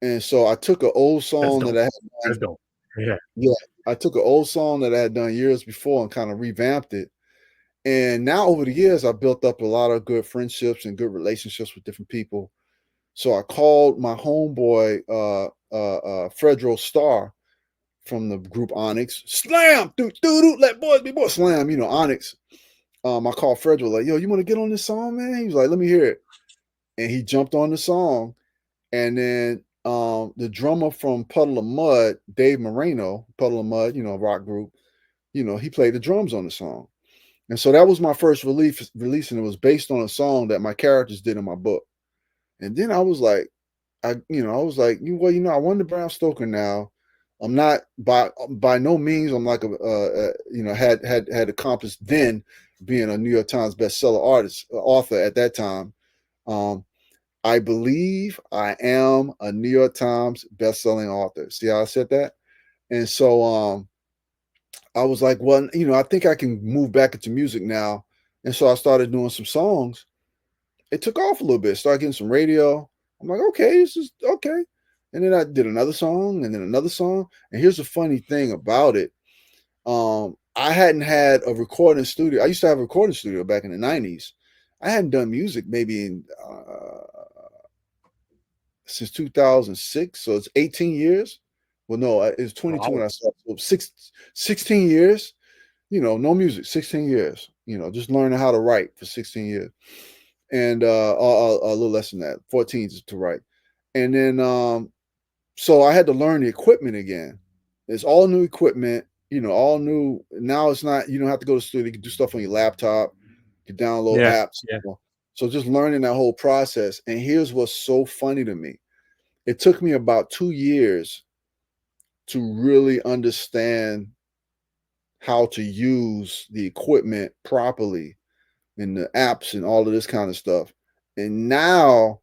And so I took an old song that I had done. Yeah. I took an old song that I had done years before and kind of revamped it. And now over the years, I built up a lot of good friendships and good relationships with different people. So I called my homeboy, Fredro Starr from the group Onyx. Slam! Let boys be boys. Slam, Onyx. I called Fredro, like, yo, you want to get on this song, man? He was like, let me hear it. And he jumped on the song. And then the drummer from Puddle of Mud, Dave Moreno, Puddle of Mud, rock group, he played the drums on the song. And so that was my first release, and it was based on a song that my characters did in my book. And then I was like, I won the Bram Stoker now. I'm not by no means I'm like had accomplished then being a New York Times bestseller author at that time. I believe I am a New York Times bestselling author. See how I said that? And so I was like, well, I think I can move back into music now. And so I started doing some songs. It took off a little bit, started getting some radio. I'm like, okay, this is okay. And then I did another song and then another song. And here's the funny thing about it. I hadn't had a recording studio. I used to have a recording studio back in the 90s. I hadn't done music maybe since 2006. So it's 18 years. Well, no, it's 22 when I started. So 16 years, no music, 16 years, just learning how to write for 16 years. and a little less than that, 14 to write. And then so I had to learn the equipment again. It's all new equipment, all new. Now it's not, you don't have to go to the studio. You can do stuff on your laptop, you can download Yeah, apps. yeah, So just learning that whole process. And here's what's so funny to me. It took me about 2 years to really understand how to use the equipment properly and the apps and all of this kind of stuff. And now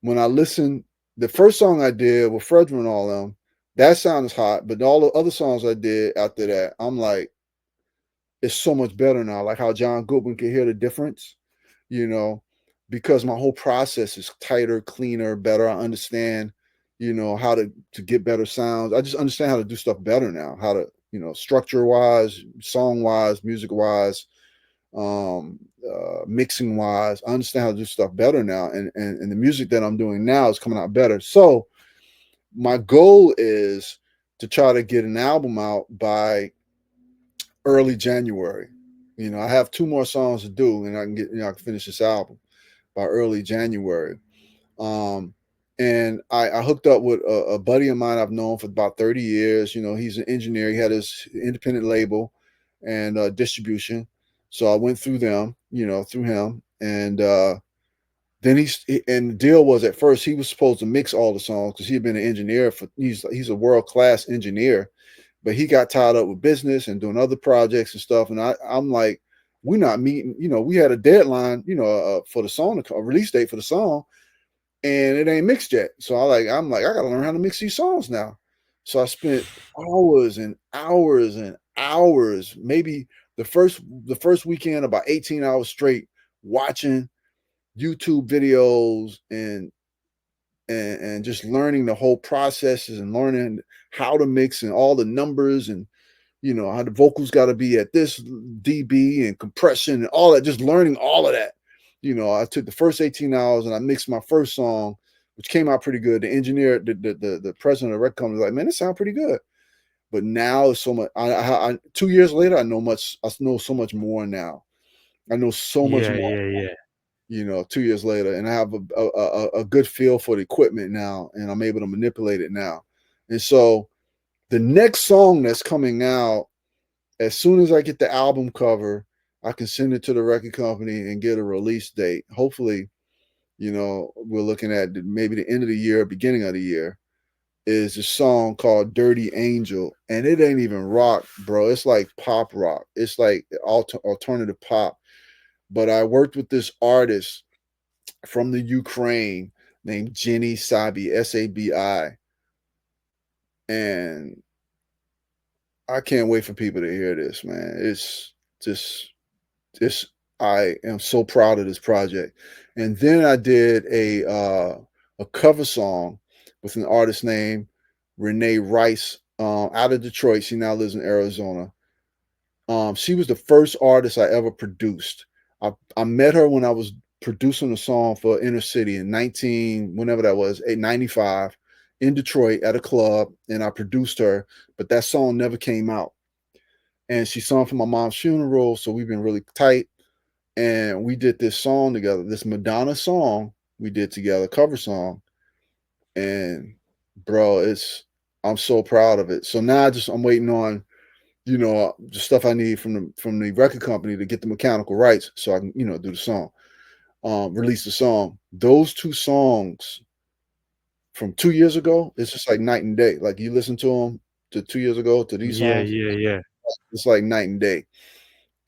when I listen, the first song I did with Frederick and all them, that sound is hot, but all the other songs I did after that, I'm like, it's so much better now. Like how John Goodwin can hear the difference, you know, because my whole process is tighter, cleaner, better. I understand, how to get better sounds. I just understand how to do stuff better now, how to, structure wise, song wise, music wise, mixing wise. I understand how to do stuff better now. And the music that I'm doing now is coming out better. So my goal is to try to get an album out by early January. I have 2 more songs to do, and I can I can finish this album by early January. Um, and I hooked up with a buddy of mine I've known for about 30 years. He's an engineer. He had his independent label and distribution. So I went through them, through him. And then and the deal was, at first he was supposed to mix all the songs because he had been an engineer he's a world-class engineer, but he got tied up with business and doing other projects and stuff. And I'm like, we're not meeting. We had a deadline, for the song, a release date for the song, and it ain't mixed yet. So I'm like, I gotta learn how to mix these songs now. So I spent hours and hours and hours, maybe the first weekend about 18 hours straight, watching YouTube videos and just learning the whole processes and learning how to mix and all the numbers and how the vocals got to be at this dB and compression and all that, just learning all of that. I took the first 18 hours and I mixed my first song, which came out pretty good. The engineer, the president of the record company was like, man, it sounds pretty good. But now it's so much. 2 years later, I know so much more now. I know so much yeah, more, yeah, yeah. 2 years later, and I have a good feel for the equipment now, and I'm able to manipulate it now. And so the next song that's coming out, as soon as I get the album cover, I can send it to the record company and get a release date. Hopefully, we're looking at maybe the end of the year, beginning of the year, is a song called Dirty Angel. And it ain't even rock, bro. It's like pop rock. It's like alternative pop. But I worked with this artist from the Ukraine named Jenny Sabi, Sabi. And I can't wait for people to hear this, man. It's just this. I am so proud of this project. And then I did a cover song with an artist named Renee Rice, out of Detroit. She now lives in Arizona. She was the first artist I ever produced. I met her when I was producing a song for Inner City in whenever that was, 95, in Detroit at a club, and I produced her, but that song never came out. And she sung for my mom's funeral, so we've been really tight. And we did this song together, this Madonna song we did together, cover song. And bro, I'm so proud of it. So now I'm waiting on, the stuff I need from the record company to get the mechanical rights so I can, do the song, release the song. Those two songs from 2 years ago, it's just like night and day. Like you listen to them to 2 years ago to these Yeah, songs, yeah, yeah. it's like night and day.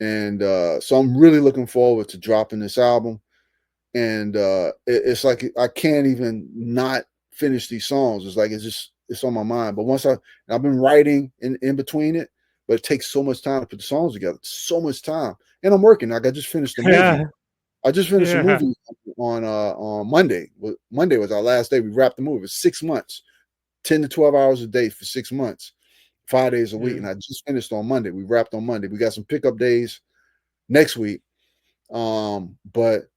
And so I'm really looking forward to dropping this album. And it's like I can't even not finish these songs. It's like it's on my mind. But I've been writing in between it, but it takes so much time to put the songs together. So much time, and I'm working. Like I just finished the movie. Yeah, I just finished a yeah, movie on Monday. Monday was our last day. We wrapped the movie. It's 6 months, 10 to 12 hours a day for 6 months, 5 days a week, yeah. and I just finished on Monday. We wrapped on Monday. We got some pickup days next week. But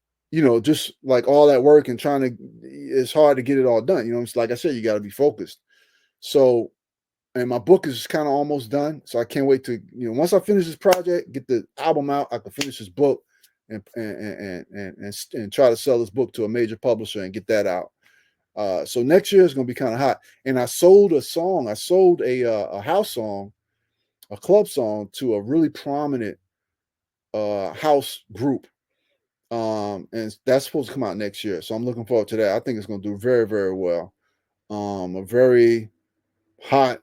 just like all that work and it's hard to get it all done. It's like I said, you got to be focused. So, and my book is kind of almost done. So I can't wait to, once I finish this project, get the album out, I can finish this book. and try to sell this book to a major publisher and get that out. So next year is going to be kind of hot. And I sold a song. I sold a house song, a club song, to a really prominent house group. And that's supposed to come out next year. So I'm looking forward to that. I think it's going to do very, very well. A very hot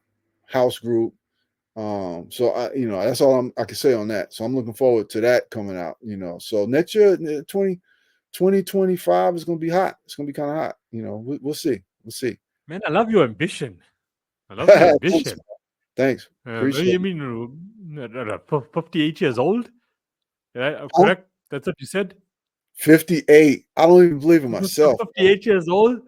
house group. So that's all I can say on that. So I'm looking forward to that coming out. So next year, 2025 is going to be hot. It's going to be kind of hot. We'll see. We'll see. Man, I love your ambition. I love your ambition. Thanks. Appreciate you mean 58 years old? Correct? That's what you said? 58. I don't even believe in myself. 58 years old?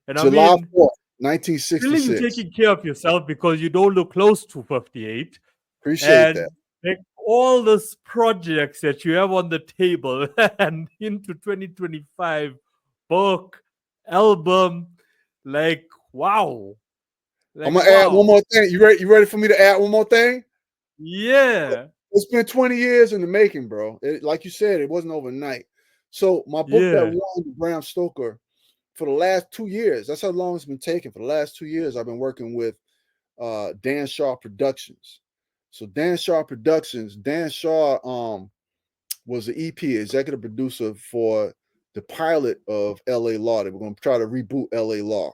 And July I mean, 4th, 1966. Really be taking care of yourself because you don't look close to 58. Appreciate that. Like all those projects that you have on the table and into 2025, book, album, like wow. I'm gonna add one more thing. You ready for me to add one more thing? Yeah. It's been 20 years in the making, bro. Like you said, it wasn't overnight. So my book that won Bram Stoker for the last 2 years, that's how long it's been taking. For the last 2 years, I've been working with Dan Shaw Productions. So Dan Shaw Productions, Dan Shaw was the EP executive producer for the pilot of LA Law. They were going to try to reboot LA Law.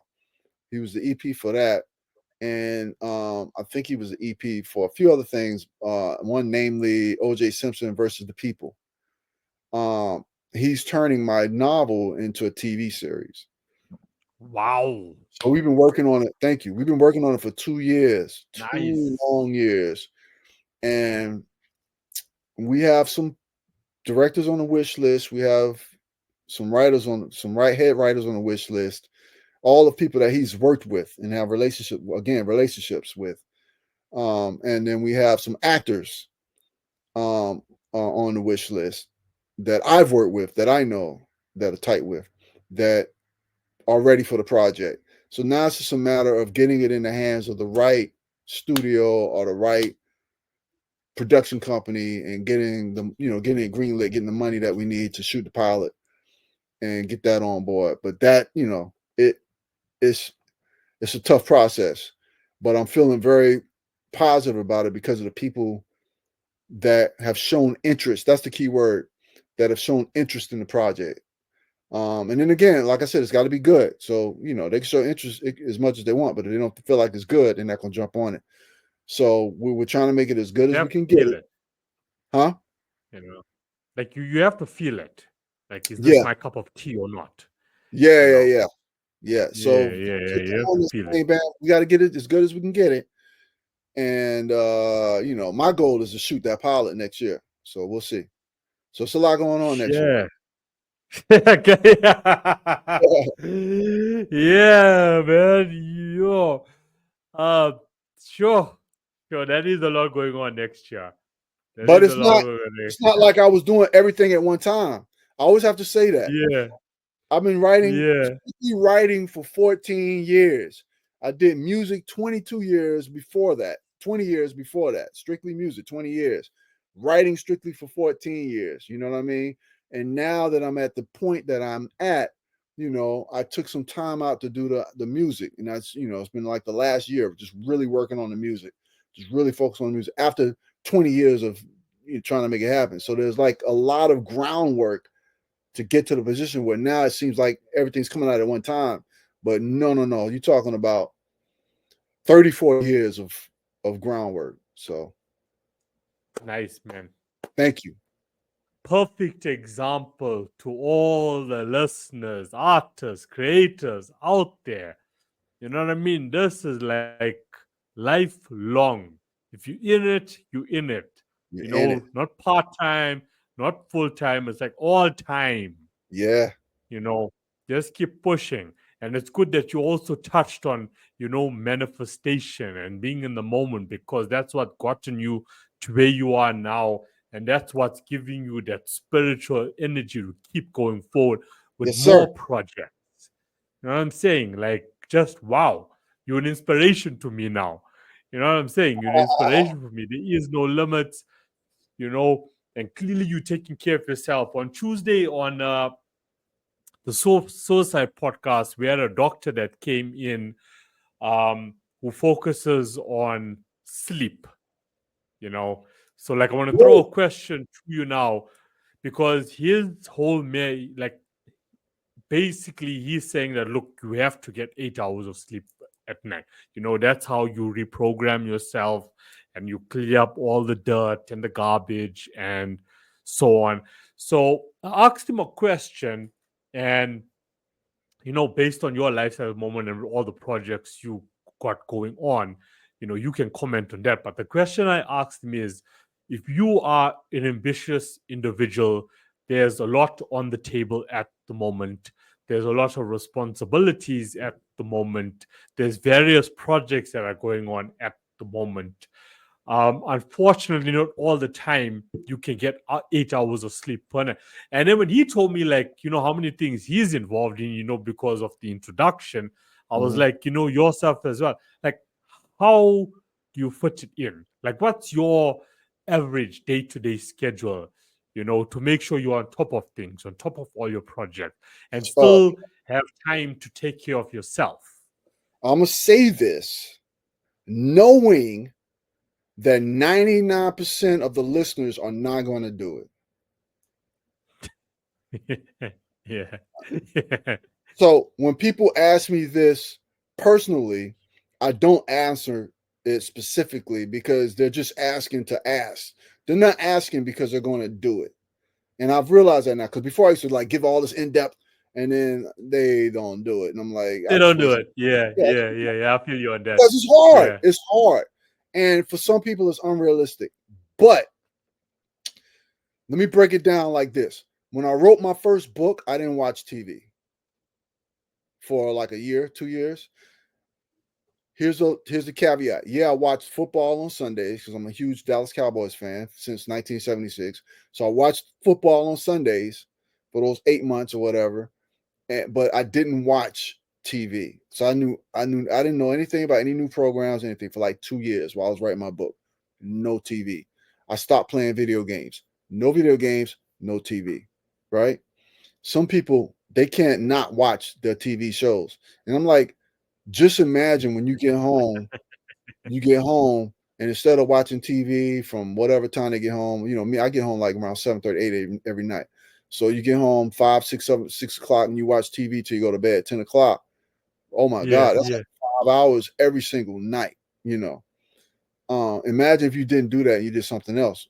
He was the EP for that. And I think he was the EP for a few other things. One, namely O.J. Simpson versus the People. He's turning my novel into a TV series. Wow. So we've been working on it. Thank you. We've been working on it for 2 years, Nice. 2 long years. And we have some directors on the wish list. We have some head writers on the wish list. All the people that he's worked with and have relationships with. And then we have some actors on the wish list that I've worked with, that I know, that are tight with, that are ready for the project. So now it's just a matter of getting it in the hands of the right studio or the right production company and getting it greenlit, getting the money that we need to shoot the pilot and get that on board. But that, it's a tough process, but I'm feeling very positive about it because of the people that have shown interest. That's the key word, that have shown interest in the project. And then again, like I said, it's got to be good. So, they can show interest as much as they want, but if they don't feel like it's good, they're not going to jump on it. So we're trying to make it as good as we can get it. Huh? Like you have to feel it. Like, is this my cup of tea or not? Yeah. So we got to get it as good as we can get it. And my goal is to shoot that pilot next year. So we'll see. So it's a lot going on next year. Yeah, man. Sure. That is a lot going on next year. But it's not like I was doing everything at one time. I always have to say that. Yeah. I've been writing for 14 years. I did music 22 years before that. 20 years before that. Strictly music, 20 years. Writing strictly for 14 years. You know what I mean? And now that I'm at the point that I'm at, I took some time out to do the music. And that's, it's been like the last year of just really working on the music. Just really focus on the music after 20 years of trying to make it happen. So there's like a lot of groundwork to get to the position where now it seems like everything's coming out at one time. But no. You're talking about 34 years of groundwork. So nice, man. Thank you. Perfect example to all the listeners, artists, creators out there. You know what I mean? This is like lifelong. If you're in it, you're in it. Not part-time, not full-time. It's like all time. Yeah. Just keep pushing. And it's good that you also touched on, manifestation and being in the moment, because that's what gotten you to where you are now. And that's what's giving you that spiritual energy to keep going forward with more projects. You know what I'm saying? Like, just wow. You're an inspiration to me now. You know what I'm saying? You're an inspiration for me. There is no limits. and clearly you're taking care of yourself. On Tuesday on the Suicide podcast, we had a doctor that came in who focuses on sleep, you know. So, like, I want to throw a question to you now because his whole like, basically he's saying that, look, you have to get 8 hours of sleep at night. That's how you reprogram yourself and you clear up all the dirt and the garbage and so on. So I asked him a question, and based on your lifestyle at the moment and all the projects you got going on, you can comment on that. But the question I asked him is, if you are an ambitious individual, there's a lot on the table at the moment. There's a lot of responsibilities at the moment. There's various projects that are going on at the moment. Unfortunately, not all the time you can get 8 hours of sleep per night. And then when he told me, like, how many things he's involved in, because of the introduction, I was like, yourself as well. Like, how do you fit it in? Like, what's your average day-to-day schedule, to make sure you're on top of things, on top of all your projects, and still have time to take care of yourself? I'm going to say this knowing that 99% of the listeners are not going to do it. Yeah. So when people ask me this personally, I don't answer it specifically because they're just asking to ask. They're not asking because they're going to do it. And I've realized that now, because before I used to like give all this in depth and then they don't do it. And I'm like, They don't do it. Yeah. I feel you on that. Because it's hard. Yeah. It's hard. And for some people, it's unrealistic. But let me break it down like this. When I wrote my first book, I didn't watch TV for like a year, 2 years. Here's the caveat. Yeah, I watched football on Sundays because I'm a huge Dallas Cowboys fan since 1976. So I watched football on Sundays for those 8 months or whatever. But I didn't watch TV. So I didn't know anything about any new programs, anything for like 2 years while I was writing my book. No TV. I stopped playing video games. No video games, no TV. Right? Some people, they can't not watch their TV shows. And I'm like, just imagine when you get home, and instead of watching TV from whatever time they get home, me, I get home like around 7:30, 8 every night. So you get home 5, 6, 7, 6 o'clock and you watch TV till you go to bed, 10 o'clock. Oh my God, that's like 5 hours every single night, Imagine if you didn't do that, you did something else,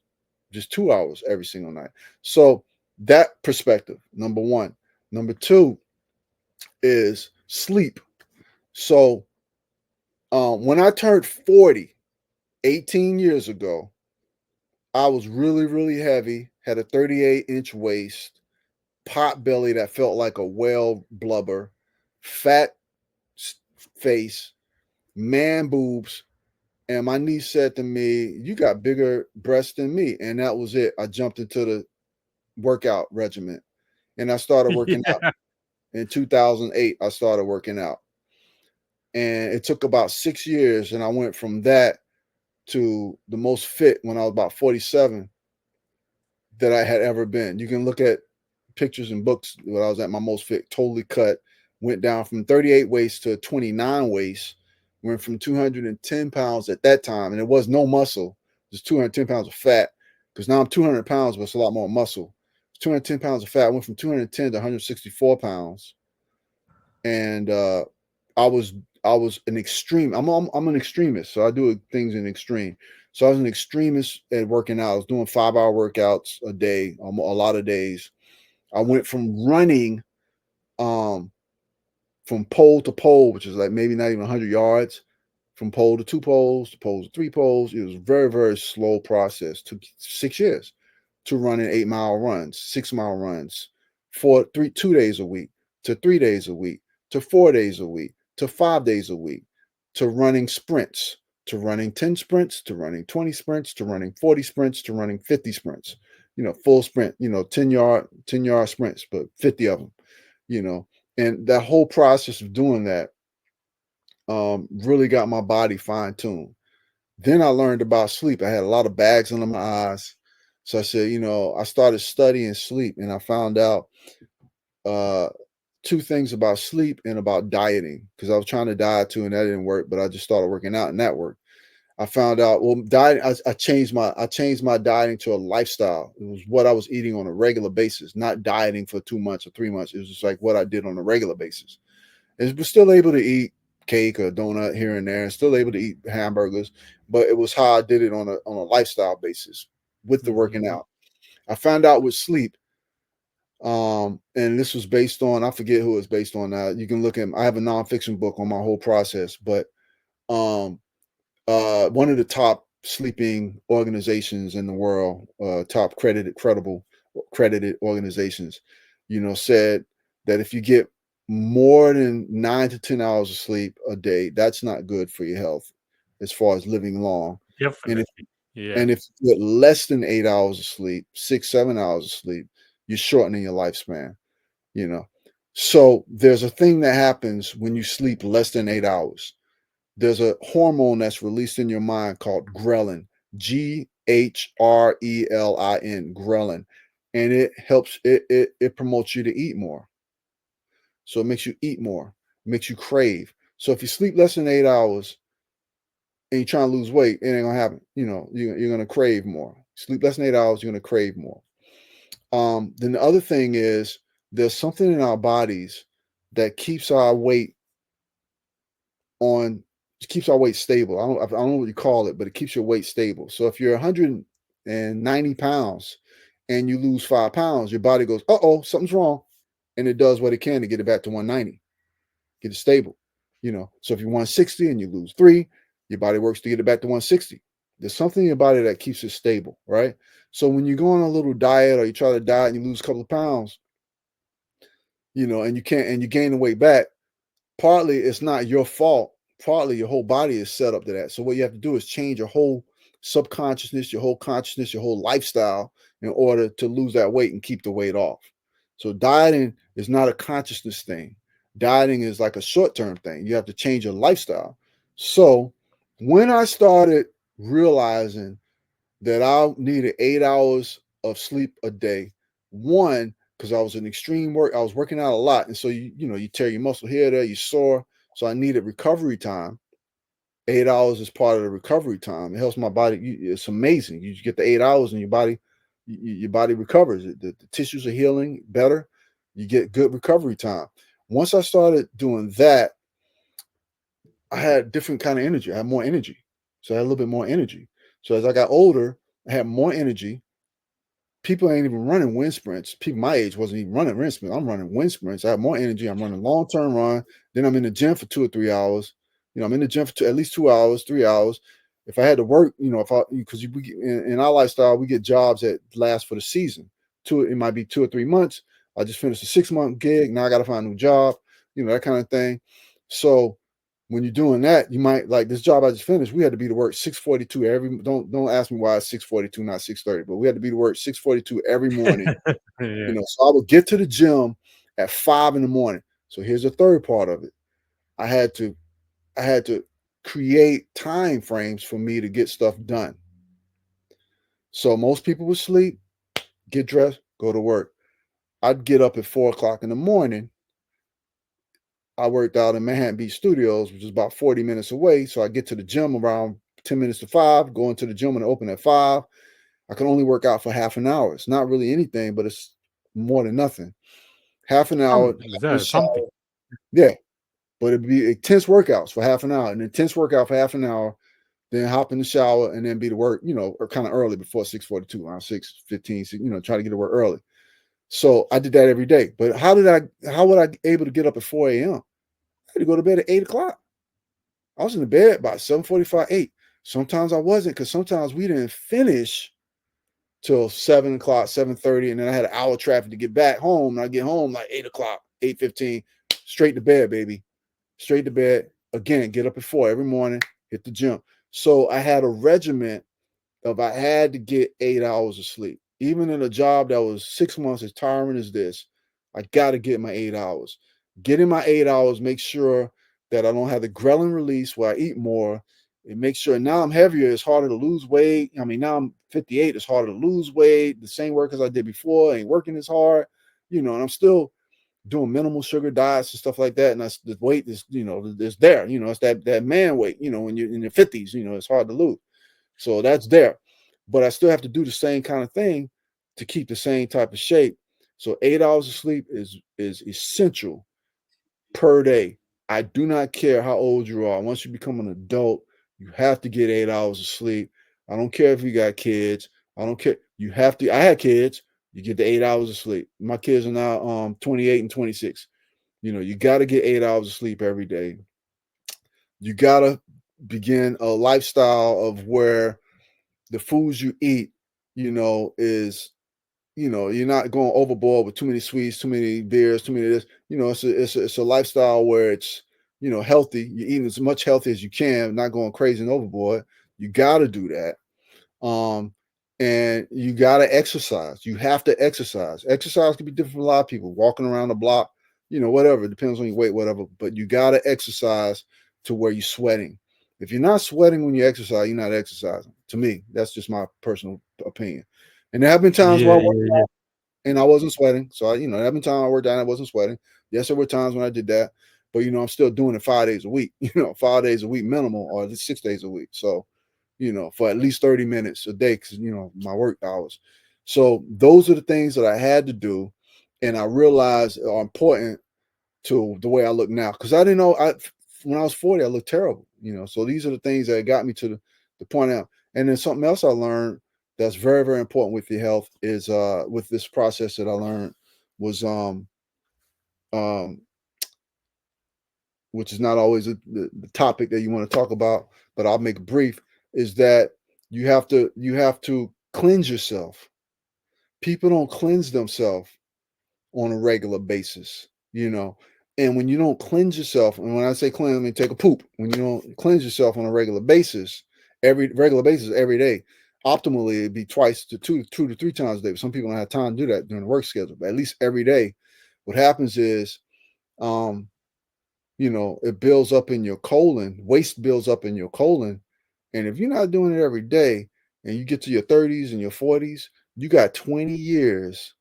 just 2 hours every single night. So that perspective, number one. Number two is sleep. So when I turned 40, 18 years ago, I was really, really heavy, had a 38-inch waist, pot belly that felt like a whale blubber, fat face, man boobs. And my niece said to me, "You got bigger breasts than me." And that was it. I jumped into the workout regimen and I started working out. In 2008, I started working out. And it took about 6 years. And I went from that to the most fit when I was about 47 that I had ever been. You can look at pictures and books when I was at my most fit, totally cut, went down from 38 waist to 29 waist, went from 210 pounds at that time, and it was no muscle, just 210 pounds of fat, because now I'm 200 pounds, but it's a lot more muscle. 210 pounds of fat. I went from 210 to 164 pounds. And I was an extreme. I'm an extremist, so I do things in extreme. So I was an extremist at working out. I was doing 5-hour workouts a day, a lot of days. I went from running from pole to pole, which is like maybe not even 100 yards, from pole to 2 poles, to poles to 3 poles. It was a very, very slow process. It took 6 years to running 8-mile runs, 6-mile runs, 2 days a week, to 3 days a week, to 4 days a week, to 5 days a week, to running sprints, to running 10 sprints, to running 20 sprints, to running 40 sprints, to running 50 sprints, full sprint, 10-yard sprints, but 50 of them, and that whole process of doing that really got my body fine-tuned. Then I learned about sleep. I had a lot of bags under my eyes. So I said, I started studying sleep, and I found out uh, two things about sleep and about dieting, because I was trying to diet too, and that didn't work. But I just started working out, and that worked. I found out, well, diet. I changed my dieting to a lifestyle. It was what I was eating on a regular basis, not dieting for 2 months or 3 months. It was just like what I did on a regular basis. And was still able to eat cake or donut here and there, and still able to eat hamburgers, but it was how I did it on a lifestyle basis with the working Mhm. out. I found out with sleep, and this was based on, I forget who it's based on now. You can look at, I have a nonfiction book on my whole process, but um one of the top sleeping organizations in the world, top credited organizations, said that if you get more than 9 to 10 hours of sleep a day, that's not good for your health as far as living long. And if Definitely. Yeah. and if you get less than 8 hours of sleep, 6, 7 hours of sleep, you're shortening your lifespan. You know, so there's a thing that happens when you sleep less than 8 hours. There's a hormone that's released in your mind called ghrelin, Grelin, ghrelin, and it helps, it promotes you to eat more. So it makes you eat more, makes you crave. So if you sleep less than 8 hours and you're trying to lose weight, it ain't gonna happen. You're gonna crave more. Sleep less than 8 hours, you're gonna crave more. Then the other thing is, there's something in our bodies that keeps our weight stable. I don't know what you call it, but it keeps your weight stable. So if you're 190 pounds and you lose 5 pounds, your body goes, "Uh-oh, something's wrong," and it does what it can to get it back to 190, get it stable. So if you're 160 and you lose 3, your body works to get it back to 160. There's something in your body that keeps it stable, right? So when you go on a little diet, or you try to diet and you lose a couple of pounds, and you gain the weight back, partly it's not your fault. Partly your whole body is set up to that. So what you have to do is change your whole subconsciousness, your whole consciousness, your whole lifestyle in order to lose that weight and keep the weight off. So dieting is not a consciousness thing. Dieting is like a short-term thing. You have to change your lifestyle. So when I started realizing that I needed 8 hours of sleep a day, one, because I was in extreme work, I was working out a lot, and so you tear your muscle here, there, you sore. So I needed recovery time. 8 hours is part of the recovery time. It helps my body. It's amazing. You get the 8 hours, and your body recovers. The tissues are healing better. You get good recovery time. Once I started doing that, I had different kind of energy. I had more energy, so I had a little bit more energy. So as I got older, I had more energy. People ain't even running wind sprints. People my age wasn't even running wind sprints. I'm running wind sprints. I have more energy. I'm running long-term run. Then I'm in the gym for 2 or 3 hours. I'm in the gym for at least 2 hours, 3 hours. If I had to work, because in our lifestyle, we get jobs that last for the season. It might be 2 or 3 months. I just finished a 6-month gig. Now I got to find a new job, that kind of thing. So when you're doing that, you might, like this job I just finished. We had to be to work 6:42 every. Don't ask me why it's 6:42, not 6:30. But we had to be to work 6:42 every morning. Yeah. So I would get to the gym at 5 in the morning. So here's the third part of it. I had to create time frames for me to get stuff done. So most people would sleep, get dressed, go to work. I'd get up at 4 o'clock in the morning. I worked out in Manhattan Beach Studios, which is about 40 minutes away. So I get to the gym around 10 minutes to 5, go into the gym and open at 5. I can only work out for half an hour. It's not really anything, but it's more than nothing. Half an hour, hop Is in the that something? shower. Yeah, but it'd be intense workouts for half an hour, an intense workout for half an hour, then hop in the shower and then be to work, or kind of early before 6:42, around 6:15, try to get to work early. So I did that every day. But how would I able to get up at 4 a.m.? I had to go to bed at 8 o'clock. I was in the bed by 7:45, 8. Sometimes I wasn't, because sometimes we didn't finish till 7 o'clock, 7:30, and then I had an hour traffic to get back home. And I get home like 8 o'clock, 8:15, straight to bed, baby. Straight to bed. Again, get up at 4 every morning, hit the gym. So I had a regiment of, I had to get 8 hours of sleep. Even in a job that was 6 months as tiring as this, I got to get my 8 hours. Getting my 8 hours makes sure that I don't have the ghrelin release where I eat more, It makes sure now I'm heavier. It's harder to lose weight. I mean, now I'm 58. It's harder to lose weight. The same work as I did before. Ain't working as hard, and I'm still doing minimal sugar diets and stuff like that. And that's the weight is, is there. It's that man weight. When you're in your 50s, it's hard to lose. So that's there. But I still have to do the same kind of thing to keep the same type of shape. So 8 hours of sleep is essential per day. I do not care how old you are. Once you become an adult, you have to get 8 hours of sleep. I don't care if you got kids. I don't care. You have to. I had kids. You get the 8 hours of sleep. My kids are now 28 and 26. You got to get 8 hours of sleep every day. You got to begin a lifestyle of where the foods you eat, is you're not going overboard with too many sweets, too many beers, too many of this. It's a lifestyle where it's healthy. You're eating as much healthy as you can, not going crazy and overboard. You got to do that. And you got to exercise. You have to exercise. Exercise can be different for a lot of people. Walking around the block, whatever. It depends on your weight, whatever. But you got to exercise to where you're sweating. If you're not sweating when you exercise, you're not exercising. To me, that's just my personal opinion. And there have been times where Yeah, I yeah, worked yeah. out and I wasn't sweating. So there have been times I worked out and I wasn't sweating. Yes, there were times when I did that, but I'm still doing it 5 days a week. 5 days a week minimal, or at least 6 days a week. So for at least 30 minutes a day, because my work hours. So those are the things that I had to do, and I realized are important to the way I look now. Because I didn't know when I was 40, I looked terrible. So these are the things that got me to the point out. And then something else I learned that's very, very important with your health is with this process that I learned was um which is not always the topic that you want to talk about, but I'll make it brief, is that you have to cleanse yourself. People don't cleanse themselves on a regular basis, you know. And when you don't cleanse yourself, and when I say cleanse, I mean take a poop. When you don't cleanse yourself on a regular basis every day, optimally it'd be twice to two to three times a day. But some people don't have time to do that during the work schedule, but at least every day. What happens is um it builds up in your colon, waste builds up in your colon. And if you're not doing it every day and you get to your 30s and your 40s, you got 20 years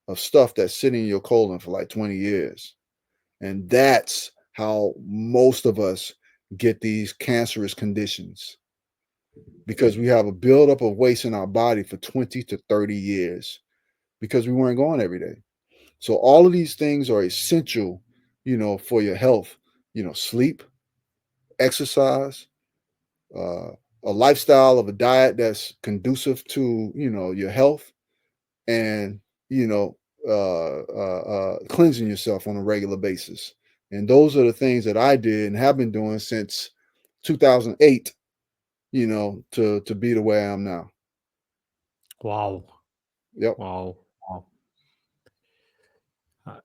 of stuff that's sitting in your colon for like 20 years. And that's how most of us get these cancerous conditions, because we have a buildup of waste in our body for 20 to 30 years because we weren't going every day. So all of these things are essential, for your health, sleep, exercise, uh, a lifestyle of a diet that's conducive to your health, and cleansing yourself on a regular basis. And those are the things that I did and have been doing since 2008. To be the way I am now. Wow. Yep. Wow. Wow. Uh,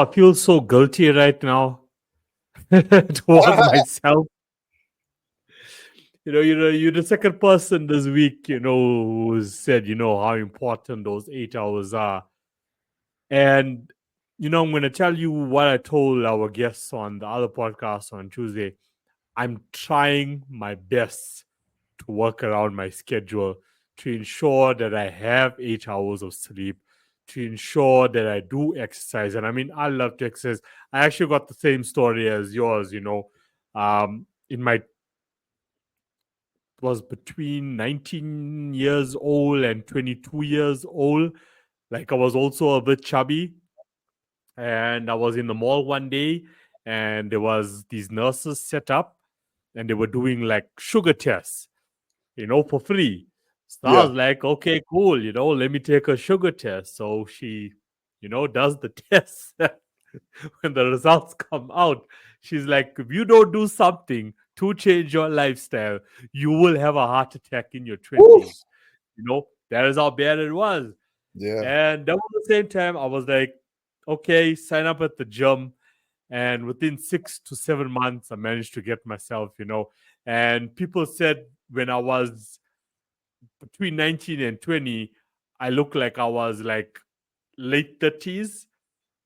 I feel so guilty right now towards myself. You're the second person this week, who said, how important those 8 hours are. And, I'm going to tell you what I told our guests on the other podcast on Tuesday. I'm trying my best to work around my schedule to ensure that I have 8 hours of sleep, to ensure that I do exercise. And I mean, I love to exercise. I actually got the same story as yours, in my was between 19 years old and 22 years old. Like I was also a bit chubby, and I was in the mall one day, and there was these nurses set up, and they were doing like sugar tests, for free. So I Yeah. was like, okay, cool, let me take a sugar test. So she, does the test. When the results come out, she's like, if you don't do something to change your lifestyle, you will have a heart attack in your Woo. 20s. That is how bad it was. Yeah. And that was the same time I was like, okay, sign up at the gym. And within 6 to 7 months, I managed to get myself, and people said when I was between 19 and 20, I looked like I was like late 30s.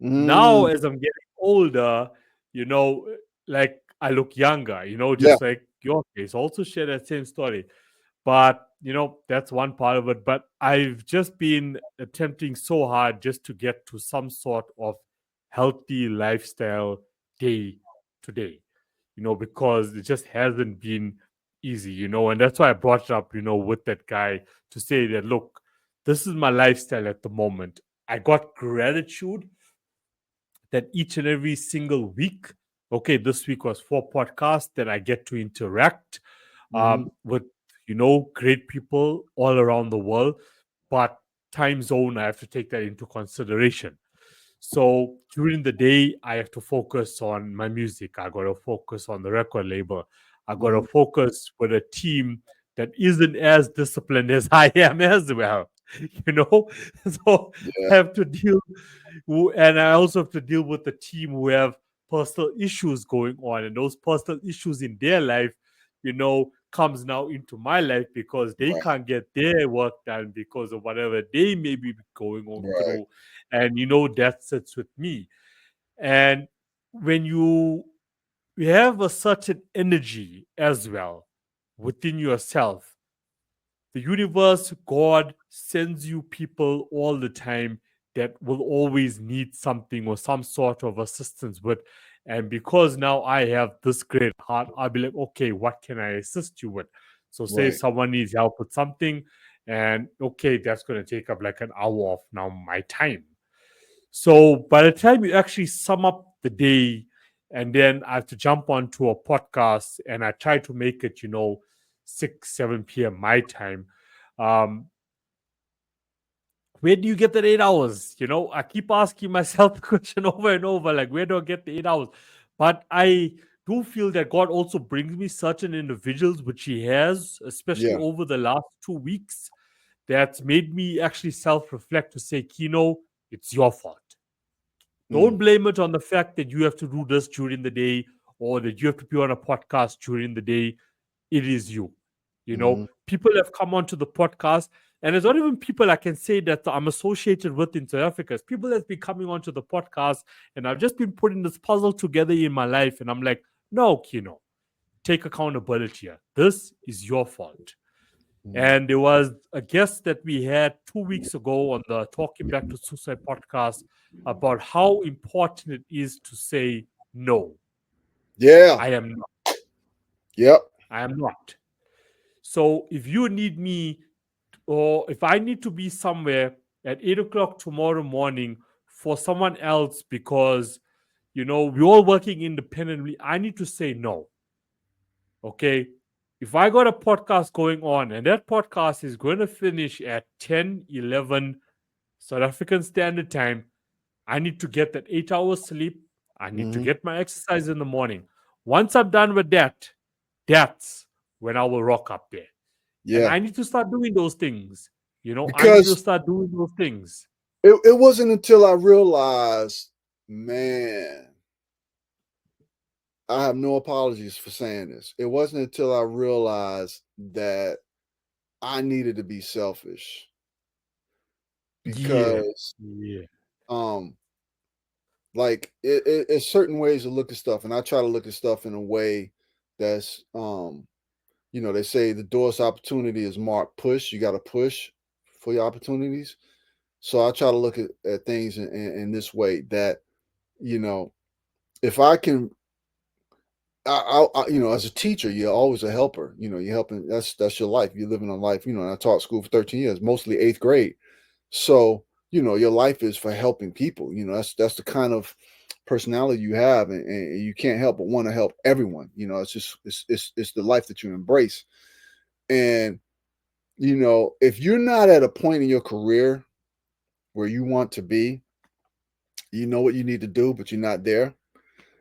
Now, Mm. as I'm getting older, you know, like I look younger, Yeah. just like your case. Also share that same story. But, that's one part of it. But I've just been attempting so hard just to get to some sort of healthy lifestyle day to day, because it just hasn't been easy, and that's why I brought it up, with that guy to say that, look, this is my lifestyle at the moment. I got gratitude that each and every single week, okay, this week was 4 podcasts that I get to interact Hmm. with, great people all around the world. But time zone, I have to take that into consideration. So during the day, I have to focus on my music. I got to focus on the record label. I got to Hmm. focus with a team that isn't as disciplined as I am as well. You know, so Yeah. I have to deal, and I also have to deal with the team who have personal issues going on, and those personal issues in their life, comes now into my life because they Right. can't get their work done because of whatever they may be going on Right. through, and that sits with me. And when you have a certain energy as well within yourself, the universe, God sends you people all the time that will always need something or some sort of assistance with. And because now I have this great heart, I'll be like, okay, what can I assist you with? So, say Right. someone needs help with something, and okay, that's going to take up like an hour of now my time. So by the time you actually sum up the day, and then I have to jump onto a podcast, and I try to make it, 6, 7 p.m. my time. Um, where do you get that 8 hours? I keep asking myself the question over and over, like, where do I get the 8 hours? But I do feel that God also brings me certain individuals, which He has, especially Yeah. over the last 2 weeks, that's made me actually self reflect to say, Kino, it's your fault. Don't Mm. blame it on the fact that you have to do this during the day or that you have to be on a podcast during the day. It is you. Hmm. People have come onto the podcast, and it's not even people I can say that I'm associated with in South Africa. It's people that's been coming onto the podcast, and I've just been putting this puzzle together in my life, and I'm like, no, Kino, take accountability here. This is your fault. Mm. And there was a guest that we had 2 weeks ago on the Talking Back to Suicide podcast about how important it is to say no. Yeah. I am not. Yep. I am not. So if you need me, or if I need to be somewhere at 8 o'clock tomorrow morning for someone else because we're all working independently, I need to say no. Okay. If I got a podcast going on and that podcast is going to finish at 10, 11 South African Standard Time, I need to get that 8 hours sleep. I need to Hmm. get my exercise in the morning. Once I'm done with that, that's when I will rock up there. And Yeah. I need to start doing those things. I need to Because start doing those things. it wasn't until I realized, man, I have no apologies for saying this. It wasn't until I realized that I needed to be selfish Yeah. because Yeah. um like it's certain ways to look at stuff, and I try to look at stuff in a way that's they say the door's opportunity is marked push. You got to push for your opportunities. So I try to look at things in this way that, you know, if I can, as a teacher, you're always a helper. You're helping. That's your life. You're living a life. And I taught school for 13 years, mostly eighth grade. So your life is for helping people. That's the kind of personality you have, and you can't help but want to help everyone. It's just it's the life that you embrace. And if you're not at a point in your career where you want to be, you know what you need to do, but you're not there,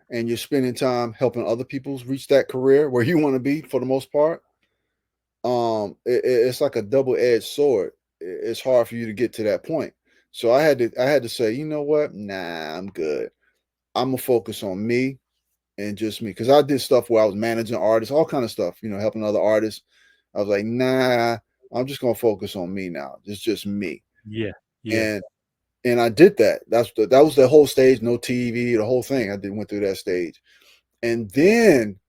and you're spending time helping other people reach that career where you want to be for the most part, it's like a double-edged sword. It's hard for you to get to that point. So I had to say, you know what? Nah, I'm good. I'm gonna focus on me and just me, because I did stuff where I was managing artists, all kind of stuff, helping other artists. I was like, nah, I'm just gonna focus on me now. It's just me. Yeah. Yeah. And I did that. That was the whole stage, no TV, the whole thing. I did went through that stage. And then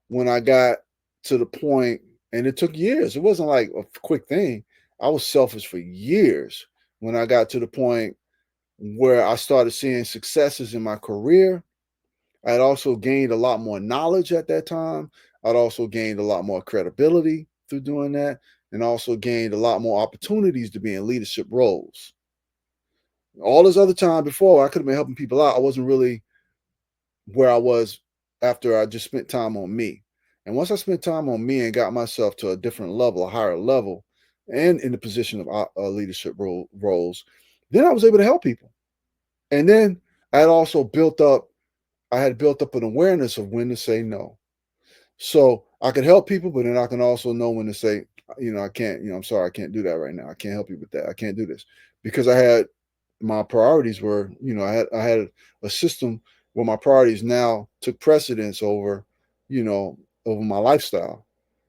when I got to the point, and it took years, it wasn't like a quick thing. I was selfish for years. When I got to the point where I started seeing successes in my career, I had also gained a lot more knowledge at that time. I'd also gained a lot more credibility through doing that, and also gained a lot more opportunities to be in leadership roles. All this other time before, I could have been helping people out. I wasn't really where I was after I just spent time on me. And once I spent time on me and got myself to a different level, a higher level, and in the position of leadership roles, then I was able to help people. And then I had also built up, I had built up an awareness of when to say no. So I could help people, but then I can also know when to say, I can't, I'm sorry, I can't do that right now. I can't help you with that. I can't do this because I had my priorities were, I had a system where my priorities now took precedence over, over my lifestyle.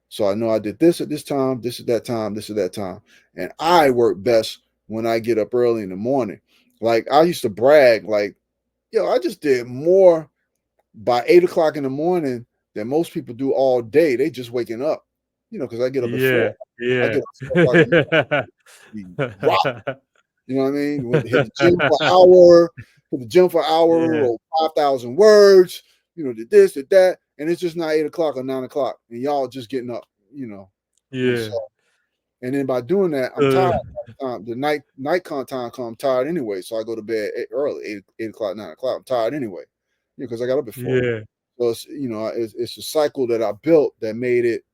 So I know I did this at this time, this at that time, this at that time. And I work best when I get up early in the morning. Like I used to brag, like, I just did more by 8 o'clock in the morning than most people do all day. They just waking up, because I get up at Yeah, 4. I yeah. get up at 4 o'clock in the morning, rock. You know what I mean? Hit the gym for an hour, Yeah, wrote 5,000 words, did this, did that. And it's just not 8 o'clock or 9 o'clock. And y'all just getting up, And so, yeah. and then by doing that, I'm tired. Uh, The night time come, I'm tired anyway. So I go to bed early, 8 o'clock, 9 o'clock. I'm tired anyway, because I got up at 4. yeah, So it's a cycle that I built that made it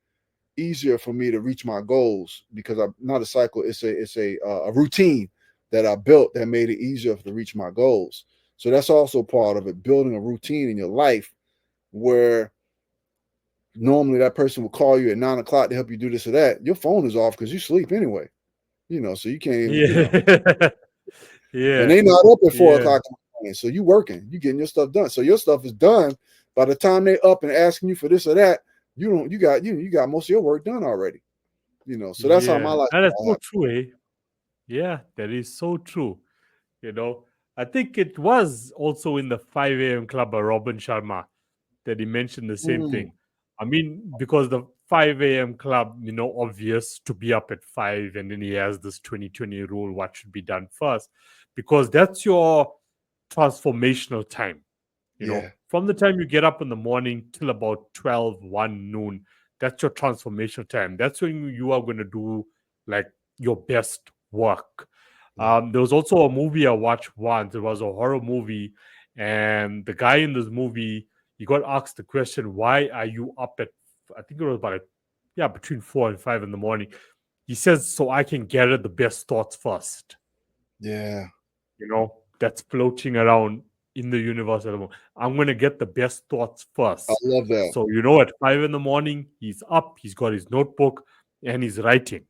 easier for me to reach my goals, because I'm not a cycle. It's a routine that I built that made it easier to reach my goals. So that's also part of it, building a routine in your life where normally that person will call you at 9 o'clock to help you do this or that. Your phone is off because you sleep anyway, so you can't even, yeah, and yeah, they not up at 4 o'clock yeah, in the morning. So you working, you getting your stuff done. So your stuff is done by the time they up and asking you for this or that. You got most of your work done already. So that's how my yeah. And that's lifestyle so happened. true, eh? Yeah, that is so true. You know, I think it was also in the 5 a.m. club by Robin Sharma that he mentioned the same Mm, thing. I mean, because the 5 a.m. club, obvious to be up at 5, and then he has this 2020 rule, what should be done first, because that's your transformational time. yeah, From the time you get up in the morning till about 12, 1 noon, that's your transformational time. That's when you are going to do like your best work. yeah, There was also a movie I watched once. It was a horror movie, and the guy in this movie, he got asked the question, "Why are you up at?" I think it was about between 4 and 5 in the morning. He says, "So I can gather the best thoughts first." yeah. That's floating around in the universe at the moment. I'm going to get the best thoughts I first. love that. So, at 5 in the morning, he's up, he's got his notebook, and he's writing,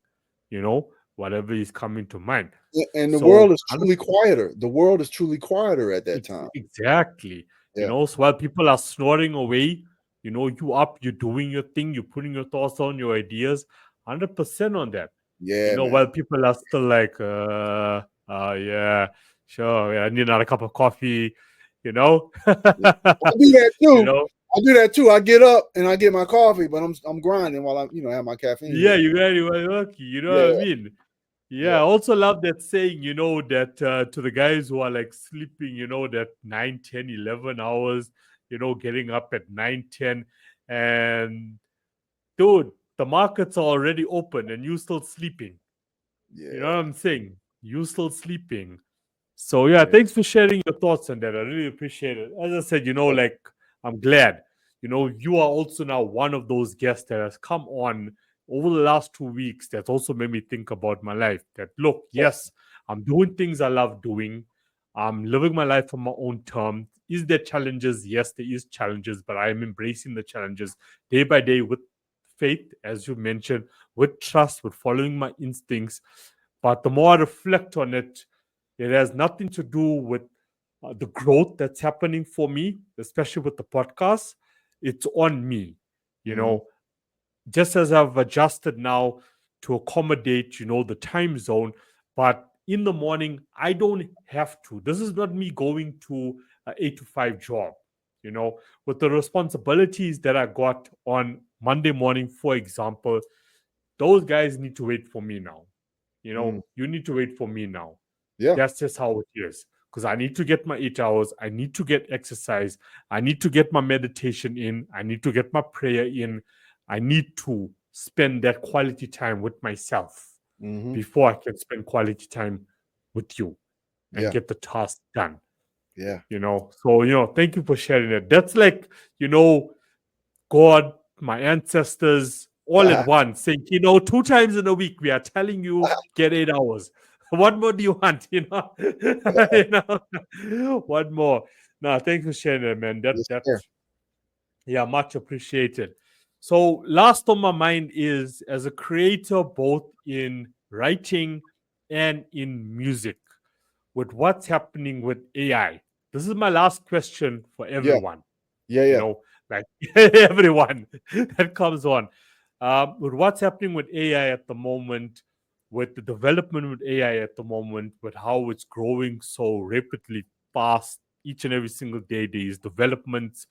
whatever is coming to mind. And the So, world is truly quieter. The world is truly quieter at that time. exactly. Yeah, So while people are snoring away, you up, you're doing your thing, you're putting your thoughts on, your ideas, 100% on that. yeah, man. While people are still like, yeah, sure, yeah, I need another cup of coffee, you know? Yeah. I do that you too. know? I do that too. I get up and I get my coffee, but I'm grinding while I have my caffeine Yeah, hit. you very well lucky, you know what I Yeah, mean? Yeah, I yeah, also love that saying, that to the guys who are like sleeping, that 9, 10, 11 hours, getting up at 9, 10, and dude, the markets are already open and you still sleeping. You know what yeah, I'm saying? You still sleeping. So yeah, yeah. thanks for sharing your thoughts on that. I really appreciate it. As I said, like I'm glad. You are also now one of those guests that has come on over the last 2 weeks that's also made me think about my life. That look, yes, I'm doing things I love doing. I'm living my life on my own terms. Is there challenges? Yes, there is challenges, but I am embracing the challenges day by day with faith, as you mentioned, with trust, with following my instincts. But the more I reflect on it, it has nothing to do with the growth that's happening for me, especially with the podcast. It's on me, you Mm-hmm. know, just as I've adjusted now to accommodate, the time zone. But in the morning, I don't have to. This is not me going to an 8 to 5 job. with the responsibilities that I got on Monday morning, for example, those guys need to wait for me now. Mm. You need to wait for me now. Yeah. That's just how it is. Because I need to get my 8 hours. I need to get exercise. I need to get my meditation in. I need to get my prayer in. I need to spend that quality time with myself Mm-hmm. before I can spend quality time with you and Yeah. get the task done. Yeah. So thank you for sharing it. That's like, God, my ancestors, all at once saying, 2 times in a week, we are telling you get 8 hours. What more do you want? What more? No, thanks for sharing it, man. Yes, That sir. yeah, much appreciated. So last on my mind is, as a creator, both in writing and in music, with what's happening with AI. This is my last question for Yeah. everyone. Yeah. You Yeah. know, like everyone that comes on. With what's happening with AI at the moment, with the development with AI at the moment, with how it's growing so rapidly fast each and every single day, these developments.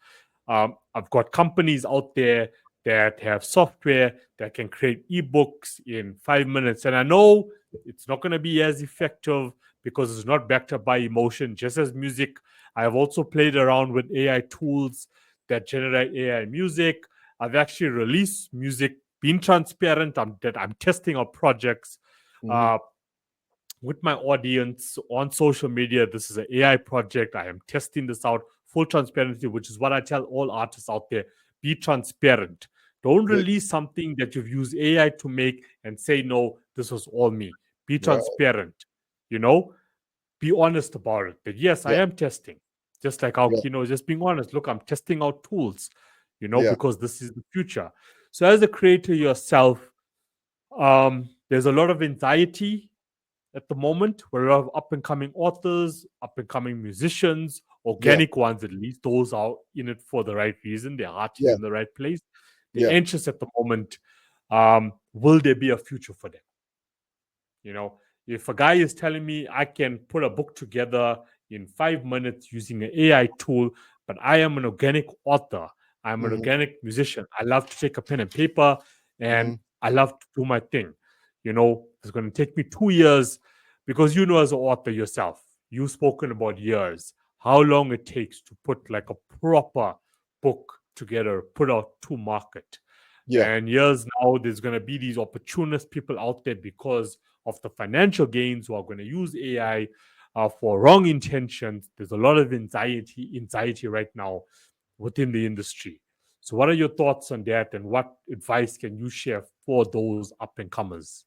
I've got companies out there that have software that can create ebooks in 5 minutes. And I know it's not going to be as effective because it's not backed up by emotion, just as music. I have also played around with AI tools that generate AI music. I've actually released music, being transparent. I'm testing out projects Mm-hmm. uh, with my audience on social media. This is an AI project. I am testing this out, full transparency, which is what I tell all artists out there: be transparent. Don't Yeah. release something that you've used AI to make and say, no, this was all me. Be Right. transparent, you know? Be honest about it. That yes, I Yeah. am testing. Just like how Yeah. Kino is just being honest. Look, I'm testing out tools, Yeah. because this is the future. So as a creator yourself, there's a lot of anxiety at the moment. We're a lot of up and coming authors, up and coming musicians, Yeah. organic ones at least. Those are in it for the right reason. Their heart is Yeah. in the right place. They're Yeah. anxious at the moment. Will there be a future for them? You know, if a guy is telling me I can put a book together in 5 minutes using an AI tool, but I am an organic author, I'm an Mm-hmm. organic musician. I love to take a pen and paper and Mm-hmm. I love to do my thing. It's going to take me 2 years because as an author yourself, you've spoken about years, how long it takes to put like a proper book together, put out to market. Yeah. And years now, there's going to be these opportunist people out there because of the financial gains who are going to use AI for wrong intentions. There's a lot of anxiety right now within the industry. So, what are your thoughts on that, and what advice can you share for those up and comers?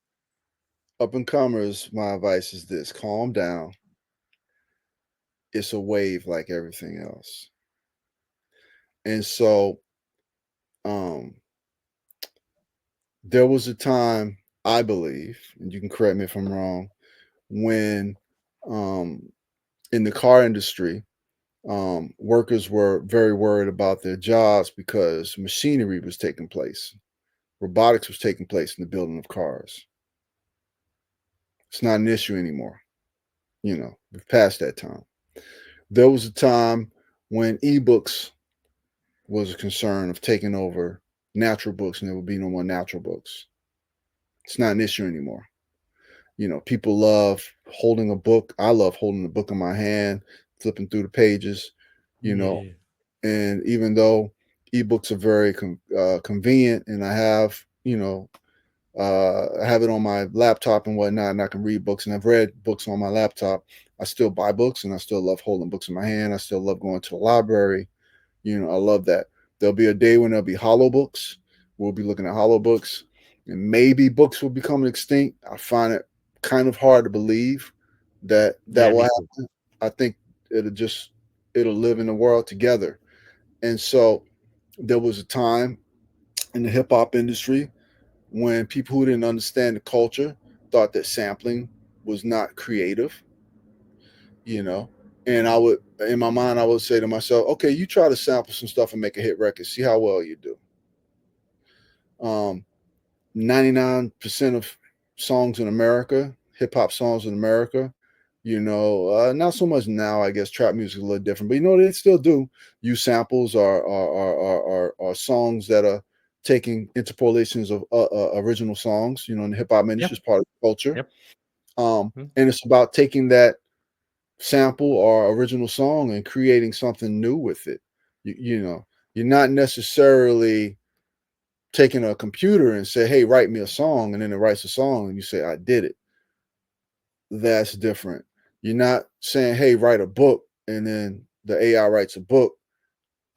Up and comers, my advice is this: calm down. It's a wave like everything else. And so, um, there was a time, I believe, and you can correct me if I'm wrong, when um, in the car industry, workers were very worried about their jobs because machinery was taking place. Robotics was taking place in the building of cars. It's not an issue anymore. We've passed that time. There was a time when ebooks was a concern of taking over natural books and there would be no more natural books. It's not an issue anymore. People love holding a book. I love holding a book in my hand, flipping through the pages, you know, Yeah, and even though ebooks are very convenient and I have it on my laptop and whatnot, and I can read books, and I've read books on my laptop. I still buy books, and I still love holding books in my hand. I still love going to the library. I love that. There'll be a day when there'll be hollow books. We'll be looking at hollow books, and maybe books will become extinct. I find it kind of hard to believe that yeah, will me too. happen. I think it'll live in the world together. And so there was a time in the hip hop industry when people who didn't understand the culture thought that sampling was not creative, you know. And I would, in my mind, I would say to myself, okay, you try to sample some stuff and make a hit record, see how well you do. 99% of songs in America, hip hop songs in America, Not so much now. I guess trap music is a little different, but they still do use samples or songs that are taking interpolations of original songs. In the hip hop industry, Yep. is part of the culture. Yep. Mhm. And it's about taking that sample or original song and creating something new with it. You're not necessarily taking a computer and say, "Hey, write me a song," and then it writes a song, and you say, "I did it." That's different. You're not saying, "Hey, write a book," and then the AI writes a book,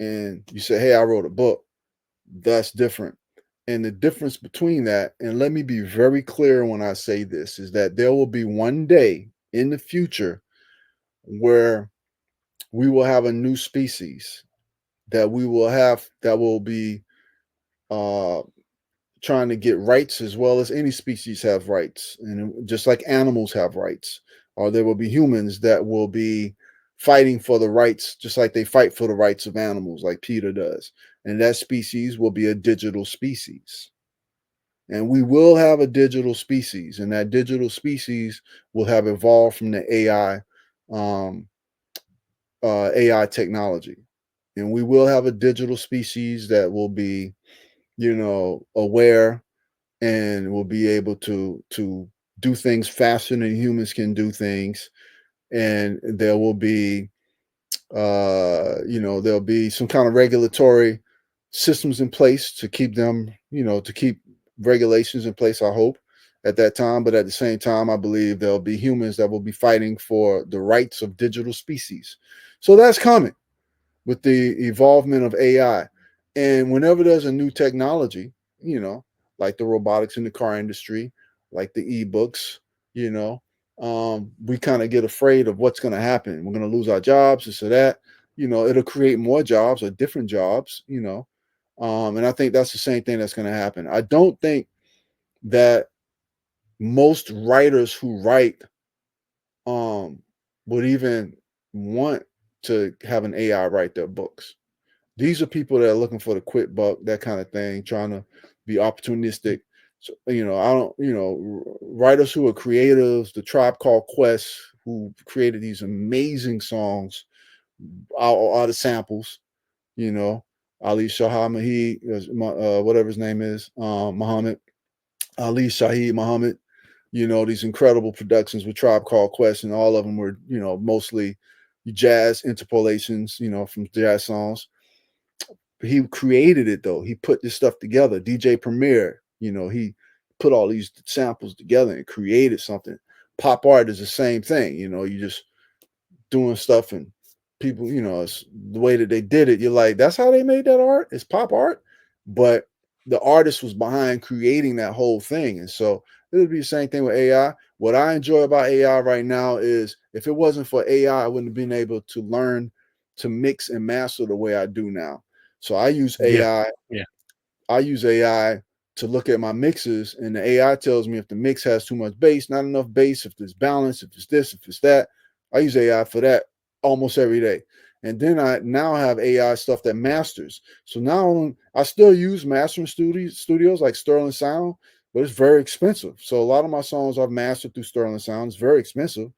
and you say, "Hey, I wrote a book." That's different. And the difference between that, and let me be very clear when I say this, is that there will be one day in the future where we will have a new species that will be uh, trying to get rights as well as any species have rights, and just like animals have rights, or there will be humans that will be fighting for the rights, just like they fight for the rights of animals, like Peter does. And that species will be a digital species. And we will have a digital species, and that digital species will have evolved from the um, AI technology. And we will have a digital species that will be, aware and will be able to do things faster than humans can do things. And there will be there'll be some kind of regulatory systems in place to keep them, to keep regulations in place, I hope, at that time. But at the same time, I believe there'll be humans that will be fighting for the rights of digital species. So that's coming with the evolvement of AI. And whenever there's a new technology, like the robotics in the car industry, like the ebooks, we kind of get afraid of what's going to happen. We're going to lose our jobs, this or that. It'll create more jobs or different jobs, and I think that's the same thing that's going to happen. I don't think that most writers who write um, would even want to have an AI write their books. These are people that are looking for the quick buck, that kind of thing, trying to be opportunistic. So, I don't, writers who are creatives, the Tribe Called Quest, who created these amazing songs out of samples, you know, Ali Shahamahi, whatever his name is, Muhammad, Ali Shaheed Muhammad, these incredible productions with Tribe Called Quest, and all of them were, mostly jazz interpolations, from jazz songs. He created it though. He put this stuff together. DJ Premier, he put all these samples together and created something. Pop art is the same thing. You just doing stuff and people, it's the way that they did it. You're like, that's how they made that art. It's pop art, but the artist was behind creating that whole thing. And so it would be the same thing with AI. What I enjoy about AI right now is if it wasn't for AI, I wouldn't have been able to learn to mix and master the way I do now. So I use Yeah. AI. Yeah. I use AI to look at my mixes, and the AI tells me if the mix has too much bass, not enough bass, if there's balance, if it's this, if it's that. I use AI for that almost every day. And then I now have AI stuff that masters. So now I still use mastering studios like Sterling Sound, but it's very expensive. So a lot of my songs I've mastered through Sterling Sound. It's very expensive,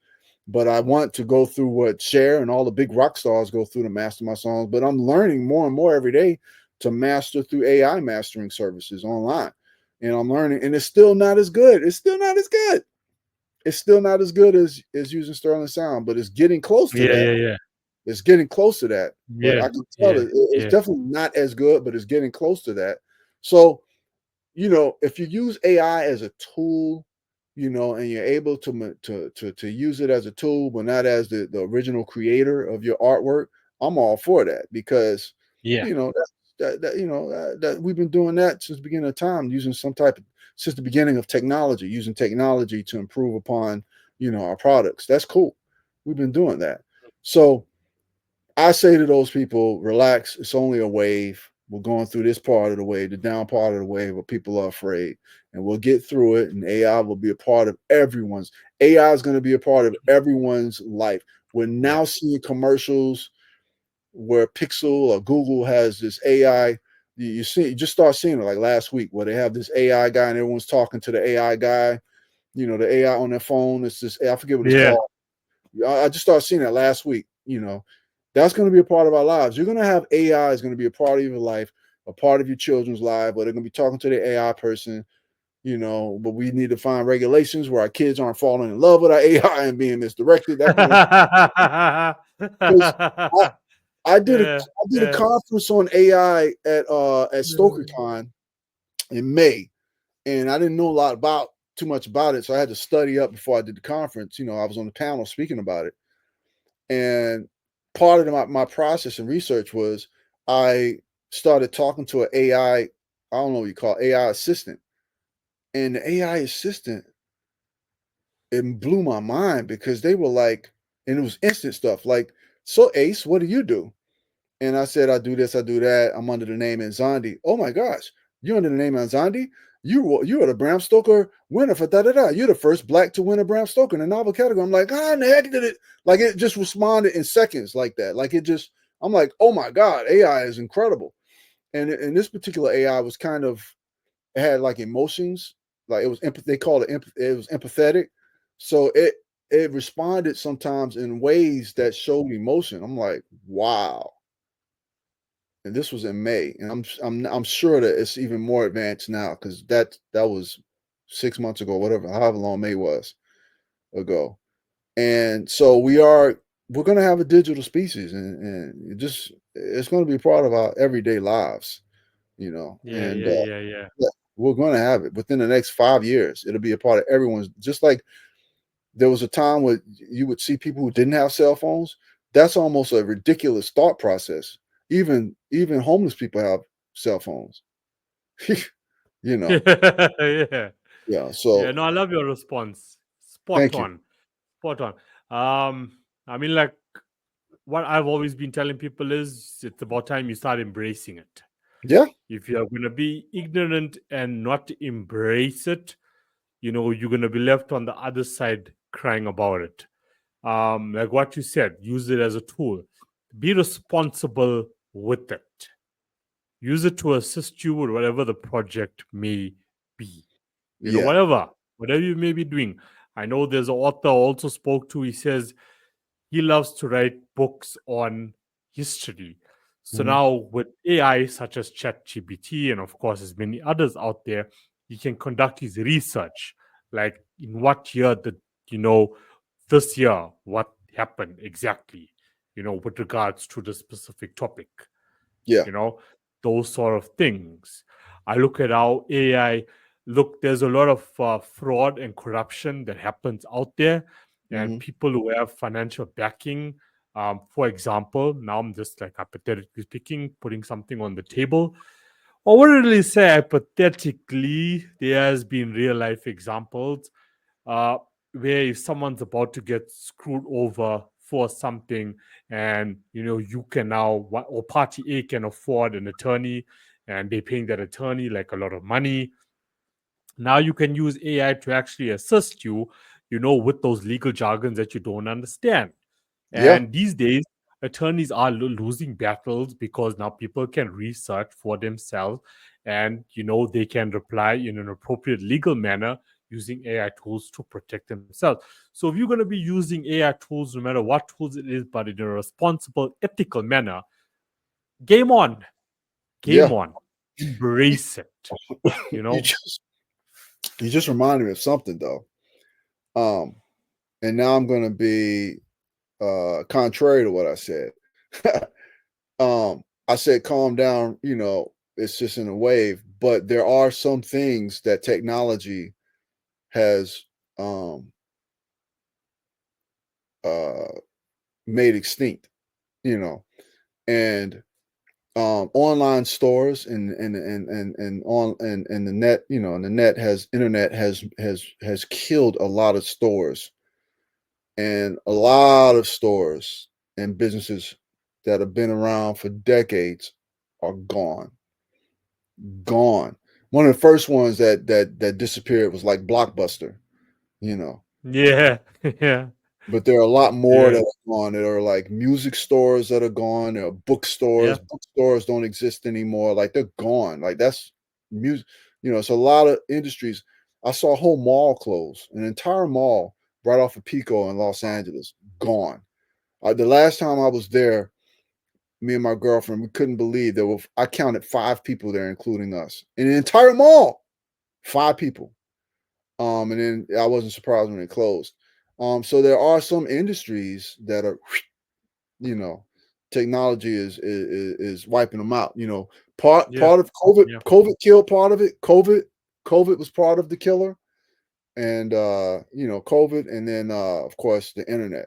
but I want to go through what Cher and all the big rock stars go through to master my songs. But I'm learning more and more every day to master through AI mastering services online. And I'm learning, and it's still not as good. It's still not as good. It's still not as good as using Sterling Sound, but it's getting close to Yeah. that. Yeah. Yeah. It's getting close to that. But Yeah. I can tell Yeah. it's Yeah. definitely not as good, but it's getting close to that. So if you use AI as a tool, and you're able to use it as a tool, but not as the original creator of your artwork, I'm all for that because Yeah. that we've been doing that since the beginning of time, using since the beginning of technology, using technology to improve upon our products. That's cool. We've been doing that. So I say to those people, relax. It's only a wave. We're going through this part of the wave, the down part of the wave where people are afraid, and we'll get through it. And AI will be a part of everyone's. AI is going to be a part of everyone's life. We're Yeah. now seeing commercials where Pixel or Google has this AI. You just start seeing it like last week where they have this AI guy and everyone's talking to the AI guy. The AI on their phone. It's this. I forget what it's Yeah. called. I just started seeing that last week. That's going to be a part of our lives. You're going to have AI is going to be a part of your life, a part of your children's life, but they're going to be talking to the AI person. But we need to find regulations where our kids aren't falling in love with our AI and being misdirected. That kind of because I did a Yeah, I did a yeah. conference on AI at StokerCon in May, and I didn't know too much about it, so I had to study up before I did the conference. I was on the panel speaking about it, and part of my process and research was I started talking to an AI. I don't know what you call it, AI assistant, and the AI assistant, it blew my mind because they were like, and it was instant stuff like, "So Ace, what do you do?" And I said, "I do this, I do that. I'm under the name Nzondi." "Oh my gosh, you're under the name Nzondi? You are the Bram Stoker winner for da da da. You're the first black to win a Bram Stoker in a novel category." I'm like, "How in the heck did it?" Like it just responded in seconds like that. Like it just, I'm like, "Oh my God, AI is incredible." And in this particular AI was kind of, it had like emotions, like it was they called it it was empathetic. So it responded sometimes in ways that showed emotion. I'm like, wow. And this was in May, and I'm sure that it's even more advanced now because that was 6 months ago, whatever, however long May was ago. And so we're going to have a digital species, and it's going to be part of our everyday lives, Yeah, and yeah, yeah, yeah. yeah, we're going to have it within the next 5 years. It'll be a part of everyone's. Just like there was a time where you would see people who didn't have cell phones. That's almost a ridiculous thought process. Even homeless people have cell phones. you know. Yeah. Yeah. Yeah, So no, I love your response. Spot thank you. on. Spot on. I mean, like, what I've always been telling people is it's about time you start embracing it. Yeah. If you're going to be ignorant and not embrace it, you're going to be left on the other side crying about it. Like what you said, use it as a tool. Be responsible with it. Use it to assist you with whatever the project may be. Yeah. Whatever you may be doing. I know there's an author I also spoke to. He says he loves to write books on history. So Mhm. now with AI such as ChatGPT and of course there's many others out there, he can conduct his research. Like in what year did this year what happened exactly, with regards to the specific topic, Yeah. you know, those sort of things. I look at how AI, look, there's a lot of fraud and corruption that happens out there, and Mhm. people who have financial backing. For example, now I'm just like hypothetically speaking, putting something on the table. I wouldn't really say hypothetically, there has been real life examples uh, where if someone's about to get screwed over for something, and you can now, or party A can afford an attorney, and they're paying that attorney like a lot of money. Now you can use AI to actually assist you, with those legal jargons that you don't understand. Yeah. And these days, attorneys are losing battles because now people can research for themselves, and they can reply in an appropriate legal manner using AI tools to protect themselves. So if you're going to be using AI tools, no matter what tools it is, but in a responsible, ethical manner, game on, Yeah. game on, embrace it. You You know, just you just reminded me of something though. And now I'm gonna be contrary to what I said. I said calm down, it's just in a wave, but there are some things that technology has um uh made extinct, you know, and online stores and on and the net, and the internet has killed a lot of stores, and a lot of stores and businesses that have been around for decades are gone. One of the first ones that disappeared was like Blockbuster, you know. yeah, yeah, But there are a lot more yeah, that are gone. There are like music stores that are gone. There are yeah, bookstores. Bookstores don't exist anymore. Like they're gone. Like that's music. It's a lot of industries. I saw a whole mall close, an entire mall right off of Pico in Los Angeles. gone. The last time I was there, me and my girlfriend, we couldn't believe there were. I counted 5 people there, including us, in the entire mall. 5 people. And then I wasn't surprised when it closed. So there are some industries that are, you know, technology is wiping them out. You know, Yeah. part of COVID, Yeah. COVID killed part of it. COVID was part of the killer, and COVID, and then of course the internet.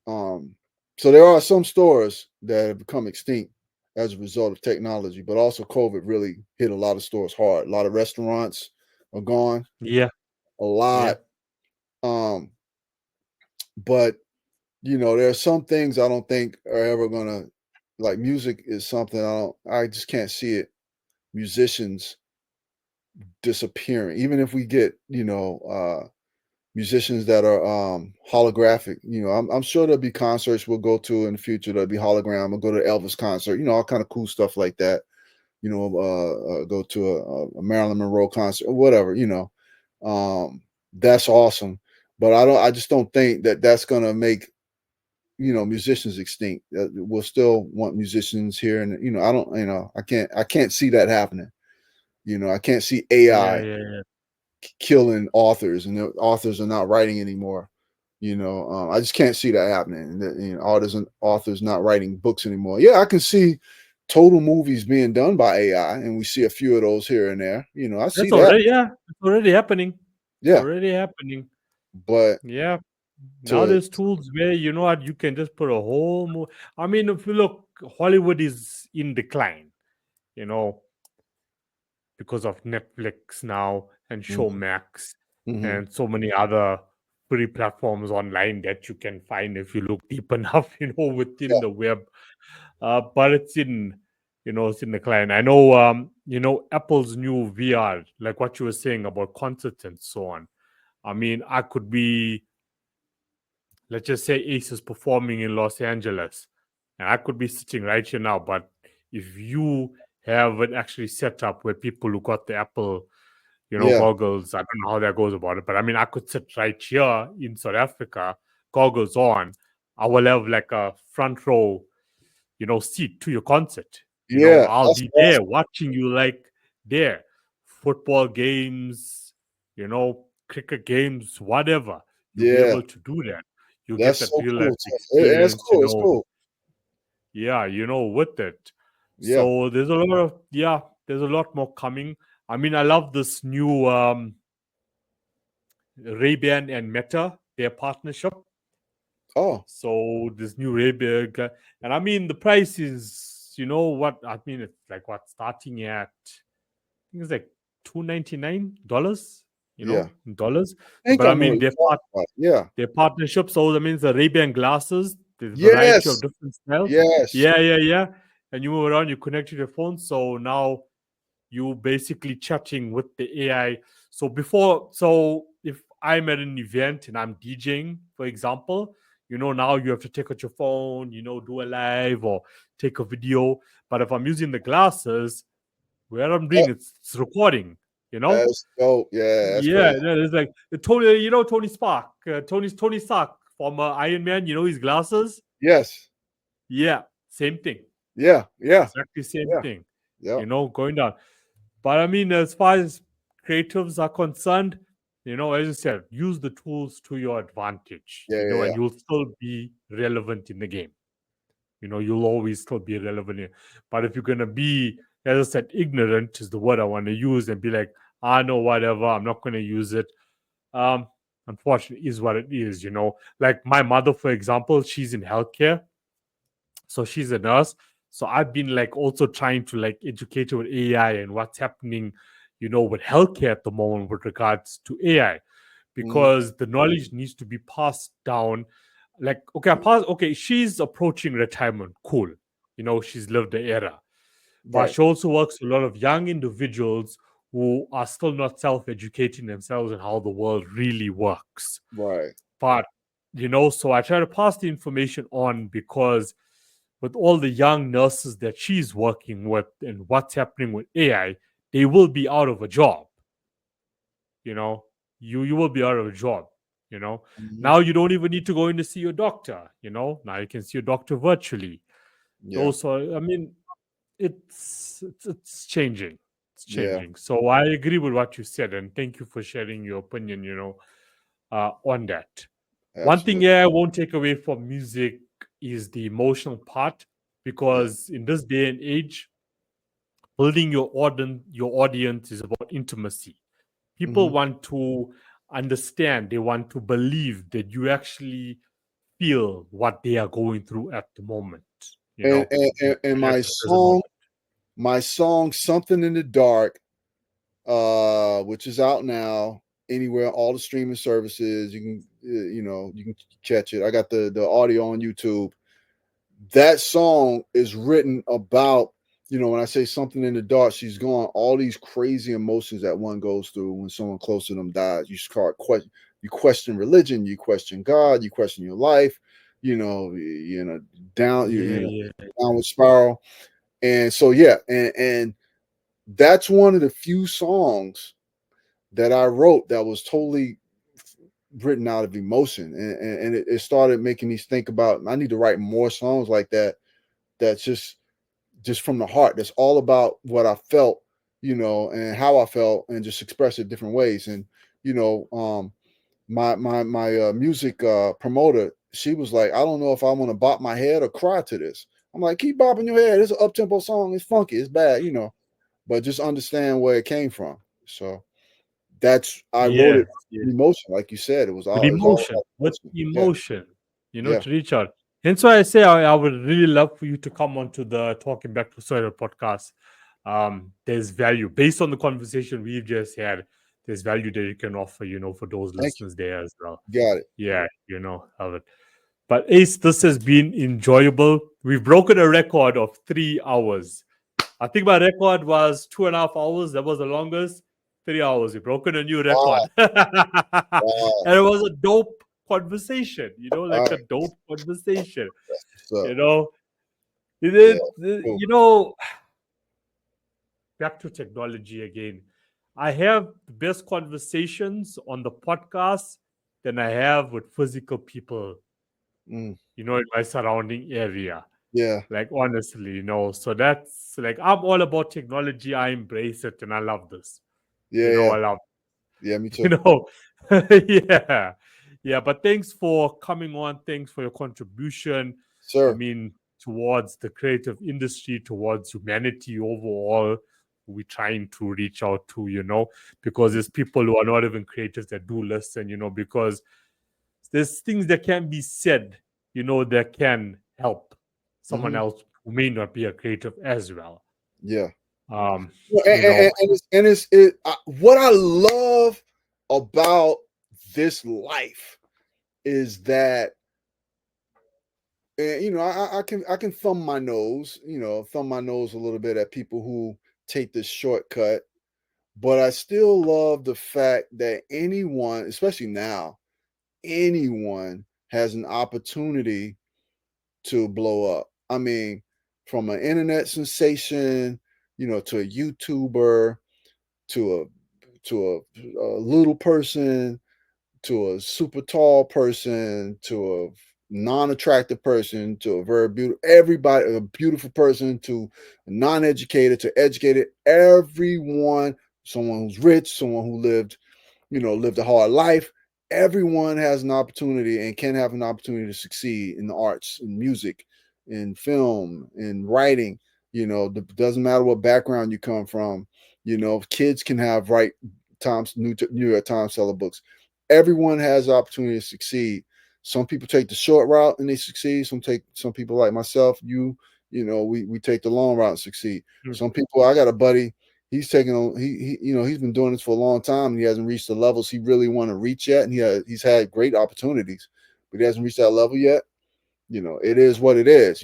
Um, so there are some stores that have become extinct as a result of technology, but also COVID really hit a lot of stores hard. A lot of restaurants are gone, Yeah. a Yeah. lot. Um, but there are some things I don't think are ever gonna, like, music is something I just can't see it. Musicians disappearing, even if we get musicians that are holographic. I'm sure there'll be concerts we'll go to in the future that'll be hologram. We'll go to Elvis concert, all kind of cool stuff like that. Go to a Marilyn Monroe concert or whatever. That's awesome, but I just don't think that that's gonna make musicians extinct. We'll still want musicians here, and I don't, I can't see that happening. I can't see Yeah. AI Yeah. killing authors, and the authors are not writing anymore. I just can't see that happening. Authors not writing books anymore. Yeah, I can see total movies being done by AI, and we see a few of those here and there. I see That's that. already, yeah, it's already happening. It's Yeah, already happening. but Yeah. Now to there's tools where you know what you can just put a whole I mean, if you look, Hollywood is in decline, you know, because of Netflix now and mhm, Showmax mhm. and so many other free platforms online that you can find if you look deep enough, within Yeah. the web. But it's in decline. I know, Apple's new VR, like what you were saying about concerts and so on. I mean, I could be, let's just say Ace is performing in Los Angeles, and I could be sitting right here now. But if you have it actually set up where people who got the Apple, Yeah. goggles, I don't know how that goes about it, but I mean, I could sit right here in South Africa, goggles on. I will have like a front row, seat to your concert. Yeah. I'll That's be there awesome. watching you like there. Football games, cricket games, whatever. You'll be Yeah. able to do that. You'll get That's that so real life cool. It's experience, cool. It's cool. yeah, with it. Yeah. So there's a lot more coming. I mean, I love this new Ray-Ban and Meta, their partnership. Oh, So this new Ray-Ban, and I mean the price is, what I mean, it's like what starting at, I think it's like $299, yeah. in dollars. I think But I I know mean what you're talking about. Yeah. their partnership. So that means the Ray-Ban glasses, the variety of Yes. different style. Yes. Yeah, yeah, yeah. And you move around, you connect to your phone. So now you basically chatting with the AI. So if I'm at an event and I'm DJing, for example, now you have to take out your phone, do a live or take a video. But if I'm using the glasses, where I'm That, doing it's recording, you know? that's dope. Yeah, that's Yeah, crazy. it's like Tony, Tony Stark, Tony Stark from Iron Man, his glasses. Yes. Yeah, same thing. Yeah. Yeah. Exactly same Yeah. thing. Yeah. Going down. But I mean, as far as creatives are concerned, as you said, use the tools to your advantage, Yeah. Yeah. and Yeah. you'll still be relevant in the game. You'll always still be relevant. But if you're going to be, as I said, ignorant is the word I want to use, and be like, I know whatever, I'm not going to use it. Um, Unfortunately, is what it is. Like my mother, for example, she's in healthcare, so she's a nurse. So I've been like also trying to like educate her with AI and what's happening, with healthcare at the moment with regards to AI, Mhm. because the knowledge needs to be passed down. Like, okay, she's approaching retirement. Cool. She's lived the era. But Right. she also works with a lot of young individuals who are still not self-educating themselves on how the world really works. Right. But so I try to pass the information on, because with all the young nurses that she's working with and what's happening with AI, they will be out of a job. You know, you will be out of a job. You know, Mhm. now you don't even need to go in to see your doctor. You know, now you can see your doctor virtually. Yeah. Those are, I mean, it's changing. It's Yeah. changing. So I agree with what you said, and thank you for sharing your opinion. On that. One thing, Absolutely. yeah, I won't take away from music is the emotional part, Yeah. because in this day and age, building your audience is about intimacy. People Hmm. want to understand, they want to believe that you actually feel what they are going through at the moment, you And, know, and in and and at my the present song, moment. "Something in the Dark," which is out now anywhere, all the streaming services. You can, you can catch it. I got the audio on YouTube. That song is written about, when I say something in the dark, she's gone, all these crazy emotions that one goes through when someone close to them dies. You question religion, you question God, you question your life, down, Yeah, yeah, downward spiral. And so, yeah, and that's one of the few songs that I wrote that was totally written out of emotion. And it started making me think about, I need to write more songs like that. That's just from the heart. That's all about what I felt, and how I felt, and just express it different ways. And you know, my music promoter, she was like, I don't know if I want to bop my head or cry to this. I'm like, keep bopping your head. It's an up tempo song. It's funky. It's bad, but just understand where it came from. So I wrote yeah, it yeah. with emotion, like you said. With It was all emotion, about with emotion. Yeah, emotion, yeah. to reach out. Hence why I say I would really love for you to come onto the Talking Back to Soil podcast. There's value based on the conversation we've just had. There's value that you can offer, for those Thank you. listeners there as well. Got it. Yeah, love it. But Ace, this has been enjoyable. We've broken a record of 3 hours. I think my record was 2.5 hours. That was the longest. 3 hours. We've broken a new Wow. record. And Wow. it was a dope conversation, All like a right. dope conversation. That's what's You up. know, Yeah. it- Cool. you know, back to technology again. I have the best conversations on the podcast than I have with physical people, Mm. in my surrounding area. Yeah. Like honestly, so that's like I'm all about technology. I embrace it and I love this. Yeah. Yeah. I love Yeah. Me you too. know yeah, yeah, but thanks for coming on, thanks for your contribution. I Sir. mean, towards the creative industry, towards humanity overall, we're trying to reach out to, because there's people who are not even creators that do listen, because there's things that can be said, that can help someone Hmm. else who may not be a creative as well. Yeah. um Well, you know what I love about this life is that, and I can thumb my nose a little bit at people who take this shortcut, but I still love the fact that anyone, especially now, anyone has an opportunity to blow up. I mean, from an internet sensation, to a YouTuber, to a little person, to a super tall person, to a non-attractive person, to a very beautiful, everybody, a beautiful person, to a non-educated, to educated, everyone, someone who's rich, someone who lived a hard life. Everyone has an opportunity and can have an opportunity to succeed in the arts, in music, in film, in writing. Doesn't matter what background you come from. Kids can have write New York Times seller books. Everyone has the opportunity to succeed. Some people take the short route and they succeed. Some people like myself, we take the long route and succeed. mm, Some people, I got a buddy, he's taking on he's been doing this for a long time and he hasn't reached the levels he really want to reach yet, and he's had great opportunities, but he hasn't reached that level yet. It is what it is.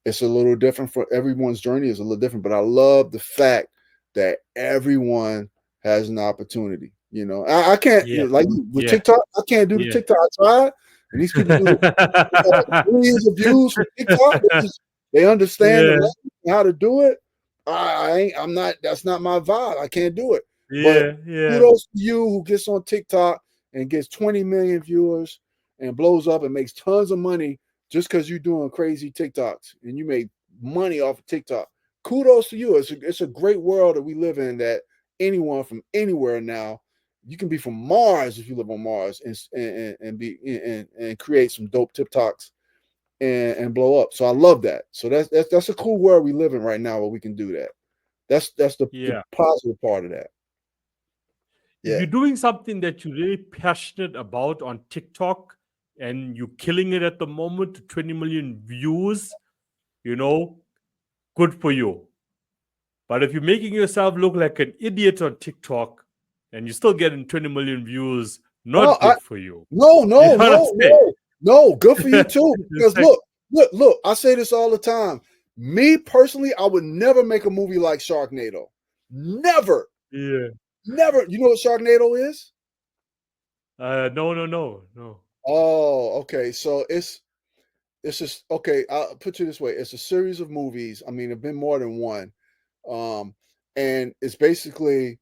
It's a little different, for everyone's journey is a little different, but I love the fact that everyone has an opportunity. I can't, yeah, like with yeah, TikTok, I can't do the yeah. TikTok. I tried, and these people do millions of views for TikTok. They understand the Yeah, language and how to do it. I'm not. That's not my vibe. I can't do it. But yeah, yeah, kudos to you who gets on TikTok and gets 20 million viewers and blows up and makes tons of money just because you're doing crazy TikToks and you make money off of TikTok. Kudos to you. It's a great world that we live in, that anyone from anywhere now, you can be from Mars if you live on Mars and create some dope TikToks and blow up. So I love that. So that's a cool world we live in right now where we can do that. That's the positive part of that. If you're doing something that you're really passionate about on TikTok and you're killing it at the moment to 20 million views, good for you. But if you're making yourself look like an idiot on TikTok and you're still getting 20 million views, not good for you. No, good for you too. Because look, I say this all the time. Me personally, I would never make a movie like Sharknado. Never. Yeah. Never. You know what Sharknado is? No. Oh, okay. So it's just okay. I'll put you this way: it's a series of movies. I mean, there've been more than one, and it's basically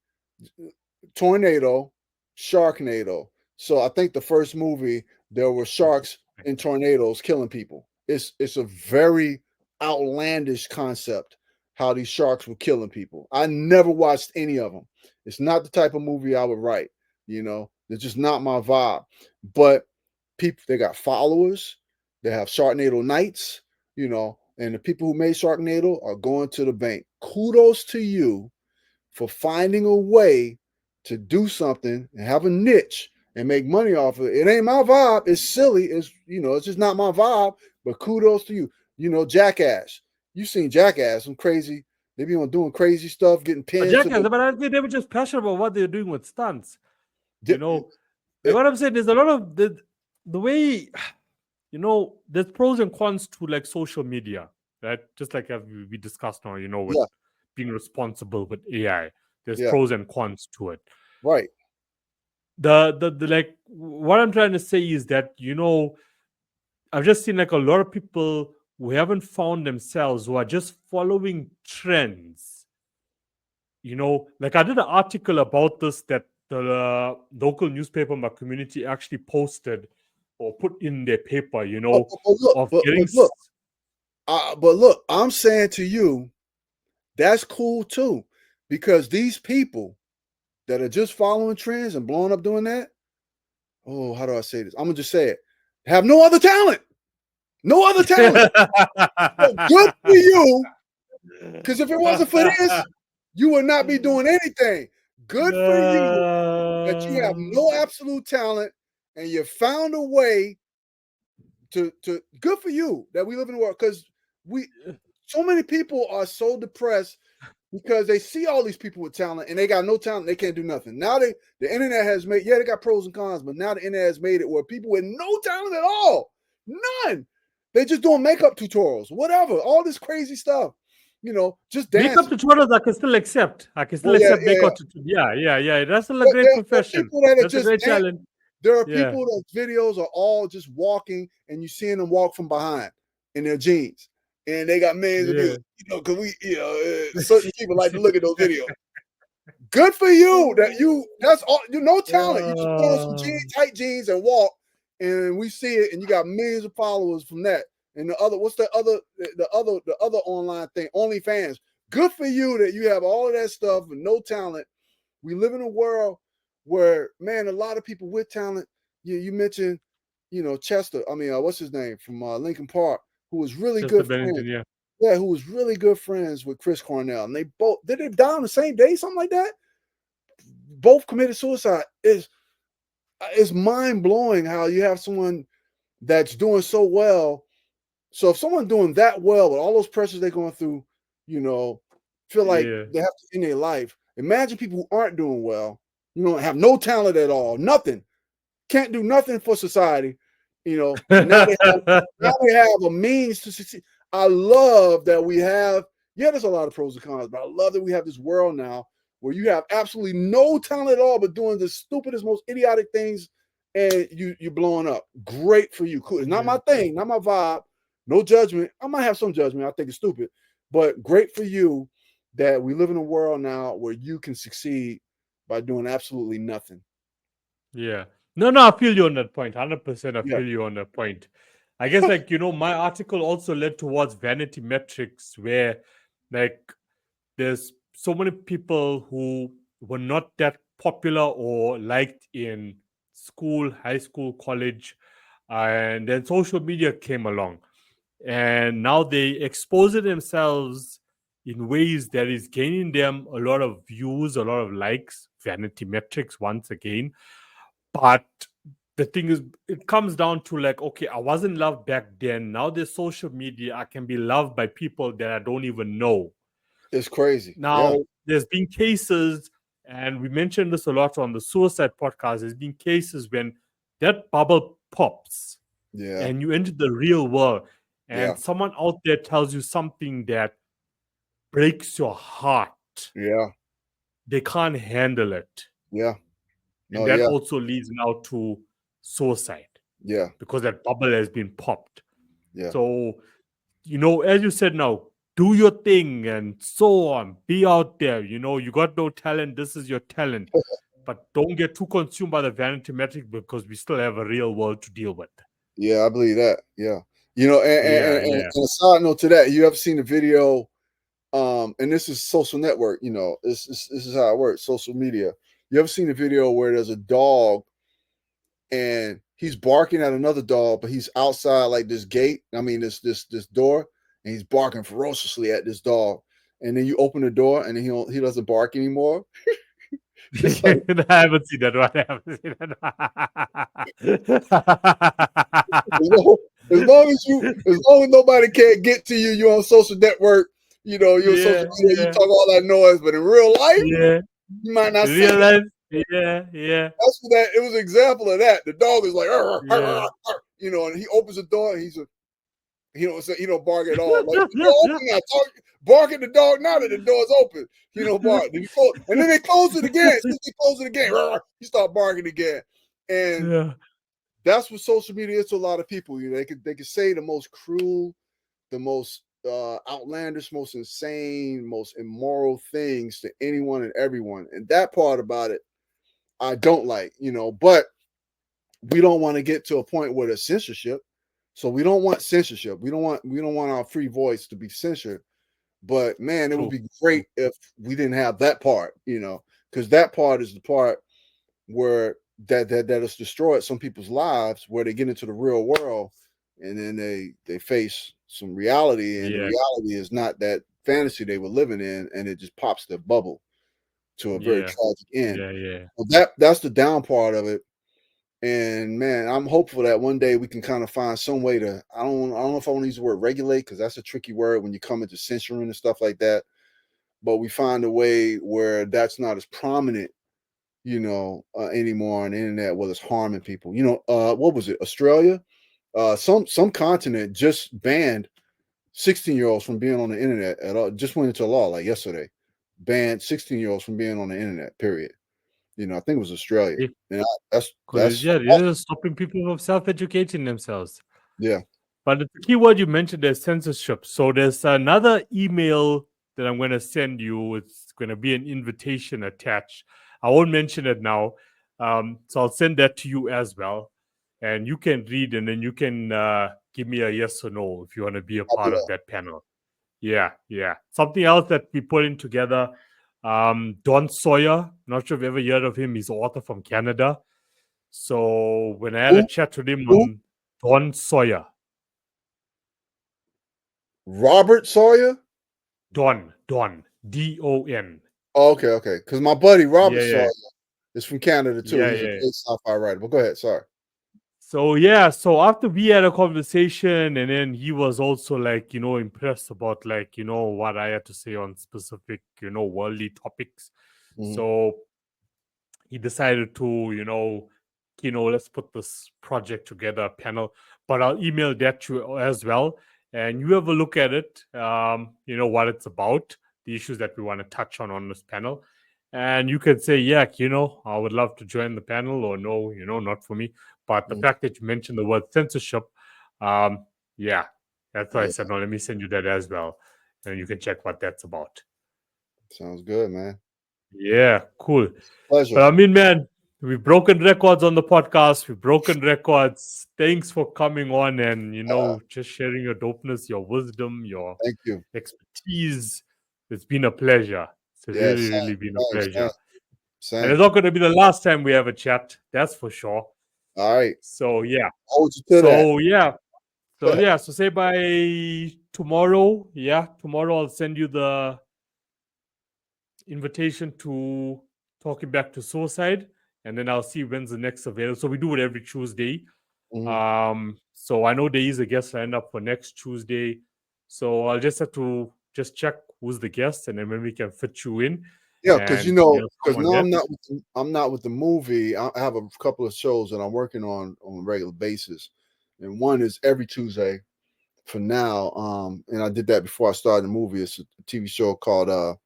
tornado, Sharknado. So I think the first movie there were sharks and tornadoes killing people. It's a very outlandish concept how these sharks were killing people. I never watched any of them. It's not the type of movie I would write. It's just not my vibe. But people, they got followers. They have Sharknado nights, and the people who made Sharknado are going to the bank. Kudos to you for finding a way to do something and have a niche and make money off of it. It ain't my vibe. It's silly. It's just not my vibe. But kudos to you. Jackass. You've seen Jackass. Some crazy. They be on doing crazy stuff, getting pinned. But I think they were just passionate about what they're doing with stunts. What I'm saying, there's a lot of the way, there's pros and cons to like social media, right? Just like as we discussed now, with being responsible with AI. There's pros and cons to it. Right. The like what I'm trying to say is that, I've just seen like a lot of people who haven't found themselves, who are just following trends. Like I did an article about this that the local newspaper in my community actually posted or put in their paper, but look, I'm saying to you, that's cool too, because these people that are just following trends and blowing up doing that, how do I say this? I'm gonna just say it. Have no other talent. No other talent. Good for you. Because if it wasn't for this, you would not be doing anything. Good for you that you have no absolute talent and you found a way to good for you that we live in the world, because so many people are so depressed because they see all these people with talent and they got no talent. They can't do nothing. Now the internet has made, they got pros and cons, but now the internet has made it where people with no talent at all, none, they just doing makeup tutorials, whatever, all this crazy stuff. Just dancing. Makeup tutorials I can still accept. Accept makeup tutorials. Yeah. That's still a great profession. That's a great talent. There are people that videos are all just walking and you seeing them walk from behind in their jeans. And they got millions of views, because certain people like to look at those videos. Good for you that's all, no talent. You just put on some tight jeans and walk, and we see it, and you got millions of followers from that. And the other online thing, OnlyFans. Good for you that you have all of that stuff and no talent. We live in a world where, man, a lot of people with talent. You mentioned, Chester. I mean, what's his name from Linkin Park, who was really Chester good Bennington, friends. Yeah, who was really good friends with Chris Cornell, and they both did they die on the same day, something like that. Both committed suicide. It's mind blowing how you have someone that's doing so well. So if someone doing that well with all those pressures they're going through, feel like they have to end their life. Imagine people who aren't doing well, have no talent at all, nothing, can't do nothing for society, and now they have a means to succeed. I love that we have, there's a lot of pros and cons, but I love that we have this world now where you have absolutely no talent at all, but doing the stupidest, most idiotic things, and you're blowing up. Great for you. Cool. It's not my thing, not my vibe. No judgment. I might have some judgment. I think it's stupid, but great for you that we live in a world now where you can succeed by doing absolutely nothing. Yeah. No, I feel you on that point. 100%, I Yeah, feel you on that point. I guess, like, my article also led towards vanity metrics where, like, there's so many people who were not that popular or liked in school, high school, college, and then social media came along, and now they expose themselves in ways that is gaining them a lot of views, a lot of likes, vanity metrics once again. But the thing is, it comes down to, like, okay, I wasn't loved back then. Now there's social media. I can be loved by people that I don't even know. it's crazy. Yeah, Now, there's been cases, and we mentioned this a lot on the suicide podcast. There's been cases when that bubble pops yeah, and you enter the real world, yeah, and someone out there tells you something that breaks your heart. yeah, They can't handle it. yeah. And No, that yeah, also leads now to suicide yeah, because that bubble has been popped. yeah. So, as you said now, do your thing and so on. Be out there. You got no talent. This is your talent. But don't get too consumed by the vanity metric because we still have a real world to deal with. Yeah, I believe that. Yeah. You know, Yeah, yeah. and a side note to that, you ever seen the video? And this is social network, this is how it works, social media. You ever seen a video where there's a dog and he's barking at another dog, but he's outside like this gate, I mean this door, and he's barking ferociously at this dog. And then you open the door and then he doesn't bark anymore. It's like I haven't seen that one. I haven't seen as that. long, as long as nobody can't get to you, you're on social network, you're on social Yeah, media, you yeah, talk all that noise, but in real life, yeah. you might not say that. Realize? Yeah, yeah, That's what that it was an example of that. The dog is like, "Arr, arr, yeah. arr, arr," and he opens the door and he don't bark at all. Like the door open now, bark at the dog now that the door's open. He don't bark. Then and then they close it again. As soon as they close it again, arr, he start barking again. And Yeah, that's what social media is to a lot of people. They could say the most cruel, the most outlandish, most insane, most immoral things to anyone and everyone. And that part about it, I don't like, but we don't want to get to a point where there's censorship. So we don't want censorship. We don't want our free voice to be censored. But man, it would true. be great if we didn't have that part, because that part is the part where that has destroyed some people's lives, where they get into the real world and then they face some reality, and the Yeah, reality is not that fantasy they were living in, and it just pops their bubble to a very yeah, tragic end. yeah, yeah. Well, that's the down part of it. And man, I'm hopeful that one day we can kind of find some way to. I don't know if I want to use the word regulate, because that's a tricky word when you come into censoring and stuff like that. But we find a way where that's not as prominent, anymore on the internet, where it's harming people. What was it? Australia, some continent just banned 16-year-olds from being on the internet at all. Just went into law like yesterday, banned 16-year-olds from being on the internet. Period. I think it was Australia, and Because that's yeah, they're stopping people from self-educating themselves. yeah. But the key word you mentioned is censorship. So there's another email that I'm going to send you. It's going to be an invitation attached. I won't mention it now. So I'll send that to you as well. And you can read, and then you can give me a yes or no if you want to be a I'll do part of that. that panel. Yeah, yeah. Something else that we put in together. Don Sawyer. Not sure if you've ever heard of him. He's an author from Canada. So when I had a Who? chat with him Who? on Don Sawyer, Robert Sawyer? Don, Don. Oh, okay, okay. Because my buddy Robert Yeah, Sawyer yeah, is from Canada too. yeah, He's a yeah. great sci-fi writer. But go ahead. Sorry. So yeah, so after we had a conversation, and then he was also like, impressed about, like, what I had to say on specific, worldly topics. Mhm. So he decided to, let's put this project together, a panel. But I'll email that to you as well, and you have a look at it. What it's about, the issues that we want to touch on this panel, and you can say, yeah, I would love to join the panel, or no, not for me. But the Mhm. fact that you mentioned the word censorship, um, yeah, that's why I Yeah, said no. Let me send you that as well, and you can check what that's about. sounds good, man. Yeah, cool. But Pleasure. I mean, man, We've broken records on the podcast. We've broken records. Thanks for coming on and, just sharing your dopeness, your wisdom, your Thank you. expertise. It's been a pleasure. It's Yes, really, really been a same, pleasure. same, And same. it's not going to be the last time we have a chat. That's for sure. All right. So, yeah. Hold you to that. So say by tomorrow. Yeah, tomorrow I'll send you the invitation to Talking Back to Suicide, and then I'll see when's the next available. So we do it every Tuesday. So I know there is a guest lined up for next Tuesday. So I'll just have to just check who's the guest, and then when we can fit you in. Yeah, because And, because come on now there. I'm not with the movie. I have a couple of shows that I'm working on a regular basis, and one is every Tuesday for now. And I did that before I started the movie. It's a TV show called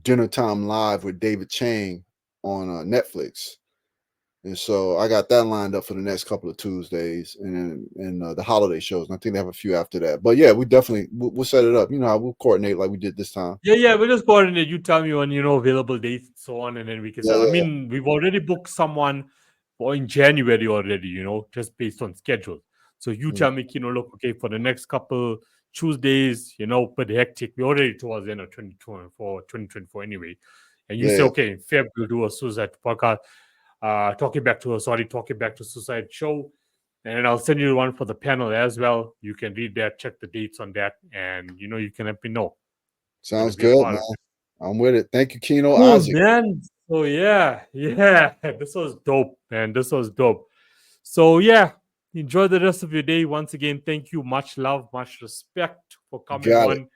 Dinner Time Live with David Chang on Netflix. And so I got that lined up for the next couple of Tuesdays, and then the holiday shows. And I think they have a few after that. But yeah, we'll set it up. You know how we'll coordinate like we did this time. Yeah, we'll just coordinate. You tell me when available dates and so on, and then we can Yeah, start. I yeah. mean, we've already booked someone for in January already, just based on schedule. So you tell me, look, okay, for the next couple Tuesdays, but hectic. We're already towards the end of 2024 anyway. And you say, Yeah. okay, in Feb, we'll do a suicide podcast, talking back to suicide show. And then I'll send you one for the panel as well. You can read that, check the dates on that, and you can let me know. Sounds Be a good, part man. of it. I'm with it. Thank you, Kino Cool, Isaac. man. So yeah. This was dope, man. This was dope. So yeah, enjoy the rest of your day. Once again, thank you. Much love, much respect for coming Got it. on.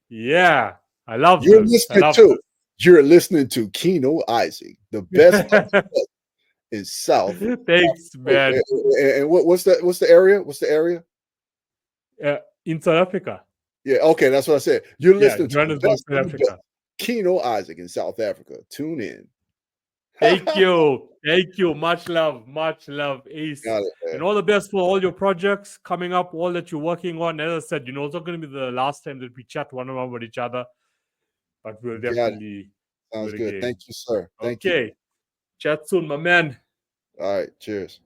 Yeah, I love You're this. listening to You're listening to Kino Isaac, the best in South. Thanks, man. And what's the area? What's the area? In South Africa. Yeah, okay, that's what I said. You're listening to the best South Africa. Kino Isaac in South Africa. Tune in. Thank you. Thank you. Much love, Ace. Got it, man. And all the best for all your projects coming up, all that you're working on. As I said, it's not going to be the last time that we chat one-on-one with each other, but we'll definitely. Sounds good. Thank you, sir. Thank you. Okay. Chat soon, my man. All right. Cheers.